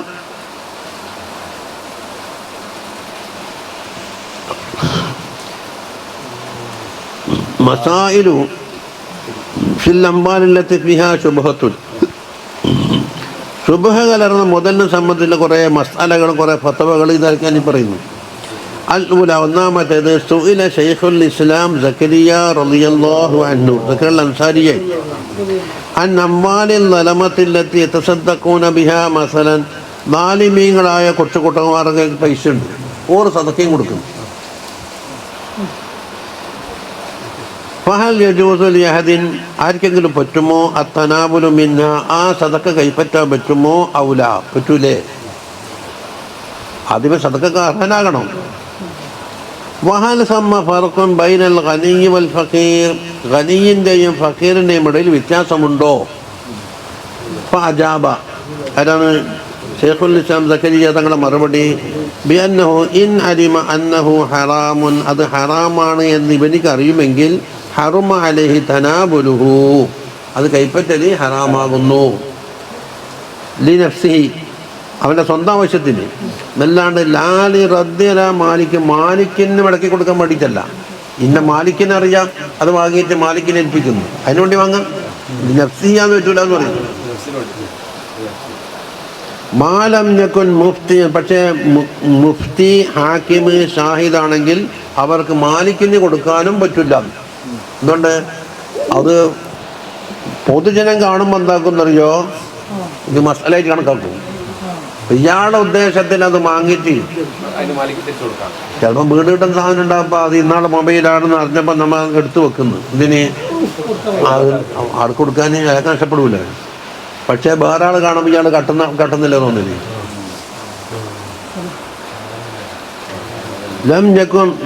മസായിലു ഫിൽ അംവാലില്ലത്തി ഫിഹാ ശുബ്ഹത്തുൻ, ശുബ്ഹ കലർന്ന മുതലിനെ സംബന്ധിച്ചുള്ള കുറേ മസാലകൾ, കുറേ ഫത്വകൾ ഇതാക്കാൻ പറയുന്നു. അൽ-ഊല, ഒന്നാമത്തേത്, സുഇല ശൈഖുൽ ഇസ്ലാം സക്കരിയ റളിയല്ലാഹു അൻഹു, സക്കരിയ അൻസാരിയെ, അൻ അംവാലിൽ ദലമത്തില്ലത്തി യതസദ്ദഖൂന ബിഹാ, മസലൻ, ദാലിമീങ്ങളായ കുറച്ച് കൂട്ടന്മാർക്ക് പൈസ ഉണ്ട്, ഓറ് സദഖയും കൊടുക്കും. ഫഹൽ യജൂസു ലിഅഹദിൻ, ആർക്കെങ്കിലും പറ്റുമോ, അത്തനാബുലു മിന്ന, ആ സദഖ കൈപ്പറ്റാൻ പറ്റുമോ, ഔല, പറ്റൂലേ. ആദ്യമേ സദഖക്ക് അർഹനാകണം. വഹൽ സമ്മ ഫർഖുൻ ബൈനൽ ഗനിയ്യി വൽ ഫഖീർ, ഗനിയിൻ്റെയും ഫഖീറിൻ്റെയും ഇടയിൽ വ്യത്യാസമുണ്ടോ. ഫഅജാബ, അതാണ് ശൈഖുൽ ഇസ്ലാം സക്കരിയ തങ്ങളുടെ മറുപടി, ബിഅന്നഹു ഇൻ അലിമ അന്നഹു ഹറാമുൻ, അത് ഹറാമാണ് എന്ന് ഇവനിക്ക് അറിയുമെങ്കിൽ, ഹറുമ അലൈഹി തനാബുലുഹു, അത് കൈപ്പറ്റലി ഹറാമാകുന്നു. ലിനഫ്സിഹി, അവൻ്റെ സ്വന്തം ആവശ്യത്തിന്, എന്നല്ലാണ്ട് ലാലി റദ്ദിയല മാലിക്ക്, മാലിക്കിന് മടക്കി കൊടുക്കാൻ വേണ്ടിയിട്ടല്ല. ഇന്ന മാലിക്കിനെ അറിയാം, അത് വാങ്ങിയിട്ട് മാലിക്കിനെ ഏൽപ്പിക്കുന്നു, അതിനുവേണ്ടി വാങ്ങാം. നഫ്സിയാന്ന് പറ്റൂല എന്ന് പറയും. മാലം ഞക്കുൻ മുഫ്തി, പക്ഷേ മുഫ്തി, ഹാക്കിമ്, ഷാഹിദാണെങ്കിൽ അവർക്ക് മാലിക്കിന് കൊടുക്കാനും പറ്റില്ല. എന്തുകൊണ്ട്, അത് പൊതുജനം കാണുമ്പോൾ എന്താക്കുന്നറിയോ, ഇത് മസാലയായിട്ട് കണക്കാക്കും. ഇയാളുടെ ഉദ്ദേശത്തിന് അത് വാങ്ങിയിട്ട് ചിലപ്പോൾ വീട് കിട്ടുന്ന സാധനം ഉണ്ടാകുമ്പോൾ അത് ഇന്നാളെ മൊബൈലാണെന്ന് അറിഞ്ഞപ്പോൾ നമ്മൾ എടുത്തു വെക്കുന്നു. ഇതിന് ആർക്ക് കൊടുക്കാൻ അയാൾക്ക് നഷ്ടപ്പെടൂല. പക്ഷേ വേറെ ആൾ കാണുമ്പോൾ ഇയാൾ കട്ടുന്നില്ല തോന്നില്ലേ.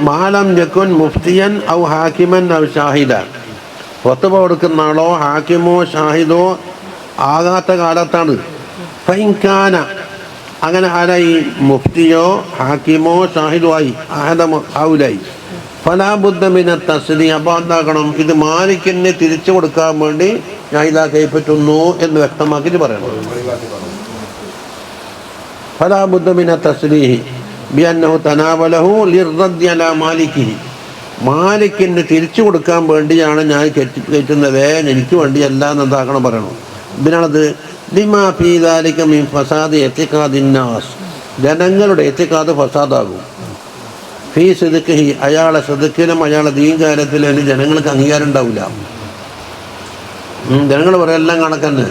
മാലം ജക്കുൻ മുഫ്തിയൻ ഔ ഹാക്കിമൻ ഔ ഷാഹിദ, ഫത്വ കൊടുക്കുന്ന ആളോ ഹാക്കിമോ ഷാഹിദോ ആകാത്ത കാലത്താണ്. ഫൈൻകാന, അങ്ങനെ ആരായി, മുഫ്തിയോ ഹാക്കിമോ ഷാഹിദോ ആയി, ആവുലായി. ഫലാബുദ്ധ മിന തസ്ലി, അപ്പോൾ എന്താക്കണം, ഇത് മാലിക്കിനെ തിരിച്ചു കൊടുക്കാൻ വേണ്ടി ഞാൻ ഇതാ കൈപ്പറ്റുന്നു എന്ന് വ്യക്തമാക്കിയിട്ട് പറയണം. ഫലാബുദ്ധ മിന തസ്ലീഹി ബിഅന്നഹു തനാവലഹു ലിർറദ്ദി അലാ മാലിക്കിഹി, മാലിക്കിന് തിരിച്ചു കൊടുക്കാൻ വേണ്ടിയാണ് ഞാൻ കയറ്റുന്നത്, എനിക്ക് വേണ്ടിയല്ല എന്നെന്താക്കണം പറയണം. ഇതിനാണത് ലിമാ ഫീ ദാലിക മിൻ ഫസാദി ഇഅ്തിഖാദിന്നാസ്, ജനങ്ങളുടെ ഇഅ്തിഖാദ് ഫസാദാകും. ഫീ സിദ്ഖിഹി, അയാളെ സിദ്ഖിലും അയാളെ ദീൻകാര്യത്തിലും ജനങ്ങൾക്ക് അംഗീകാരം ഉണ്ടാവില്ല. ജനങ്ങൾ പറയെല്ലാം കണക്കന്നെ.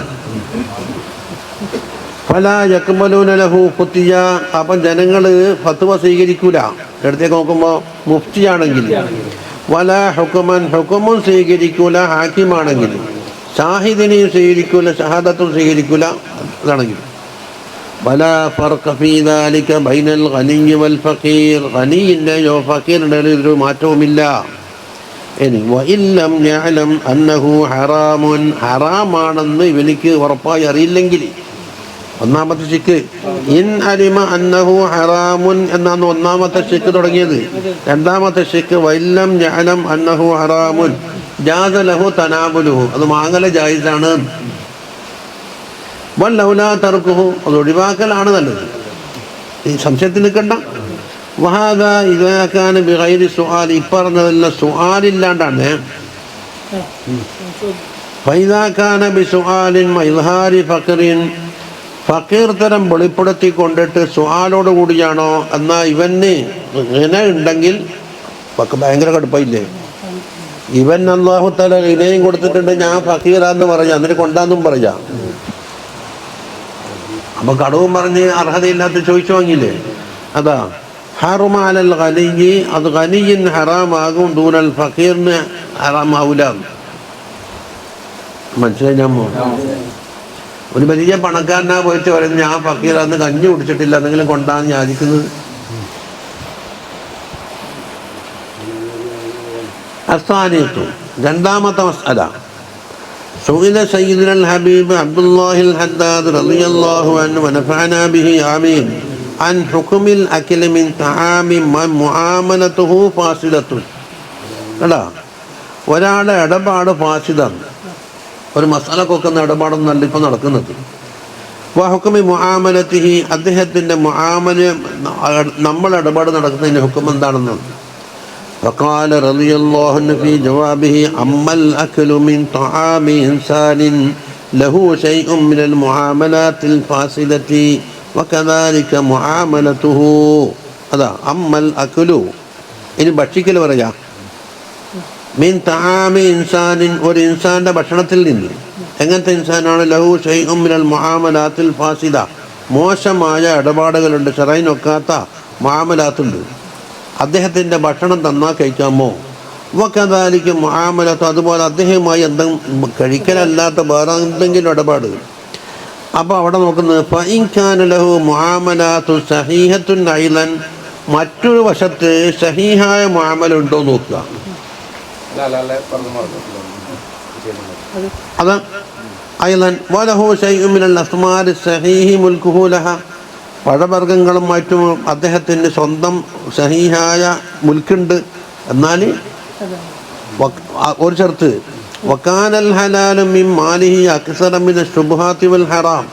ഫലാ യഖ്ബലൂന ലഹു ഫുത്തിയ, അപ്പം ജനങ്ങൾ ഫത്വ സ്വീകരിക്കൂല. ഇടത്തേക്ക് നോക്കുമ്പോൾ മുഫ്തിയാണെങ്കിൽ. വലാ ഹുക്മൻ, ഹുക്മും സ്വീകരിക്കൂല ഹാക്കിമാണെങ്കിൽ. ഷാഹിദിനെയും സ്വീകരിക്കൂല, ഷഹാദത്തും സ്വീകരിക്കൂല അതാണെങ്കിൽ. വലാ ഫർഖ ഫീ ദാലിക ബൈനൽ ഗനിയ്യി വൽ ഫഖീർ, ഗനിയിൻ്റെയോ ഫഖീറിൻ്റെയോ ഒരു മാറ്റവുമില്ല. ഇനി വഇല്ലം യഅലം അന്നഹു ഹറാമുൻ, ഹറാമാണെന്ന് ഇവനിക്ക് ഉറപ്പായി അറിയില്ലെങ്കിൽ, ഒന്നാമത്തെ ശിക്ക്. ഇൻ അലിമ അന്നഹു ഹറാമുൻ എന്നാണ് ഒന്നാമത്തെ ശിക്ക് തുടങ്ങിയത്. രണ്ടാമത്തെ ശിക്ക് വഇല്ലം യഅലം അന്നഹു ഹറാമുൻ ജാസ ലഹു തനാബുലുഹു, അത് മാങ്ങല ജായിസാണ്. വല്ലൗലാ തർക്കുഹു, അത് ഒഴിവാക്കലാണ് നല്ലത്. ഈ സംശയത്തിൽ നിൽക്കണ്ട. വഹാദ ഇദാ കാന ബിഗൈരി സുആൽ, ഇപ്പറഞ്ഞതെല്ലാം സുആലില്ലാണ്ടാണ്. ഫൈദാ കാന ബിസുആലിൻ വഇദ്ഹാരി ഫഖറിൻ, ഫക്കീർ തരം വെളിപ്പെടുത്തി കൊണ്ടിട്ട് സുആലോട് കൂടിയാണോ എന്നാൽ ഇവന് ഇങ്ങനെ ഉണ്ടെങ്കിൽ ഭയങ്കര കടുപ്പയില്ലേ. ഇവൻ അല്ലാഹു തആല ഇനയും കൊടുത്തിട്ടുണ്ട്, ഞാൻ ഫക്കീറാന്ന് പറയാം, എന്നിട്ട് കൊണ്ടാന്നും പറയാം. അപ്പൊ കടവും പറഞ്ഞ് അർഹതയില്ലാത്ത ചോദിച്ചു വാങ്ങിയില്ലേ. അതാ ഹറുമ അലൽ ഗനിയ്യി, അത് ഗനിയിൻ ഹറാമാകും, ദൂനൽ ഫക്കീറിന് ഹറാമാവൂല. മനസ്സിലായി? ഞാൻ ഒരു വലിയ പണക്കാരനാ പോയിട്ട് പറയുന്നത് ഞാൻ ഫക്കീറാന്ന് കഞ്ഞി കുടിച്ചിട്ടില്ല, എന്തെങ്കിലും കൊണ്ടാന്ന് യാചിക്കുന്നത്. അസ്സാനിയത്തു, രണ്ടാമത്തെ മസ്അല. സുഇല സയ്യിദുൽ ഹബീബ് അബ്ദുല്ലാഹിൽ ഹദ്ദാദ് റളിയല്ലാഹു അൻഹു വനഫഅനാ ബിഹി ആമീൻ അൻ ഹുക്മിൽ അക്ലി മിൻ തആമി മുആമലതുഹു ഫാസിദത്തുൻ. കേട്ടാ, ഒരാളുടെ ഇടപാട് ഫാസിദാണ്. ഒരു മസാല കൊക്കുന്ന ഇടപാടൊന്നല്ല ഇപ്പം നടക്കുന്നത്. ഹുക്മി മുആമലതിഹി, അദ്ദേഹത്തിൻ്റെ മുആമല, നമ്മൾ ഇടപാട് നടക്കുന്നതിൻ്റെ ഹുക്കം എന്താണെന്ന്. ഫഖാല റളിയല്ലാഹു അൻഹു ഫീ ജവാബിഹി അമ്മൽ അക്ലു മിൻ തആമി ഇൻസാനിൻ ലഹു ശൈഉൻ മിനൽ മുആമലാത്തിൽ ഫാസിദതി വകദാലിക മുആമലതുഹു. അതാ അമ്മൽ അക്ലു, ഇനി ഭക്ഷിക്കൽ പറയാം. മിൻ തആമി ഇൻസാനിൻ, ഒരു ഇൻസാന്റെ ഭക്ഷണത്തിൽ നിന്ന്. എങ്ങനത്തെ ഇൻസാനാണ്? ലഹു ശൈഉൻ മിനൽ മുആമലാത്തിൽ ഫാസിദ, മോശമായ ഇടപാടുകളുണ്ട്, ശറൈനൊക്കാത്ത മുആമലാത്തുണ്ട്. അദ്ദേഹത്തിൻ്റെ ഭക്ഷണം തന്നാൽ കഴിക്കാമോ? വകദാലിക മുആമലത്ത്, അതുപോലെ അദ്ദേഹവുമായി എന്തെങ്കിലും കഴിക്കലല്ലാത്ത വേറെ എന്തെങ്കിലും ഇടപാട്. അപ്പോൾ അവിടെ നോക്കുന്നത് ഫഇൻ കാന ലഹു മുആമലാത്തു സഹീഹത്തുൻ ഐലൻ, മറ്റൊരു വശത്ത് സഹീഹായ മുആമല ഉണ്ടോ നോക്കുക. അത് ഐലൻ വലഹു ശൈഉൻ മിനൽ അസ്മാരി സഹീഹി മുൽക്കുഹു ലഹ, പഴവർഗ്ഗങ്ങളും മറ്റും അദ്ദേഹത്തിന് സ്വന്തം സഹീഹായ മുൽക്കുണ്ട്. എന്നാൽ ഒരു ചെറുത്ത് വക്കാനൽ ഹലാലു മിൻ മാലിഹി അക്സറ മിന ശുബ്ഹാത്തി വൽ ഹറാം,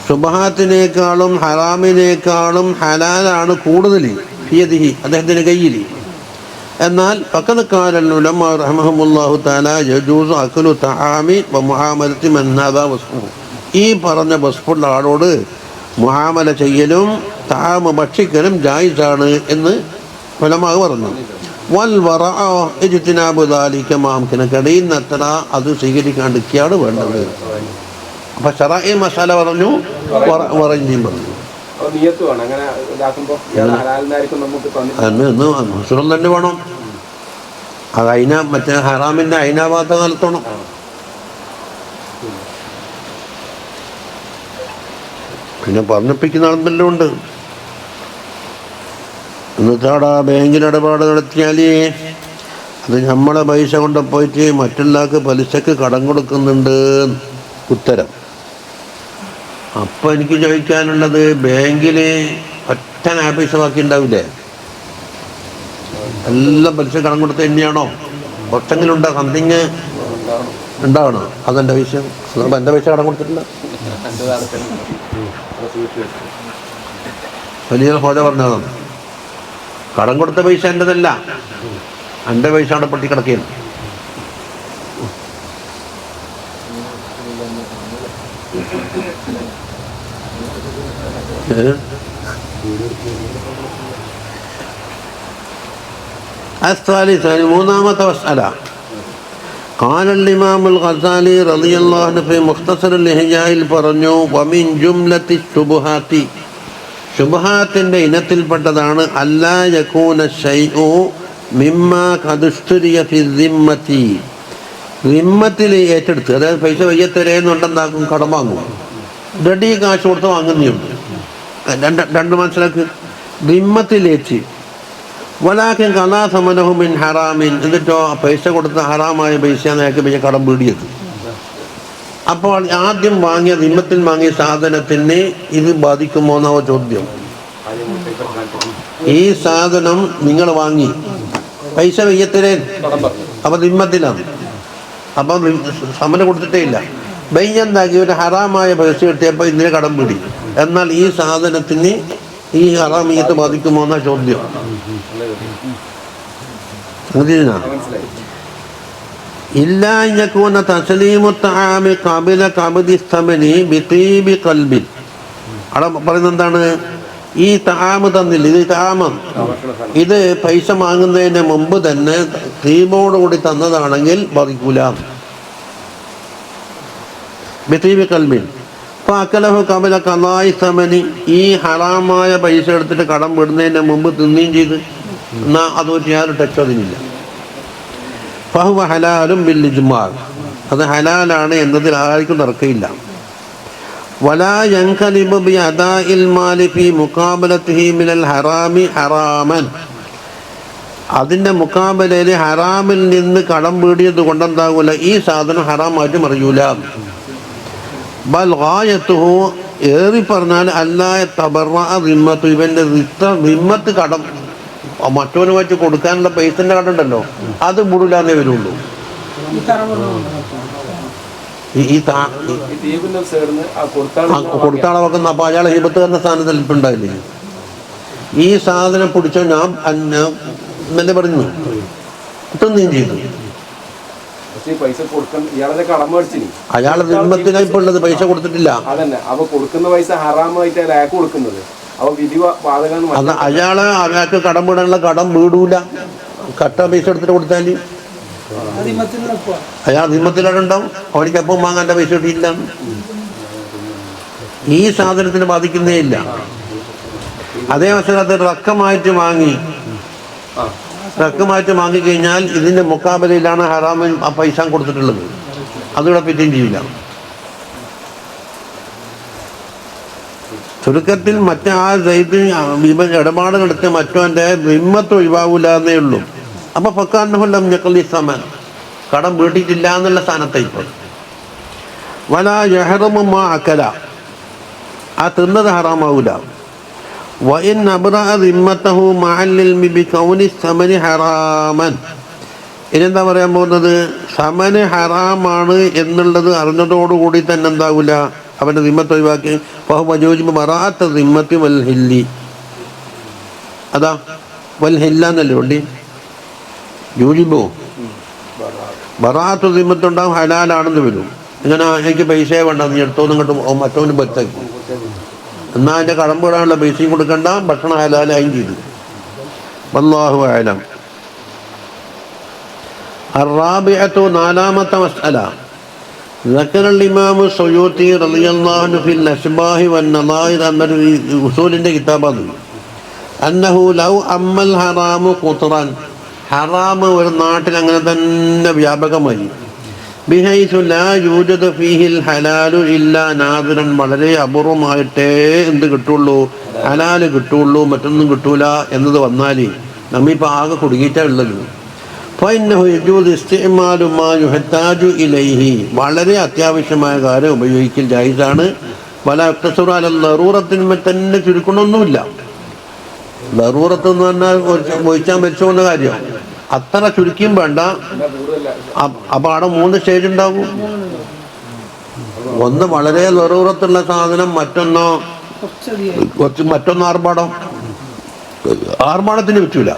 ശുബ്ഹാത്തിനേക്കാളും ഹറാമിനേക്കാളും ഹലാലാണ് കൂടുതൽ ഫിയദിഹി, അദ്ദേഹത്തിൻ്റെ കയ്യിൽ. എന്നാൽ ഫഖദ് ഖാലൽ ഉലമാ റഹ്മഹുമുല്ലാഹു തആല യജൂസു അക്ലു തആമി വ മുആമലത്തി മൻ ഹാദാ വസ്ഫുഹു, ഈ പറഞ്ഞ വസ്ഫുള്ള ആളോട് മുആമല ചെയ്യലും തആമ ഭക്ഷിക്കലും ജായിസാണ് എന്ന് ഉലമാ പറഞ്ഞു. വൽ വറഅ ഇജ്തിനാബു ദാലിക മാംകിന, കഴിയുന്നത്ര അത് സ്വീകരിക്കാണ്ടിരിക്കുകയാണ് വേണ്ടത്. അപ്പം ശറഈ മസാല പറഞ്ഞു, വറഇയും പറഞ്ഞു. സുഖം തന്നെ വേണം. അത് മറ്റേ ഹറാമിൻ്റെ അയിനാഭാഗത്തെ കാലത്തോണം. പിന്നെ പറഞ്ഞിപ്പിക്കുന്ന ആളെല്ലാം ഉണ്ട്. എന്നിട്ടാടാ ബാങ്കിൽ ഇടപാട് നടത്തിയാൽ അത് നമ്മളെ പൈസ കൊണ്ട് പോയിട്ട് മറ്റുള്ളവർക്ക് പലിശക്ക് കടം കൊടുക്കുന്നുണ്ട് ഉത്തരം. അപ്പം എനിക്ക് ചോദിക്കാനുള്ളത്, ബാങ്കിൽ ഒറ്റ പൈസ ബാക്കി ഉണ്ടാവില്ലേ? എല്ലാം പലിശ കടം കൊടുത്ത് തന്നെയാണോ? കുറച്ചെങ്കിലും ഉണ്ടോ? സംതിങ് ഉണ്ടാവണം. അതെൻ്റെ പൈസ, എൻ്റെ പൈസ കടം കൊടുത്തിട്ടില്ല. വലിയ ഹോജ പറഞ്ഞതാണ്, കടം കൊടുത്ത പൈസ എൻ്റെതല്ല, എൻ്റെ പൈസ അവിടെ പൊട്ടി കിടക്കുകയാണ്. മൂന്നാമത്തെ മസ്അല ഖാലൽ ഇമാമുൽ ഖസാലി റളിയല്ലാഹു അൻഹു ഫി മുഖ്തസറുൽ ഇഹ്യായിൽ പറഞ്ഞു വമിൻ ജുംലത്തി ശുബ്ഹാത്തി, ശുബ്ഹാത്തിന്റെ ഇനത്തിൽപ്പെട്ടതാണ് അല്ലാ യകൂന ശൈഉ മിമ്മാ ഖദുസ്തുരിയ ഫി ദിമ്മത്തി, ദിമ്മത്തിൽ ഏറ്റെടുത്ത്, അതായത് പൈസ വയ്യത്തരേന്നുണ്ടെന്നാക്കും കടം വാങ്ങും, റെഡി കാശ് കൊടുത്ത് വാങ്ങുന്നുണ്ട്. രണ്ട് മനസ്സിലാക്ക്, ദിമ്മത്തിലേറ്റ് വലാക്കിൻ കലാ സമനഹു മിൻ ഹറാമിൻ, എന്നിട്ടോ പൈസ കൊടുത്ത ഹറാമായ പൈസയാണ് അയാൾക്ക് പൈസ കടം വീടിയത്. അപ്പോൾ ആദ്യം വാങ്ങിയ ദിമ്മത്തിൽ വാങ്ങിയ സാധനത്തിന് ഇത് ബാധിക്കുമോ എന്നാവോ ചോദ്യം. ഈ സാധനം നിങ്ങൾ വാങ്ങി പൈസ വയ്യത്തരേ, അപ്പൊ ദിമ്മത്തിലാണ്, അപ്പം സമനം കൊടുത്തിട്ടേ ഇല്ല. ബയ്യന്താക്കി ഒരു ഹറാമായ പൈസ കിട്ടിയപ്പോൾ ഇതിനെ കടം പിടി. എന്നാൽ ഈ സാധനത്തിന് ഈ ഹറാമിയത്ത് ബാധിക്കുമോ എന്ന ചോദ്യം. ഇല്ലാ തസ്ലീമു തആമി ഖബല ഖബ്ദി സമനി ബിതീബി ഖൽബി. അവിടെ പറയുന്നത് എന്താണ്? ഈ തആമ് തന്നില്ല, ഇത് തആമം, ഇത് പൈസ വാങ്ങുന്നതിന് മുമ്പ് തന്നെ തീമോടുകൂടി തന്നതാണെങ്കിൽ ബാധിക്കൂല. ബിതീബി ഖൽബിൻ ഫഅകലഹു ഖബല ഖളാഇ സമനി, ഈ ഹറാമായ പൈസ എടുത്തിട്ട് കടം വിടുന്നതിന് മുമ്പ് തിന്നുകയും ചെയ്ത്, എന്നാൽ അതുകൊണ്ട് യാതൊരു ടച്ച് അതിനില്ല. ഫഹുവ ഹലാലും ബിൽ ഇജ്മാ, അത് ഹലാലാണ് എന്നതിൽ ആർക്കും തർക്കമില്ല. വലാ യൻഖലിബു ബി അദാഇൽ മാലി ഫി മുഖാബലതിഹി മിനൽ ഹറാമി ഹറാമൻ, അതിൻ്റെ മുഖാബലയിൽ ഹറാമിൽ നിന്ന് കടം വീടിയത് കൊണ്ടെന്താകൂല, ഈ സാധനം ഹറാമായിട്ട് മറിയൂല. ബൽ ഗായത്തുഹു, ഏറി പറഞ്ഞാൽ അല്ലാ തബറഅ ദിമ്മത്തു, ഇവൻ്റെ ദിമ്മത്ത് കടം മറ്റവന് വെച്ച് കൊടുക്കാനുള്ള പൈസൻ്റെ കടം ഉണ്ടല്ലോ, അത് മൂടില്ലാന്നേ വരുള്ളൂ. കൊടുത്താളെ വെക്കുന്ന, അപ്പൊ അയാളെ ഹിബത്ത് എന്ന സ്ഥാനത്തിൽ ഇപ്പം ഉണ്ടായില്ലേ. ഈ സാധനം പിടിച്ചോ, ഞാൻ എന്നെ പറഞ്ഞു കിട്ടുന്നേം ചെയ്തു. അയാളെ ദിമ്മത്തിനാ ഇപ്പൊ ഉള്ളത്, പൈസ കൊടുത്തിട്ടില്ല. അയാള് അയാൾക്ക് കടം വീടാനുള്ള കടം വീടൂല, കട്ട പൈസ എടുത്തിട്ട് കൊടുത്താല് അയാൾ ദിമ്മത്തിലാണ് ഉണ്ടാവും. അവനിക്ക് അപ്പം വാങ്ങാൻ്റെ പൈസ കിട്ടിയില്ല. ഈ സാധനത്തിന് ബാധിക്കുന്നേ ഇല്ല. അതേ അവസരത്ത് റക്കമായിട്ട് വാങ്ങിക്കഴിഞ്ഞാൽ ഇതിൻ്റെ മുക്കാബലയിലാണ് ഹറാമിൻ ആ പൈസ കൊടുത്തിട്ടുള്ളത്, അതിവിടെ പറ്റുകയും ചെയ്യില്ല. ചുരുക്കത്തിൽ മറ്റേ ആ സൈത്ത് ഇടപാട് നടത്തിയ മറ്റവൻ്റെ വിമ്മത്ത് ഒഴിവാകൂലെന്നേ ഉള്ളൂ. അപ്പൊ ഫക്കാന്നഹുല്ലം ഞക്കലി സമൻ, കടം വീട്ടിയിട്ടില്ല എന്നുള്ള സ്ഥാനത്തെ ഇപ്പോൾ. വലാ യഹ്റമു മാ അക്കല, ആ തിന്നത് ഹറാമാവൂല. വഇൻ അബ്റഅ ദിമ്മതഹു മഅൽ ഇൽമി ബികൗനി സമനി ഹറാമൻ, ഇതെന്താ പറയാൻ പോകുന്നത്? സമന് ഹറാമാണ് എന്നുള്ളത് അറിഞ്ഞതോടുകൂടി തന്നെ എന്താവൂല, അവൻ്റെ ദിമ്മത്ത് ഒഴിവാക്കി. ഫഹുവ യൂജിബു ബറാഅത്ത ദിമ്മത്തി വൽ ഹില്ലി, അതാ വൽ ഹില്ലാന്നല്ലേ ഉണ്ടി യൂജിബു ബറാഅത്തു ദിമ്മത്തുണ്ടാവും, ഹലാലാണെന്ന് വരും. ഇങ്ങനെ എനിക്ക് പൈസയെ വേണ്ട, നീ എടുത്തോന്നും ഇങ്ങോട്ട് മറ്റവന് ബത്താക്കി, എന്നാൽ അതിൻ്റെ കടം വീടാനുള്ള പൈസയും കൊടുക്കണ്ട, ഭക്ഷണം ഹലാലായും ചെയ്തു. വല്ലാഹു അഅലം. അർറാബിഅത്തു, നാലാമത്തെ മസ്അല. ദക്കറൽ ഇമാമു സുയൂത്തി റളിയല്ലാഹു അൻഹു ഫിൽ അശ്ബാഹി വന്നളായിർ, എന്നൊരു ഉസൂലിൻ്റെ കിതാബാണ്. അന്നഹു ലൗ അമ്മൽ ഹറാമു ഖുത്റൻ, ഹറാമ് ഒരു നാട്ടിൽ അങ്ങനെ തന്നെ വ്യാപകമായി. ബിഹൈസു ലാ യൂജദു ഫീഹിൽ ഹലാലു ഇല്ലാ നാദിറൻ, വളരെ അപൂർവമായിട്ടേ എന്ത് കിട്ടുള്ളൂ, ഹലാല് കിട്ടുള്ളൂ, മറ്റൊന്നും കിട്ടൂല എന്നത് വന്നാൽ നമ്മിപ്പോൾ ആകെ കുടുങ്ങിയിട്ടാണ് ഉള്ളത്. ഫഇന്നഹു യജൂസു ഇസ്തിഅമാലു മാ യുഹ്താജു ഇലൈഹി, വളരെ അത്യാവശ്യമായ കാര്യം ഉപയോഗിക്കൽ ജായിസാണ്. വലാ യഖ്തസിറു അല ദറൂറത്തിന്മേ തന്നെ ചുരുക്കണമൊന്നുമില്ല. ദറൂറത്ത് എന്ന് പറഞ്ഞാൽ ഒഴിച്ചാൽ മരിച്ചുകൊണ്ട കാര്യം, അത്ര ചുരുക്കിയും വേണ്ട. അപ്പോൾ അവിടെ 3 സ്റ്റേജ് ഉണ്ടാവും. ഒന്ന് വളരെ ദറൂറത്തുള്ള സാധനം, മറ്റൊന്ന് ആർഭാടത്തിന് പറ്റൂല.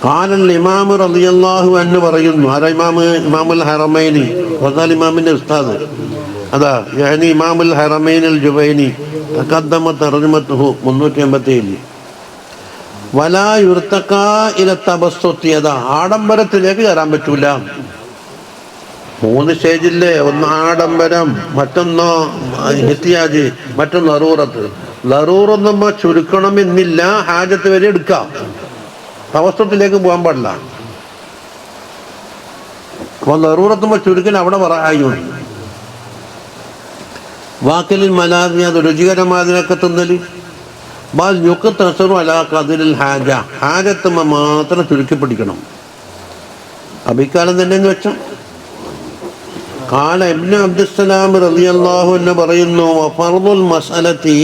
ഖാലൽ ഇമാമു റളിയല്ലാഹു അൻഹു പറയുന്നു, ആരാ ഇമാമ്? ഇമാമുൽ ഹറമൈനി, ഗസാലി ഇമാമിൻ്റെ ഉസ്താദ്, അതാ യഅനി ഇമാമുൽ ഹറമൈൻ അൽ ജുവൈനി, തഖദ്ദമ തർജമത്തുഹു 387. വലാ യുർത്തക്കാ ഇല തബസ്സുത്തിയത, ആഡംബരത്തിലേക്ക് കയറാൻ പറ്റൂല. 3 സ്റ്റേജില്ലേ, ഒന്ന് ആഡംബരം, മറ്റൊന്ന് ഇഹ്തിയാജ്, മറ്റൊന്ന് ലറൂറത്ത്. ലറൂറൊന്നും ചുരുക്കണമെന്നില്ല, ഹാജത്ത് വരെ എടുക്കാം, തവസ്സുത്തിലേക്ക് പോകാൻ പാടില്ല. അപ്പോൾ ലറൂറത്തുമ്പോൾ ചുരുക്കൽ അവിടെ പറയായുണ്ട്. വാക്കിലിൽ മലാദി, അത് രുചികരമായതിനൊക്കെ തിന്നല്. ബാൽ യുക്തസറു അലാ ഖദറിൽ ഹാജ, ഹാജത്തുമ്മ മാത്രം ചുരുക്കി പിടിക്കണം. അബിക്കാലം തന്നെയെന്ന് വെച്ചോ. ഖാല ഇബ്നു അബ്ദുസ്സലാം റളിയല്ലാഹു അൻഹു പറയുന്നു, വഫർദുൽ മസ്അലതി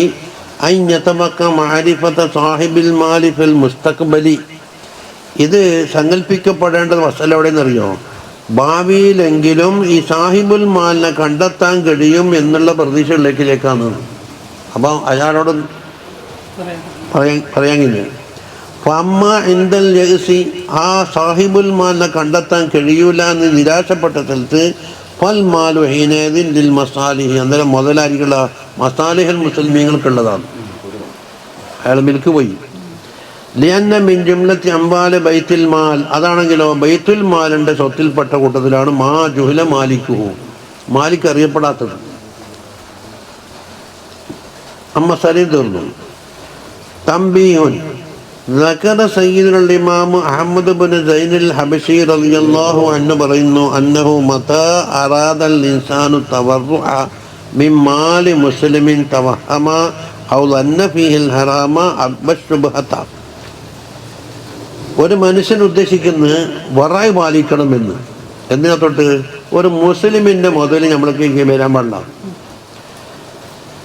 അൻ യതബക്ക മഅരിഫത സാഹിബിൽ മാലി ഫിൽ മുസ്തഖ്ബലി. ഇത് സങ്കല്പിക്കപ്പെടേണ്ട മസല എവിടെയെന്നറിയോ? ഭാവിയിലെങ്കിലും ഈ സാഹിബുൽ മാലിനെ കണ്ടെത്താൻ കഴിയും എന്നുള്ള പ്രതീക്ഷയിലേക്കാണ്. അപ്പം അയാളോട് പറയാങ്ങില്ല. അമ്മ ഇന്ദൽ യഹ്സി, ആ സാഹിബുൽ മാലിനെ കണ്ടെത്താൻ കഴിയൂല എന്ന് നിരാശപ്പെട്ട സ്ഥലത്ത് ഫൽ മാലു ഹീനേദിൻ ലിൽ മസാലിഹി, അന്നേരം മുതലാളികള മസാലിഹൽ മുസ്ലിമീങ്ങൾക്കുള്ളതാണ്. അയാൾ മിൽക്ക് പോയി. ലിയന്ന മിൻ ജുംലത്തി അംബാല് ബൈത്തുൽ മാൽ, അതാണെങ്കിലോ ബൈത്തുൽ മാലിൻ്റെ സ്വത്തിൽപ്പെട്ട കൂട്ടത്തിലാണ് മാ ജുഹല മാലിക്കുഹു, മാലിക് അറിയപ്പെടാത്തത്. അമ്മ സലീം തീർന്നു. തംബീഹുൻ ذكر سيدنا الإمام أحمد بن زين الحبشي رضي الله عنه പറയുന്നു, أنه متى أراد الإنسان التبرع من مال مسلم توهم أو ظن فيه الحرام أبى الشبهة. ഒരു മനുഷ്യൻ ഉദ്ദേശിക്കുന്നത് വറായി പാലിക്കണമെന്ന്. എന്തിനാ തൊട്ട്? ഒരു മുസ്ലിമിൻ്റെ മുതൽ നമ്മൾക്ക് വരാൻ പാടില്ല.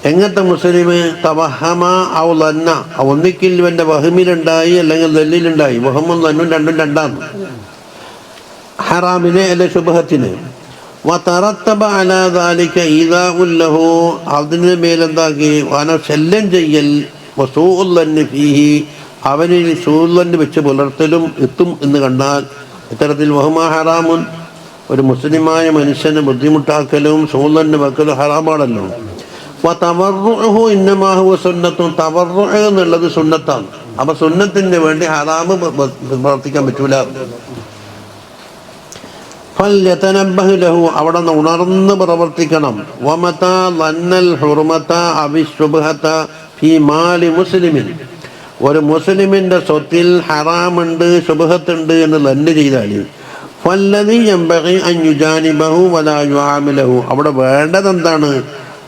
എങ്ങനത്തെ മുസ്ലിം? തവഹമ ഔ ലന്ന, ഒന്നിക്കിൽ ഇവൻ്റെ വഹമിലുണ്ടായി അല്ലെങ്കിൽ ദല്ലിലുണ്ടായി. വഹമും ലന്നും രണ്ടും രണ്ടാണ്. ഹറാമിനെ അല്ലെ ശുബഹത്തിന്. വതറത്തബ അലാ ദാലിക ഈദാഉൻ ലഹു, അതിന് മേലെന്താക്കി അവനെ ശല്യം ചെയ്യൽ, വസൂഉൽ ലന്നി ഫീഹി, അവനിൽ സൂല്ലന് വെച്ച് പുലർത്തലും എത്തും എന്ന് കണ്ടാൽ ഇത്തരത്തിൽ വഹുമാ ഹറാമുൻ, ഒരു മുസ്ലിമായ മനുഷ്യനെ ബുദ്ധിമുട്ടാക്കലും സൂല്ലന് വെക്കലും ഹറാമാണല്ലോ. തവർറുഹു ഇന്നമാ ഹുവ സുന്നത്തുൻ, തവർറുഹ് എന്നുള്ളത് സുന്നത്താണ്. അപ്പൊ സുന്നത്തിന് വേണ്ടി ഹറാമ് പ്രവർത്തിക്കാൻ പറ്റൂല. ഫൽയതനബ്ബഹ് ലഹു, അവിടെ നിന്ന് ഉണർന്ന് പ്രവർത്തിക്കണം. വമതാ ലന്നൽ ഹുർമത അവി ശുബ്ഹത ഫീ മാലി മുസ്ലിമിൻ, ഒരു മുസ്ലിമിൻ്റെ സ്വത്തിൽ ഹറാമുണ്ട് ശുബ്ഹത്തുണ്ട് എന്ന് ലന്ന് ചെയ്താൽ ഫല്ലദീ യംബഗി അൻ യുജാനിബഹു വലാ യുആമിലഹു, അവിടെ വേണ്ടത് എന്താണ്?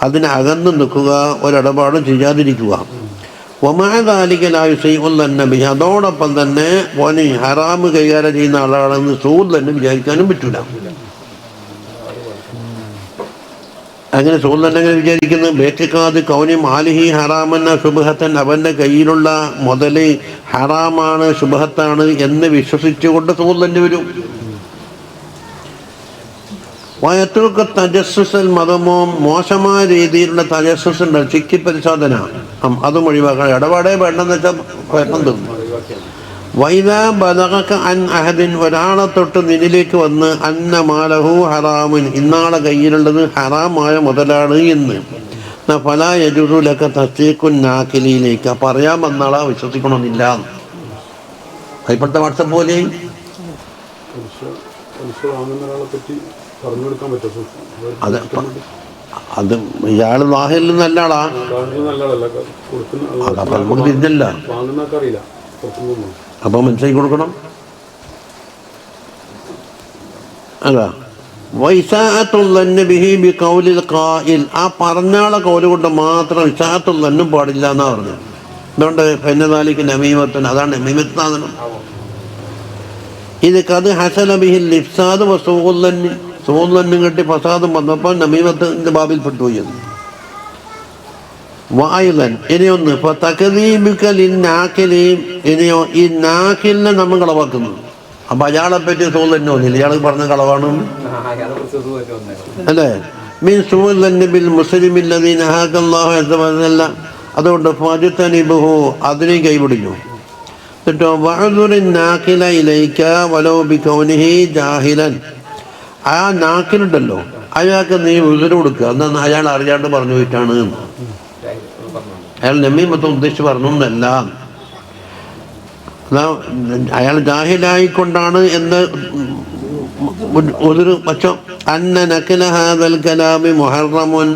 അതിനെ അകന്നു നിൽക്കുക, ഒരിടപാടും ചെയ്യാതിരിക്കുക. വമാ ദാലിക ലാ യുസൈഉ ലന്ന ബിഹി, അതോടൊപ്പം തന്നെ ഓന് ഹറാമ് കൈകാര്യം ചെയ്യുന്ന ആളാണെന്ന് സൂദ് തന്നെ വിചാരിക്കാനും പറ്റൂല. അങ്ങനെ സൂദ് തന്നെ എങ്ങനെ വിചാരിക്കുന്നത്? ബേറ്റിക്കാത് കൗനി മാലിഹി ഹറാമന്ന ശുബ്ഹത്തൻ, അവൻ്റെ കയ്യിലുള്ള മുതൽ ഹറാമാണ് ശുബ്ഹത്താണ് എന്ന് വിശ്വസിച്ചുകൊണ്ട് സൂദ് തന്നെ വരും. വയത്തുക തജസ്സുസൽ മതമോം, മോശമായ രീതിയിലുള്ള തജസ്സുസ് ഉണ്ട്, ചിക്കി പരിശോധന, അതും ഒഴിവാക്കണം. ഇടപാടേ വേണ്ടെന്ന് വെച്ചാൽ കുഴപ്പം തോന്നും. വൈദാ ബലഗക അൻ അഹദിൻ, ഒരാളെ തൊട്ട് നിന്നിലേക്ക് വന്ന് അന്ന മാലഹു ഹറാമുൻ, ഇന്നാളെ കയ്യിലുള്ളത് ഹറാമായ മുതലാണ് എന്ന്. ഫലാ യജൂസു ലക തസ്ദീഖുൻ നാഖിലിലേക്ക്, പറയാൻ വന്നാളാ വിശ്വസിക്കണമെന്നില്ല. ഇപ്പോഴത്തെ വാട്സപ്പ് പോലെ അത് ഇയാള് വാഹിൽ നല്ല ആളാ, അതപ്പം നമുക്ക് തിരിഞ്ഞല്ല. അപ്പം മനസ്സിലാക്കി കൊടുക്കണം. അതാ വൈസാഅത്തുല്ലന്ന ബിഹി ബിഖൗലിൽ ഖായിൽ, ആ പറഞ്ഞാളെ കൗല് കൊണ്ട് മാത്രം ഇസാഅത്തുല്ലന്നും പാടില്ല എന്നാ പറഞ്ഞത്. അതുകൊണ്ട് ഫന്നദാലിക നമീമത്തുൻ, അതാണ് നമീമത്ത് സാധനം. ഇത് കത് ഹസന ബിഹിൽ ഇഫ്സാദ് വസൂഉല്ലന്നി, സൂല്ലന്നും കെട്ടി ഫസാദും വന്നപ്പോൾ നമീമത്തിന്റെ ബാബിൽ പെട്ടുപോയി. വായുലൻ, ഇനിയൊന്ന് ഇനിയോ ഈ നാക്കിലിനെ നമ്മൾ കളവാക്കുന്നു. അപ്പൊ അയാളെ പറ്റി സൂല്ലന്നെ തോന്നില്ല, ഇയാൾ പറഞ്ഞ കളവാണ് അല്ലേ? മീൻ സൂല്ലൻ ബിൽ മുസ്ലിമില്ലദീ നഹാകല്ലാഹു അസ്സ വജല്ല, അതുകൊണ്ട് ഫജ്തനിബുഹു, അതിനെ കൈപിടിച്ചു. എന്നിട്ടോ വഅ്ദുറിൻ നാഖില ഇലൈക വലൗ ബികൗനിഹി ജാഹിലൻ, ആ നാക്കിലുണ്ടല്ലോ അയാൾക്ക് നീ ഉസുര് കൊടുക്കുക, എന്നാൽ അയാൾ അറിയാണ്ട് പറഞ്ഞു പോയിട്ടാണ്. അയാൾ നമീമത്ത് ഉദ്ദേശിച്ച് പറഞ്ഞു എന്നല്ല. അയാൾ ജാഹിലായിക്കൊണ്ടാണ് എന്ന് ഒരു പക്ഷം. അന്ന നഖല ഹാദൽ കലാമി മുഹറമുൻ,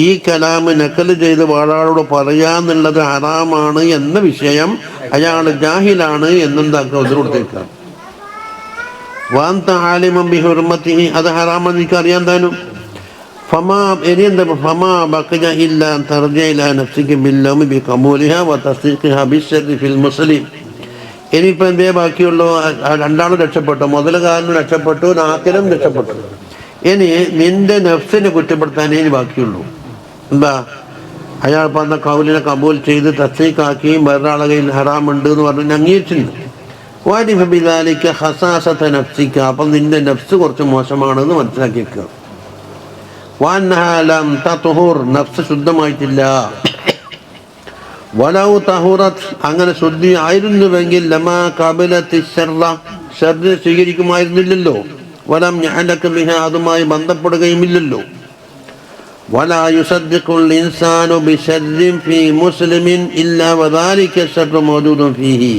ഈ കലാം നക്കല് ചെയ്ത് വേറൊരാളോട് പറയാന്നുള്ളത് ഹറാമാണ് എന്ന വിഷയം അയാൾ ജാഹിലാണ് എന്നെന്താക്കുക ഉദർ കൊടുത്തേക്കാം. വാന്ത ആലിമം ബി ഹുർമത്തിഹി, അത് ഹറാമെന്ന് എനിക്ക് അറിയാൻ താനും. ഫമാ ഇനി എന്താ ഫമാ ബഖയ ഇല്ലാ തർജിഅ ഇലാ നഫ്സിക ബില്ലൗമി ബിഖബൂലിഹാ വതസ്ദീഖിഹാ ബിശ്ശർരി ഫിൽ മുസ്ലിം. ഇനിയിപ്പോൾ എന്തേ ബാക്കിയുള്ളൂ? രണ്ടാളും രക്ഷപ്പെട്ടു, മുതലുകാരനും രക്ഷപ്പെട്ടു, നാക്കിലും രക്ഷപ്പെട്ടു. ഇനി നിന്റെ നഫ്സിനെ കുറ്റപ്പെടുത്താനേ ഇനി ബാക്കിയുള്ളൂ. എന്താ? അയാൾ പറഞ്ഞ കൗലിനെ കബൂൽ ചെയ്ത് തസ്ദീഖാക്കി വേറൊരാളെ കയ്യിൽ ഹറാമുണ്ട് എന്ന് പറഞ്ഞ് അംഗീകരിച്ചിട്ടുണ്ട്. വാരിഫ ബിദാലിക ഖസാസത നഫ്സിക, അപ്പം നിന്റെ നഫ്സ് കുറച്ച് മോശമാണെന്ന് മനസ്സിലാക്കി വെക്കുക. വഅന്നഹാ ലം തത്ഹുർ, നഫ്സ് ശുദ്ധമായിട്ടില്ല. വലൗ തഹുറത്ത്, അങ്ങനെ ശുദ്ധി ആയിരുന്നുവെങ്കിൽ ലമാ ഖബലത്തി ശർറ, ശർറിനെ സ്വീകരിക്കുമായിരുന്നില്ലല്ലോ. വലം യഅലക ബിഹാ, അതുമായി ബന്ധപ്പെടുകയുമില്ലല്ലോ. വലാ യുസദ്ദിഖുൽ ഇൻസാനു ബിശർരിൻ ഫീ മുസ്ലിമിൻ ഇല്ലാ വദാലിക ശർറു മൗജൂദുൻ ഫീഹി.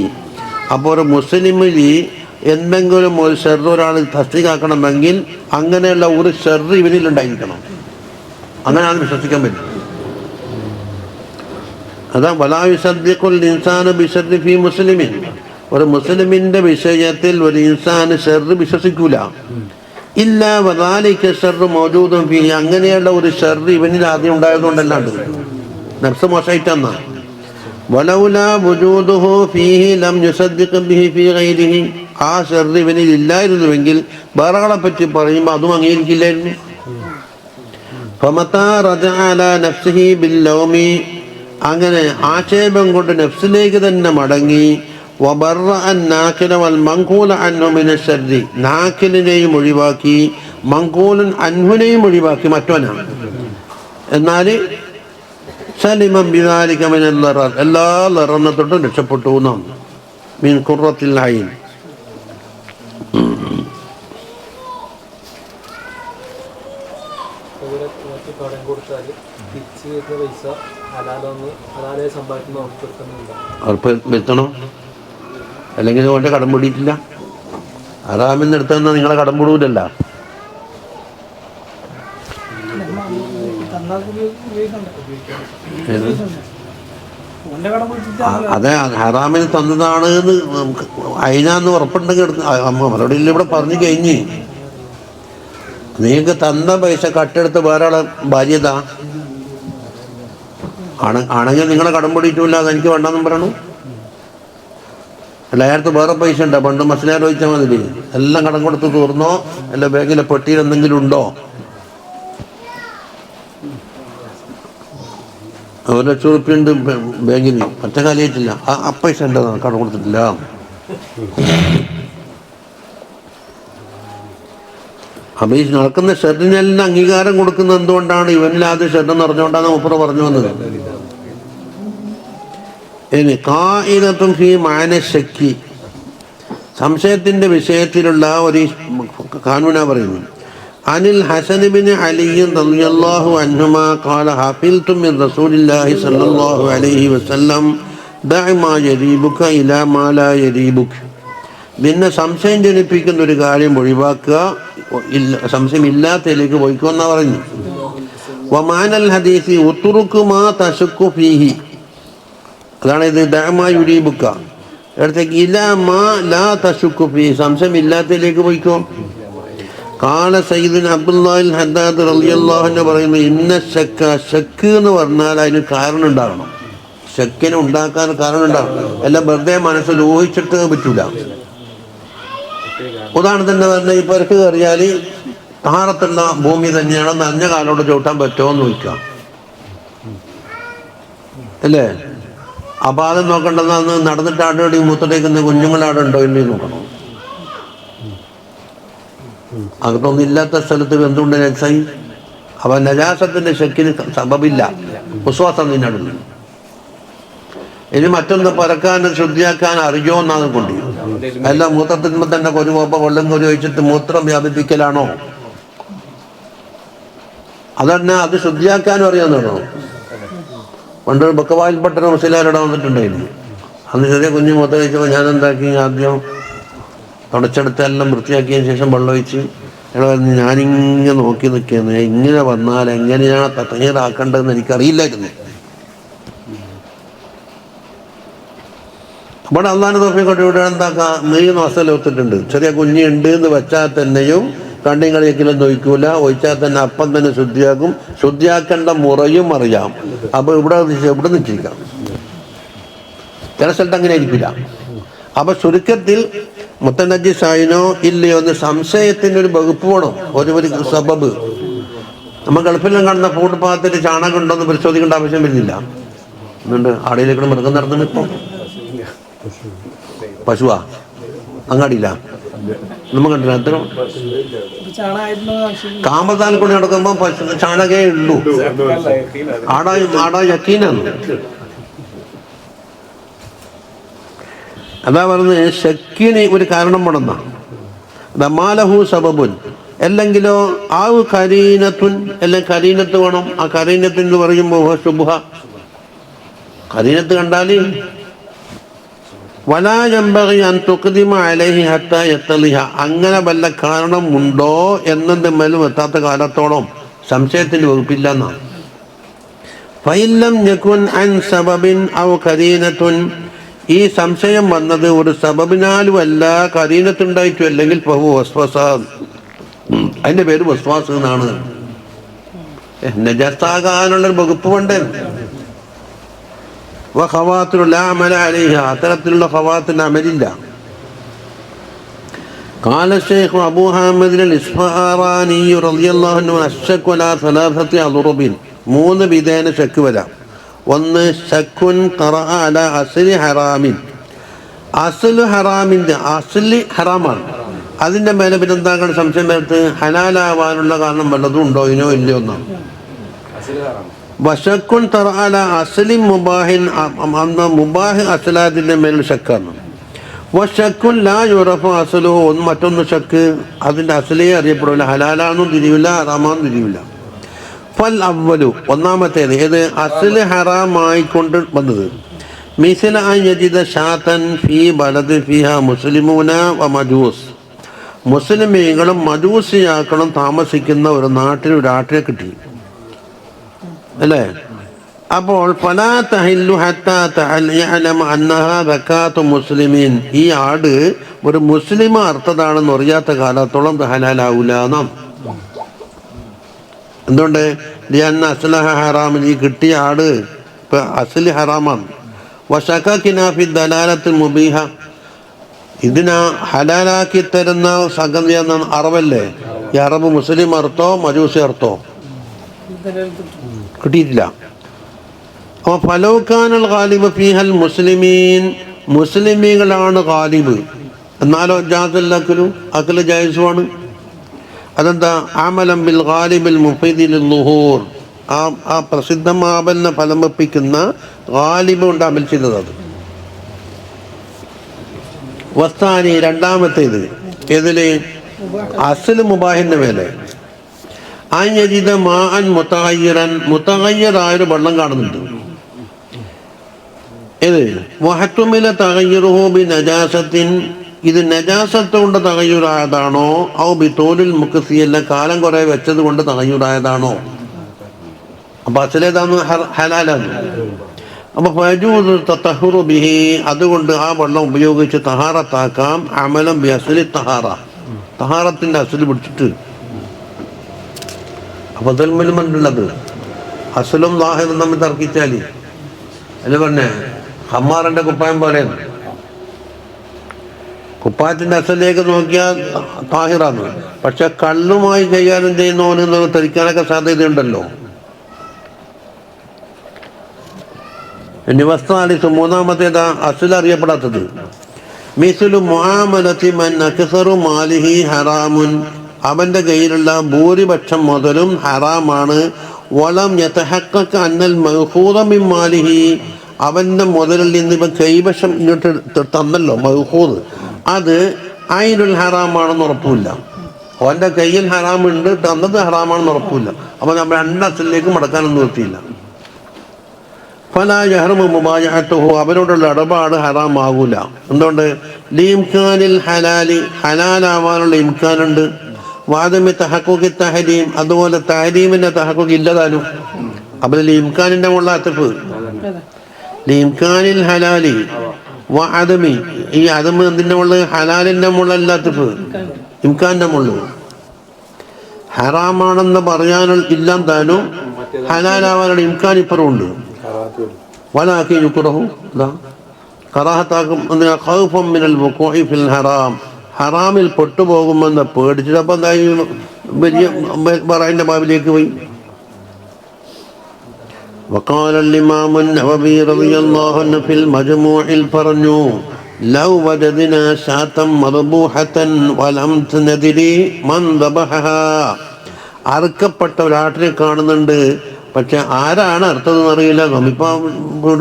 അപ്പോൾ ഒരു മുസ്ലിമിൽ എന്തെങ്കിലും ഒരു ഷെറ് ഒരാൾ തസ്ദീഖാക്കണമെങ്കിൽ അങ്ങനെയുള്ള ഒരു ഷെറ് ഇവനിൽ ഉണ്ടായിരിക്കണം. അങ്ങനെയാണ് വിശ്വസിക്കാൻ പറ്റും. അതാ വലാ യുസദ്ദിഖുൽ ഇൻസാനു ബിശർരി ഫീ മുസ്ലിമിൻ, ഒരു മുസ്ലിമിന്റെ വിഷയത്തിൽ ഒരു ഇൻസാന് ഷെറ് വിശ്വസിക്കൂല. ഇല്ലാ വദാലിക ശർറു മൗജൂദുൻ ഫീഹി, അങ്ങനെയുള്ള ഒരു ഷെറ് ഇവനിൽ ആദ്യം ഉണ്ടായതുകൊണ്ടല്ലാണ്ട് നഫ്സ് മോശമായിട്ടെന്നാ. വലൗലാ വുജൂദുഹു ഫീഹി ലം യുസദ്ദിഖ് ബിഹി ഫീ ഗൈരിഹി, ആ ഷർറ് ഇവനിൽ ഇല്ലായിരുന്നുവെങ്കിൽ വേറെകളെ പറ്റി പറയുമ്പോൾ അതും അംഗീകരിക്കില്ലായിരുന്നു. ഫമതാ റജഅ അലാ നഫ്സിഹി ബില്ലൗമി, അങ്ങനെ ആക്ഷേപം കൊണ്ട് നഫ്സിലേക്ക് തന്നെ മടങ്ങി. വബറഅ നാഖില വൽ മൻഖൂല അൻഹു മിന ശർരി, നാഖിലിനെയും ഒഴിവാക്കി മൻഖൂലൻ അൻഹുനെയും ഒഴിവാക്കി മറ്റവനാണ്. എന്നാൽ സലിമൻ ബിദാലിക മിനൽ ലറർ, എല്ലാ ലററിനെ തൊട്ടും രക്ഷപ്പെട്ടു എന്നാണ്. മിൻ ഖുറത്തിൽ ഐൻ. വരുത്തണം, അല്ലെങ്കിൽ ഓൻ്റെ കടം പിടിയിട്ടില്ല. ഹറാമിന്ന് എടുത്തതെന്നാ നിങ്ങളെ കടം പിടിവില്ലല്ല. അതെ, ഹറാമിന് തന്നതാണ് എന്ന് അതിനാന്ന് ഉറപ്പുണ്ടെങ്കിൽ അവരോട് ഇല്ല, ഇവിടെ പറഞ്ഞു കഴിഞ്ഞ് നിങ്ങൾക്ക് തന്ന പൈസ കട്ടെടുത്ത് വേറെ ആളെ ഭാര്യതാ ആണെങ്കിൽ നിങ്ങളെ കടം പിടിയിട്ടില്ല, അതെനിക്ക് വേണ്ടെന്നും പറയണു. അല്ല, അയാൾക്ക് വേറെ പൈസ ഉണ്ടോ? പണ്ട് മസല ചോദിച്ചാൽ മതി. എല്ലാം കടം കൊടുത്ത് തീർന്നോ? അല്ല ബാങ്കിലെ പെട്ടിയിൽ എന്തെങ്കിലും ഉണ്ടോ? 1 ലക്ഷം റുപ്യ ഉണ്ട് ബാങ്കിൽ, ഒറ്റ കാലിയായിട്ടില്ല. ആ പൈസ ഉണ്ടോ? കടം കൊടുത്തിട്ടില്ല. അപ്പൊ ഈ നടക്കുന്ന ഷെറിനെല്ലാം അംഗീകാരം കൊടുക്കുന്നത് എന്തുകൊണ്ടാണ്? ഇവനിലാദ്യം ഷെഡ് നിറഞ്ഞുകൊണ്ടാണ് മുപ്പറ പറഞ്ഞു വന്നത്. ഇനി ഖായിദത്തുൻ ഫീ മഅന ശക്കി, സംശയത്തിന്റെ വിഷയത്തിലുള്ള ഒരു ഖാനൂന പറയുന്നു. അനിൽ ഹസൻ ഇബ്നു അലി റളിയല്ലാഹു അൻഹുമാ ഖാല ഹഫിൽതു മിൻ റസൂലില്ലാഹി സ്വല്ലല്ലാഹു അലൈഹി വസല്ലം ദഅ മാ യരീബുക ഇലാ മാ ലാ യരീബുക, നിന്നെ സംശയം ജനിപ്പിക്കുന്ന ഒരു കാര്യം ഒഴിവാക്കുക, സംശയം ഇല്ലാത്തതിലേക്ക് പോയിക്കോന്നാ പറഞ്ഞു. വമാനൽ ഹദീസി ഉത്റുകു മാ തശക്കു ഫീഹി, അതാണ് ഇത്. ദഅ മാ യുരീബുക അടുത്തേക്ക് ഇലാ മാ ലാ തശക്കു ഫീഹി, സംശയം ഇല്ലാത്തതിലേക്ക് പോയിക്കോ. ഖാല സയ്യിദുന അബ്ദുല്ലാഹിൽ ഹദ്ദാദ് റളിയല്ലാഹു അൻഹു പറയുന്നു, ഇന്ന ശക്ക, ശക്ക് എന്ന് പറഞ്ഞാൽ അതിന് കാരണം ഉണ്ടാകണം. ശക്കിനെ ഉണ്ടാക്കാൻ കാരണം ഉണ്ടാകണം. എല്ലാം വെറുതെ മനസ്സിൽ ഊഹിച്ചിട്ട് പറ്റൂല. ഉദാഹരണത്തിന് പറഞ്ഞാൽ ഈ പെരക്ക് കയറിയാൽ താറത്തുള്ള ഭൂമി തന്നെയാണ്, നനഞ്ഞ കാലോട് ചവിട്ടാൻ പറ്റുമോ എന്ന് ചോദിക്കാം, അല്ലേ? അപ്പൊ അത് നോക്കേണ്ടതെന്ന് നടന്നിട്ട് ആടോടി മൂത്തടേക്കുന്ന കുഞ്ഞുങ്ങളാടെ ഉണ്ടോ ഇല്ലേ നോക്കണം. അകത്തൊന്നും ഇല്ലാത്ത സ്ഥലത്ത് എന്തുകൊണ്ട് നജാസായി? അപ്പൊ നജാസത്തിന്റെ ശക്കിന് സബബില്ല, വിശ്വാസം നിന്നടുന്നു. ഇനി മറ്റൊന്ന് പരക്കാൻ ശുദ്ധിയാക്കാൻ അറിയോ എന്നാണ് കൊണ്ട് അല്ല, മൂത്രത്തിന്മ തന്നെ കൊരു പോപ്പ വെള്ളം കൊരു ഒഴിച്ചിട്ട് മൂത്രം വ്യാപിപ്പിക്കലാണോ? അതന്നെ, അത് ശുദ്ധിയാക്കാനും അറിയാമെന്നാണോ? പണ്ട് ബക്കവായിൽപ്പെട്ട മുസ്ലിയാരുടെ വന്നിട്ടുണ്ടായിരുന്നു. അന്ന് ചെറിയ കുഞ്ഞ് മൊത്തം കഴിച്ചപ്പോൾ ഞാൻ എന്താക്കി, ആദ്യം തുടച്ചെടുത്തെല്ലാം വൃത്തിയാക്കിയതിന് ശേഷം വെള്ളമൊഴിച്ച് ഞാനിങ്ങനെ നോക്കി നിൽക്കുന്നത്, ഇങ്ങനെ വന്നാൽ എങ്ങനെയാണ് തയ്യാറാക്കേണ്ടതെന്ന് എനിക്കറിയില്ലായിരുന്നു. അവിടെ അള്ളാഹുവിന്റെ തൗഫീഖ് കൊണ്ട് ഇവിടെ എന്താക്കാം, നെയ്യുന്ന മസാല ഒത്തിട്ടുണ്ട്. ചെറിയ കുഞ്ഞുണ്ട് എന്ന് വെച്ചാൽ തന്നെയും കണ്ണിയും കളിയൊക്കെയും ഒഴിക്കൂല, ഒഴിച്ചാൽ തന്നെ അപ്പം തന്നെ ശുദ്ധിയാക്കും. ശുദ്ധിയാക്കേണ്ട മുറയും അറിയാം. അപ്പൊ ഇവിടെ നിശ്ചയിക്കാം. ചില സ്ഥലത്ത് അങ്ങനെ ആയിരിക്കില്ല. അപ്പൊ ചുരുക്കത്തിൽ മുത്തനജിസായിനോ ഇല്ലയോ എന്ന് സംശയത്തിന്റെ ഒരു വകുപ്പ് വേണം, ഒരു സബബ്. നമ്മൾ ഗൾഫിലും കാണുന്ന ഫുഡ് പാത്രത്തിൽ ചാണകം ഉണ്ടോ എന്ന് പരിശോധിക്കേണ്ട ആവശ്യം വരുന്നില്ല. എന്നുണ്ട് ആടയിലേക്ക് മൃഗം നടത്തുന്നത്. ഇപ്പം പശുവാ അങ്ങാടിയില്ല, നമ്മൾ കണ്ടില്ല. അത്ര കാമത്താൽ കൊണ്ട് നടക്കുമ്പോ ചാണകേ ഉള്ളൂ. ആടാ യക്കീനാണ്. അതാ പറഞ്ഞത് ശക്കിന് ഒരു കാരണം വേണമെന്ന ദമാലഹു സബബുൻ, അല്ലെങ്കിലോ ആ കരീനത്തുൻ, അല്ലെങ്കിൽ കരീനത്ത് വേണം. ആ കരീനത്ത് എന്ന് പറയുമ്പോൾ ശുഭ കരീനത്ത് കണ്ടാല് വലാ യംബഗി അൻ തുഖ്ദിമ അലൈഹി ഹത്താ യത്തളിഹ, അങ്ങനെ വല്ല കാരണമുണ്ടോ എന്നതിന്മേലും എത്താത്ത കാലത്തോളം സംശയത്തിന് വകുപ്പില്ല എന്നാണ്. ഫഇല്ലം യകുൻ അൻ സബബിൻ ഔ കരീനത്തുൻ, ഈ സംശയം വന്നത് ഒരു സബബിനാലും അല്ല കരീനത്തുണ്ടായിട്ടും അല്ലെങ്കിൽ ഫഹു വസ്വസ, അതിന്റെ പേര് വസ്വാസ് എന്നാണ്. നജസാകാനുള്ളൊരു വകുപ്പ് വേണ്ടേ. അത്തരത്തിലുള്ള ഖവാത്തിന് അമലില്ല. قال الشيخ أبو حامد الإصفهاني رضي الله عنه الشك على ثلاثة أضرب, മൂന്ന് വിധേന ശക്ക് വരാം. ഒന്ന് ശക്കുൻ ഖറഅ അലാ അസ്ലി ഹറാമിൻ, അസ്ലു ഹറാമിന്റെ അസ്ലി ഹറാമാണ്, അതിന്റെ മേലെ പിന്നെ എന്താ സംശയം വരത്ത് ഹലാലാവാനുള്ള കാരണം വല്ലതും ഉണ്ടോ ഇനോ ഇല്ലയോ എന്നാണ്. വശക്കുൻ തറഅല അസ്ലി മുബാഹിൻ, മുബാഹ് അസ്ലാദിന്റെ മേൽ ശക്കാണ്. വശക്കുൻ ലാ യുറഫു അസ്ലുഹു, മറ്റൊന്ന് ശക്ക് അതിന്റെ അസ്ലേ അറിയപ്പെടില്ല, ഹലാലാന്നും തിരിയില്ല ഹറാമാന്നും തിരിയില്ല. ഫൽ അവ്വലു, ഒന്നാമത്തേത് ഏത് അസ്ല് ഹറാമായിക്കൊണ്ട് വന്നത്. മിസ്ല അൻ യജിദ ഷാതൻ ഫീ ബലദ് ഫീഹാ മുസ്ലിമൂന വ മജൂസ്, മുസ്ലിമീങ്ങളും മജൂസിയാക്കളും താമസിക്കുന്ന ഒരു നാട്ടിൽ ഒരു ആട്ടിനെ കിട്ടി അല്ലേ. അപ്പോൾ ഫലാ തഹില്ലു ഹത്താ യഅലമ അന്നഹാ സകാത്തു മുസ്ലിമീൻ, ഈ ആട് ഒരു മുസ്ലിം അർത്ഥതാണെന്ന് അറിയാത്ത കാലത്തോളം ഹലാലാവൂല എന്നാണ്. എന്തുകൊണ്ട്? ലിഅന്ന അസ്ലഹ ഹറാമിൻ, ഈ കിട്ടിയ ആട് ഇപ്പൊ അസ്ലി ഹറാമാണ്. വശകകിനാ ഫി ദലാലത്തുൽ മുബീഹ, ഇതിനാ ഹലാലാക്കി തരുന്ന സംഗതി എന്നാണ് അറബല്ലേ. ഈ അറബ് മുസ്ലിം അർത്ഥോ മജൂസി അർത്ഥോ കിട്ടിയിട്ടില്ല. അപ്പോൾ ഫലൗകാനൽ ഗാലിബ് ഫീഹൽ മുസ്ലിമീൻ, മുസ്ലിമീങ്ങളാണ് ഗാലിബ്, എന്നാലോ ജാസൽ അക്ലു, അക്ല് ജായിസുമാണ്. അതെന്താ? അമലം ബിൽ ഗാലിബിൽ മുഫീദി ലിൽളുഹൂർ, ആ പ്രസിദ്ധമാവലിനെ ഫലം വെപ്പിക്കുന്ന ഗാലിബ് കൊണ്ട് അമൽ ചെയ്തത്. അത് വസ്താനി, രണ്ടാമത്തേത് ഏതില്? അസ്ല് മുബാഹിന്റെ മേലെ. അൻയജിദ മാഅൻ മുതഗയ്യിറൻ, മുതഗയ്യിറായൊരു വെള്ളം കാണുന്നുണ്ട്. ഏത്? വഹത്തുമില തഗയ്യിറുഹു ബി നജാസത്തിൻ, ഇത് നജാസത്ത് കൊണ്ട് തഗയ്യുറായതാണോ ഔ ബി തോലിൽ മുക്സി, അല്ല കാലം കുറെ വെച്ചത് കൊണ്ട് തഗയ്യുറായതാണോ. അപ്പൊ അസ്ലേതാന്ന് ഹലാലാണ്. അപ്പൊ ഫയജൂസു തതഹുറു ബിഹി, അതുകൊണ്ട് ആ വെള്ളം ഉപയോഗിച്ച് തഹാറത്താക്കാം. അമലം ബി അസ്ലി തഹാറ, തഹാറത്തിന്റെ അസ്ല് പിടിച്ചിട്ട്. അപ്പൊ ദൽമലുമണ്ടുള്ളത് അസ്ലും ലാഹിറും തമ്മിൽ തർക്കിച്ചാല് അല്ല പറഞ്ഞേ ഹമ്മാറിന്റെ കുപ്പായം പോലെയാണ്. കുപ്പായത്തിന്റെ അസലിലേക്ക് നോക്കിയാൽ താഹിറാണ്, പക്ഷെ കള്ളുമായി കൈകാര്യം ചെയ്യുന്നവന് ധരിക്കാനൊക്കെ സാധ്യതയുണ്ടല്ലോ. ഇനി വസ്താലിസ്, മൂന്നാമത്തേതാ അസ്ൽ അറിയപ്പെടാത്തത്. മിസ്ലു മുആമലതി മൻ അക്സറു മാലിഹി ഹറാമുൻ, അവന്റെ കയ്യിലുള്ള ഭൂരിപക്ഷം മുതലും ഹറാമാണ്. വലം യതഹഖഖ അന്നൽ മഅഖൂദ മിൻ മാലിഹി, അവന്റെ മുതലിൽ നിന്ന് ഇവൻ കൈവശം ഇങ്ങോട്ട് തന്നല്ലോ മഅഖൂദ്, അത് ഐനുൽ ഹറാമാണെന്ന് ഉറപ്പില്ല. അവന്റെ കയ്യിൽ ഹറാമുണ്ട്, തന്നത് ഹറാമാണെന്ന് ഉറപ്പില്ല. അപ്പൊ നമ്മൾ രണ്ട് അസ്ലിലേക്ക് മടക്കാനൊന്നും നിർത്തിയില്ല. ഫലാ യഹ്റമു മുബായഅത്തുഹു, അവരോടുള്ള ഇടപാട് ഹറാമാകൂല. എന്തുകൊണ്ട്? ലിംകാനിൽ ഹലാലി, ഹലാലാവാനുള്ള ഇംകാനുണ്ട്. വാദമി തഹഖുഖി തഹരീം, അതുപോലെ തഹരീമിന്റെ തഹഖുഖ് ഇല്ലതാനും. അപ്പോൾ ഇംകാനിന്റെ മുള്ള അത്തഫ് ലിംകാനിൽ ഹലാലി വഅദമി, ഈ അദമ് എന്തിന്റെ മുള്ള? ഹലാലിന്റെ മുള്ള അല്ലാത്തഫ് ഇംകാന്റെ മുള്ള. ഹറാമാണെന്ന് പറയാനുള്ള ഇല്ലാം താനും ഹലാലാവാനുള്ള ഇംകാൻ ഇപ്പറുണ്ട്. വലാകിൻ യുക്റഹു, കറാഹത്താക്കും. ഖൗഫൻ മിനൽ വുഖൂഇ ഫിൽ ഹറാം, ഹറാമിൽ പെട്ടുപോകുമെന്ന് പേടിച്ചിട്ട്. അപ്പം എന്തായി? വലിയ ബറായിന്റെ ബാബിലേക്ക് പോയി. وقال الإمام النووي رضي الله عنه في المجموع പറഞ്ഞു لو وجدنا شاة مذبوحة ولم ندري من ذبحها, അറുക്കപ്പെട്ട ഒരാട്ടിനെ കാണുന്നുണ്ട്, പക്ഷെ ആരാണ് അർത്ഥമെന്ന് അറിയില്ല. നമ്മിപ്പം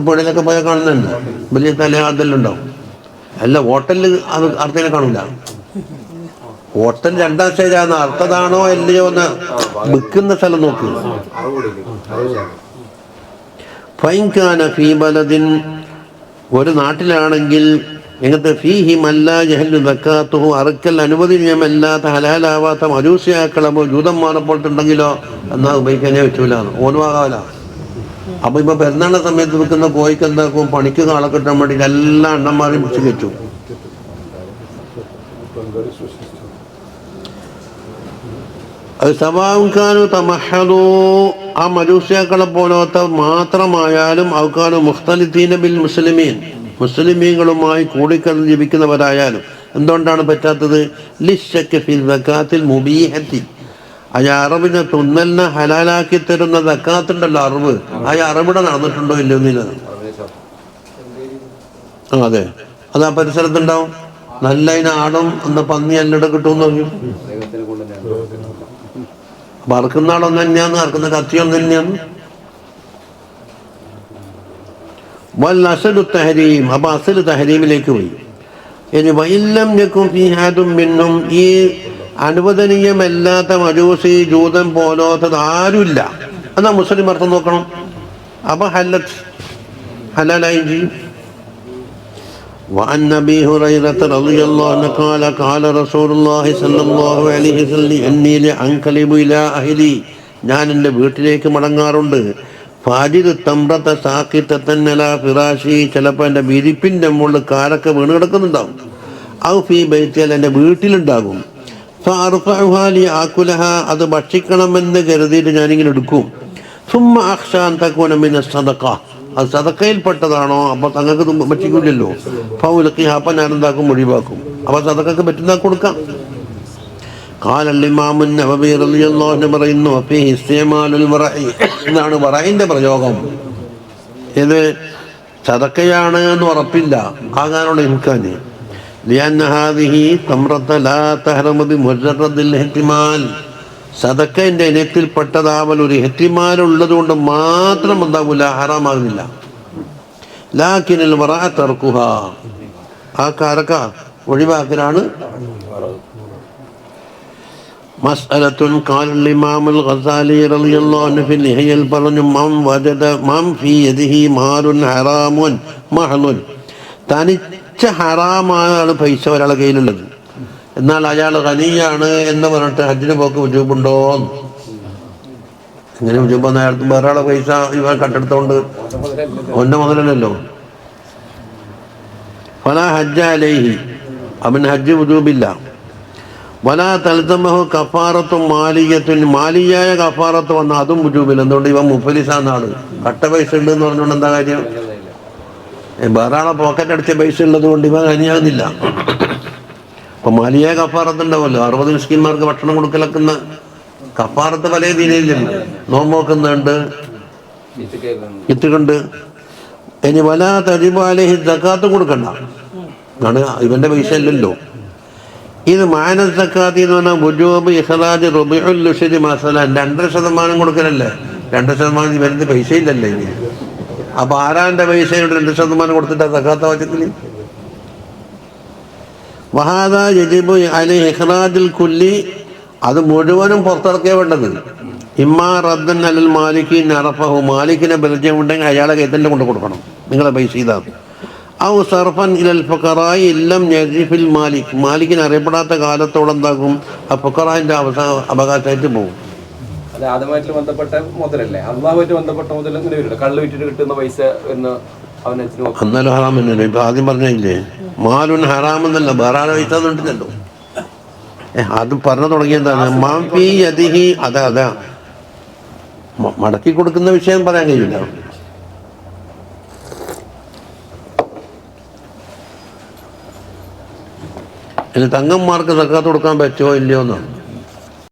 പുഴയിലൊക്കെ പോയാൽ കാണുന്നുണ്ട്, വലിയ തല അതെല്ലാം ഉണ്ടാവും. അല്ല, ഹോട്ടലിൽ അത് അർത്ഥത്തിനെ കാണൂല. ഹോട്ടൽ രണ്ടാം സ്റ്റേജാണ്, അർത്ഥതാണോ അല്ലയോ എന്ന് വിൽക്കുന്ന സ്ഥലം നോക്ക്. ഫൈൻകാന ഫീ ബലദിൻ, ഒരു നാട്ടിലാണെങ്കിൽ എങ്ങനത്തെ ഫീഹി മല്ലാ ജഹല്ലു സക്കാത്തുഹു, അറുക്കൽ അനുവദനീയമല്ലാത്ത ഹലാലാവാത്ത മജൂസിയാക്കളോ ജൂതന്മാരെ പോലത്തുണ്ടെങ്കിലോ എന്നാൽ ഉപയോഗിക്കാനേ പറ്റൂല, ഓനുവാകാല. അപ്പൊ ഇപ്പൊ പെരുന്നാളിന്റെ സമയത്ത് വിൽക്കുന്ന കോഴിക്ക് എന്താക്കും? പണിക്ക് കാളെ കിട്ടാൻ വേണ്ടി എല്ലാ എണ്ണന്മാരെയും പിടിച്ചു കയറ്റും. അത് സവാൻകാനു തമഹദു, ആ മജൂസിയാക്കളെ പോലത്തെ മാത്രമായാലും ഔകാനു മുഖ്തലിത്തീന ബിൽ മുസ്ലിമീൻ, മുസ്ലിമീങ്ങളുമായി കൂടിക്കലർന്ന് ജീവിക്കുന്നവരായാലും. എന്തുകൊണ്ടാണ് പറ്റാത്തത്? ലിശ്ശക്ക് ഫിൽ സക്കാത്തിൽ മുബീഹത്തി, ആ അറബിനെ തുന്നലിനെ ഹലാലാക്കി തരുന്ന സക്കാത്തുണ്ടല്ലോ, അറിവ്. ആ അറിവിടെ നടന്നിട്ടുണ്ടോ ഇല്ലയോ എന്നില്ല. അതെ, അത് ആ പരിസരത്തുണ്ടാവും. നല്ല ആടും എന്ന പന്നി എല്ലാം കിട്ടുമെന്ന് പറഞ്ഞു. അപ്പൊ അറക്കുന്ന ആളൊന്നു തന്നെയാന്ന്, അറക്കുന്ന കത്തിയൊന്നു തന്നെയാന്ന്. തഹരീം, അപ്പൊ അസല് തഹരീമിലേക്ക് പോയി. ഇനി വൈല്ലം ഞെക്കും ഫിഹാദും മിന്നും, ഈ അനുവദനീയമല്ലാത്ത മജൂസി ജൂതൻ പോലോത്തത് ആരുമില്ല എന്നാ മുസ്ലിം അർത്ഥം നോക്കണം. അപ്പൊ ഹലാലായും ചെയ്യും. وعن أبي هريرة رضي الله عنه قال قال رسول الله صلى الله عليه وسلم إني لأنقلب إلى أهلي, ഞാൻ എൻ്റെ വീട്ടിലേക്ക് മടങ്ങാറുണ്ട്. ഫാജിദ് തമ്രത സാക്കിത്തൻ അലാ ഫിറാശി, ചിലപ്പോൾ എൻ്റെ വിരിപ്പിൻ്റെ മുകളിൽ കാലൊക്കെ വീണ് കിടക്കുന്നുണ്ടാവും. ഔ ഫീ ബൈത്തി, എൻ്റെ വീട്ടിലുണ്ടാകും. ഫഅർഫഉഹാ ലി ആകുലഹ, അത് ഭക്ഷിക്കണമെന്ന് കരുതിയിട്ട് ഞാനിങ്ങനെ എടുക്കും. സുമ്മ അഖ്ശാ അൻ തകൂന മിന സദഖ, അത് സദഖയിൽപ്പെട്ടതാണോ? അപ്പൊ തങ്ങൾക്ക് പറ്റിക്കില്ലല്ലോ. ഫൗലഖിഹ, അപ്പം ഞാൻ എന്താക്കും? ഒഴിവാക്കും. അപ്പൊ സദഖക്ക് പറ്റുന്ന കൊടുക്കാം. قال الإمام النووي رضي الله عنه പറയുന്നു فيه استعمال الورع, എന്നാണ് വറഇന്റെ പ്രയോഗം. ഇത് സദഖയാണ് എന്ന് ഉറപ്പില്ല, ആകാനുള്ള ഇംകാന്. لأن هذه تمرة لا تحرم بمجرد الاحتمال, സദഖന്റെ ഇനത്തിൽപ്പെട്ടതാവൽ ഒരു ഇഹ്തിമാൽ ഉള്ളത് കൊണ്ട് മാത്രം എന്താവില്ല, ഹറാമാകുന്നില്ല. ലാകിനൽ വറഅ തർക്കുഹാ, ആ കാരക്ക ഒഴിവാക്കലാണ്. മസ്അലത്തുൻ ഖാല ഇമാം അൽ ഗസാലി റളിയല്ലാഹു അൻഹു ഫിൽ ഇഹ്യാൽ പറഞ്ഞു മൻ ഫീ യദിഹി മാലുൻ ഹറാമുൻ മഹ്ലുൻ, തനിച്ച ഹറാമാണ് പൈസ ഒരാളുടെ കയ്യിലുള്ളത്, എന്നാൽ അയാൾ ഖനിയാണ് എന്ന് പറഞ്ഞിട്ട് ഹജ്ജിന് പോക്ക് ഉജൂബുണ്ടോ? ഇങ്ങനെ ഉജൂബ് നേരത്തെ വേറെ ആളെ പൈസ ഇവൻ കട്ടെടുത്തോണ്ട് ഒന്നെ മുതലല്ലോ. ഫലാ ഹജ്ജ അലൈഹി, അവൻ ഹജ്ജ് ഉജൂബില്ല. വലാ തൽസമഹു കഫാറത്തും മാലിയത്തുൻ, മാലിയായ കഫാറത്ത് വന്ന അതും ഉജൂബില്ല. എന്തുകൊണ്ട്? ഇവൻ മുഫലിസാന്നാണ്, കട്ട പൈസ ഉണ്ട് എന്ന് പറഞ്ഞുകൊണ്ട് എന്താ കാര്യം? വേറെ ആളെ പോക്കറ്റ് അടിച്ച പൈസ ഉള്ളത് കൊണ്ട് ഇവ ഖനിയാകുന്നില്ല. അപ്പൊ മാലിയ കഫാറത്ത് ഉണ്ടാവുമല്ലോ, 60 മിസ്കിന്മാർക്ക് ഭക്ഷണം കൊടുക്കലക്കുന്ന കഫാറത്ത് പല രീതിയിലുണ്ട്. നോമ്പോക്കുന്നുണ്ട്, ഇത്തുകൊണ്ട്. ഇനി വലാ തജിബു അലൈഹി സക്കാത്ത് കൊടുക്കണ്ട, ഇവന്റെ പൈസ ഇല്ലല്ലോ. ഇത് മാന സക്കാത്ത് എന്ന് പറഞ്ഞാൽ വുജൂബ് ഇഖ്റാജ് റുബുഉൽ ഉശ്രി മസലൻ, 2% കൊടുക്കലല്ലേ. 2% ഇവന്റെ പൈസ ഇല്ലല്ലേ. ഇനി അപ്പൊ ആരാന്റെ പൈസയുടെ 2% കൊടുത്തിട്ടാ സക്കാത്ത് വാചത്തില്? വഹാദാ യജിബു അലൈഹി ഇഖ്റാജുൽ കുല്ലി, അത് മുഴുവനും പുറത്തിറക്കിയ വേണ്ടത്. ഇമ്മാ റദ്ദൻ അലൽ മാലിക്കി നറഫഹു, മാലിക്കിനെ ബലജമുണ്ടെങ്കിൽ അയാളെ കൈത്തന്നെ കൊണ്ട് കൊടുക്കണം, നിങ്ങളെ പൈസ ഇതാണ്. ഔ സർഫൻ ഇലൽ ഫഖറായി ഇല്ലം യരിഫിൽ മാലിക്, മാലിക്കിന് അറിയപ്പെടാത്ത കാലത്തോളം എന്താകും ആ ഫഖറായിൻ്റെ അവകാശമായിട്ട് പോകും. അത് ആദ്യമായിട്ട് ബന്ധപ്പെട്ട മുതലല്ലേ, അള്ളാഹുമായിട്ട് ബന്ധപ്പെട്ട മുതൽ ഇങ്ങനെ വരില്ല, കള്ള് വിറ്റിട്ട് കിട്ടുന്ന പൈസ എന്ന് അവനെ എന്നാലും ഹറാം തന്നെയല്ലേ. ഇപ്പം ആദ്യം പറഞ്ഞില്ലേ മാലുൻ ഹറാമെന്നല്ല, വേറെ ആളെ പൈസ ഉണ്ടല്ലോ. അത് പറഞ്ഞു തുടങ്ങിയതാണ് മാഫി യദിഹി. അതാ മടക്കി കൊടുക്കുന്ന വിഷയം പറയാൻ കഴിയില്ല. ഇനി തങ്ങന്മാർക്ക് സക്കാത്ത് കൊടുക്കാൻ പറ്റുമോ ഇല്ലയോ എന്നാണ്.